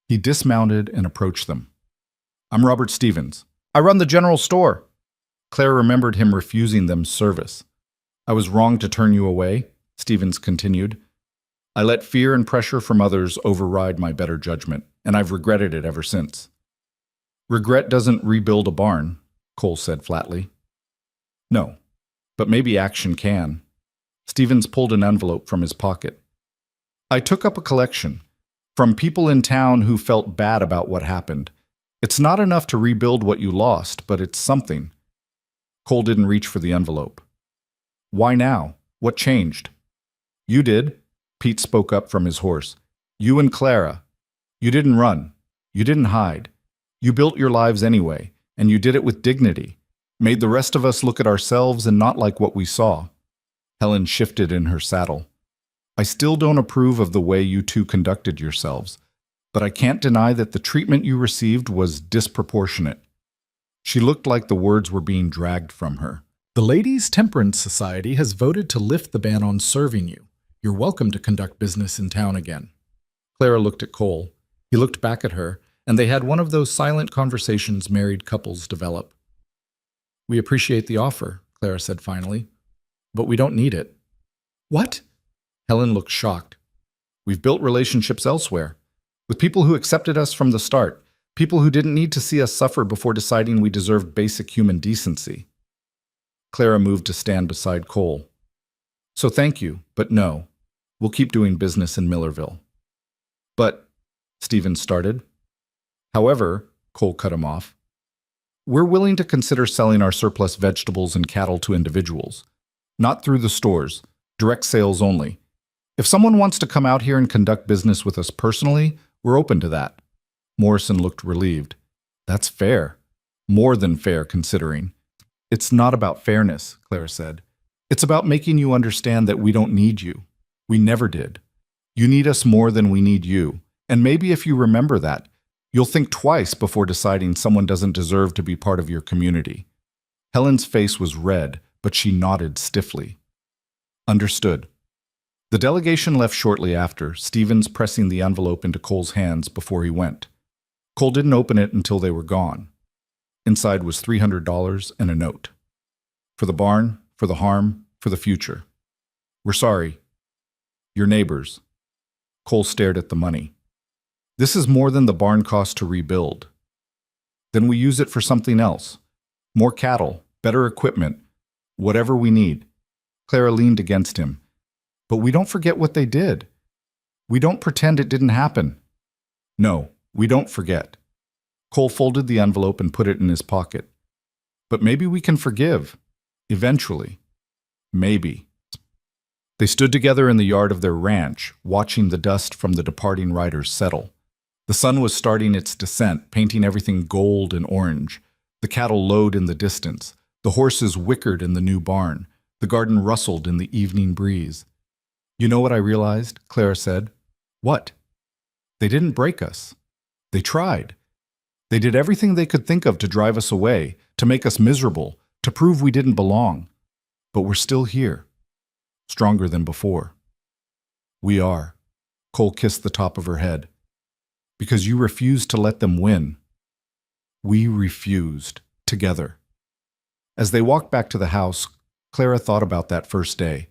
He dismounted and approached them. "I'm Robert Stevens. I run the general store." Clara remembered him refusing them service. "I was wrong to turn you away," Stevens continued. "I let fear and pressure from others override my better judgment, and I've regretted it ever since." "Regret doesn't rebuild a barn," Cole said flatly. "No, but maybe action can." Stevens pulled an envelope from his pocket. "I took up a collection from people in town who felt bad about what happened. It's not enough to rebuild what you lost, but it's something." Cole didn't reach for the envelope. "Why now? What changed?" "You did," Pete spoke up from his horse. "You and Clara. You didn't run. You didn't hide. You built your lives anyway, and you did it with dignity. Made the rest of us look at ourselves and not like what we saw. Helen shifted in her saddle. I still don't approve of the way you two conducted yourselves, but I can't deny that the treatment you received was disproportionate. She looked like the words were being dragged from her. The Ladies' Temperance Society has voted to lift the ban on serving you. You're welcome to conduct business in town again. Clara looked at Cole. He looked back at her, and they had one of those silent conversations married couples develop. We appreciate the offer, Clara said finally, but we don't need it. What? Helen looked shocked. We've built relationships elsewhere, with people who accepted us from the start, people who didn't need to see us suffer before deciding we deserved basic human decency. Clara moved to stand beside Cole. So thank you, but no. We'll keep doing business in Millerville. But, Stephen started. However, Cole cut him off, we're willing to consider selling our surplus vegetables and cattle to individuals. Not through the stores, direct sales only. If someone wants to come out here and conduct business with us personally, we're open to that. Morrison looked relieved. That's fair. More than fair, considering. It's not about fairness, Clara said. It's about making you understand that we don't need you. We never did. You need us more than we need you. And maybe if you remember that, you'll think twice before deciding someone doesn't deserve to be part of your community. Helen's face was red, but she nodded stiffly. Understood. The delegation left shortly after, Stevens pressing the envelope into Cole's hands before he went. Cole didn't open it until they were gone. Inside was $300 and a note. For the barn, for the harm, for the future. We're sorry. Your neighbors. Cole stared at the money. This is more than the barn cost to rebuild. Then we use it for something else. More cattle, better equipment, whatever we need. Clara leaned against him. But we don't forget what they did. We don't pretend it didn't happen. No, we don't forget. Cole folded the envelope and put it in his pocket. But maybe we can forgive. Eventually. Maybe. They stood together in the yard of their ranch, watching the dust from the departing riders settle. The sun was starting its descent, painting everything gold and orange. The cattle lowed in the distance. The horses whickered in the new barn. The garden rustled in the evening breeze. You know what I realized? Clara said. What? They didn't break us. They tried. They did everything they could think of to drive us away, to make us miserable, to prove we didn't belong. But we're still here. Stronger than before. We are. Cole kissed the top of her head. Because you refused to let them win. We refused, together. As they walked back to the house, Clara thought about that first day.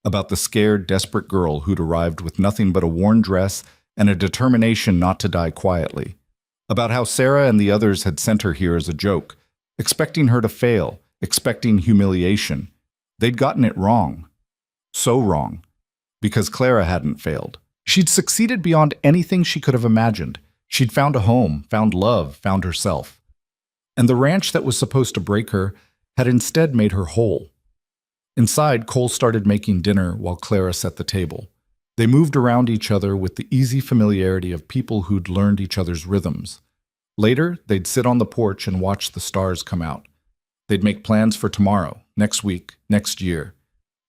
About the scared, desperate girl who'd arrived with nothing but a worn dress and a determination not to die quietly. About how Sarah and the others had sent her here as a joke, expecting her to fail, expecting humiliation. They'd gotten it wrong. So wrong. Because Clara hadn't failed. She'd succeeded beyond anything she could have imagined. She'd found a home, found love, found herself. And the ranch that was supposed to break her had instead made her whole. Inside, Cole started making dinner while Clara set the table. They moved around each other with the easy familiarity of people who'd learned each other's rhythms. Later, they'd sit on the porch and watch the stars come out. They'd make plans for tomorrow, next week, next year.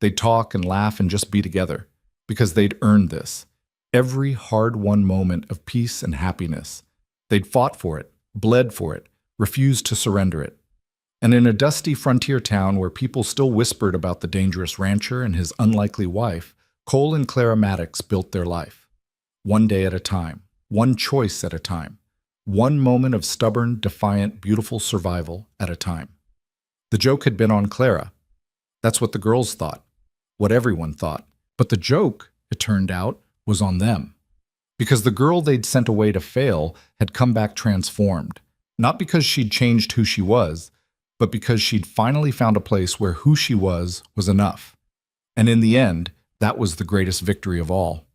They'd talk and laugh and just be together, because they'd earned this. Every hard-won moment of peace and happiness. They'd fought for it, bled for it, refused to surrender it. And in a dusty frontier town where people still whispered about the dangerous rancher and his unlikely wife, Cole and Clara Maddox built their life. One day at a time, one choice at a time, one moment of stubborn, defiant, beautiful survival at a time. The joke had been on Clara. That's what the girls thought, what everyone thought. But the joke, it turned out, was on them. Because the girl they'd sent away to fail had come back transformed. Not because she'd changed who she was, but because she'd finally found a place where who she was enough. And in the end, that was the greatest victory of all.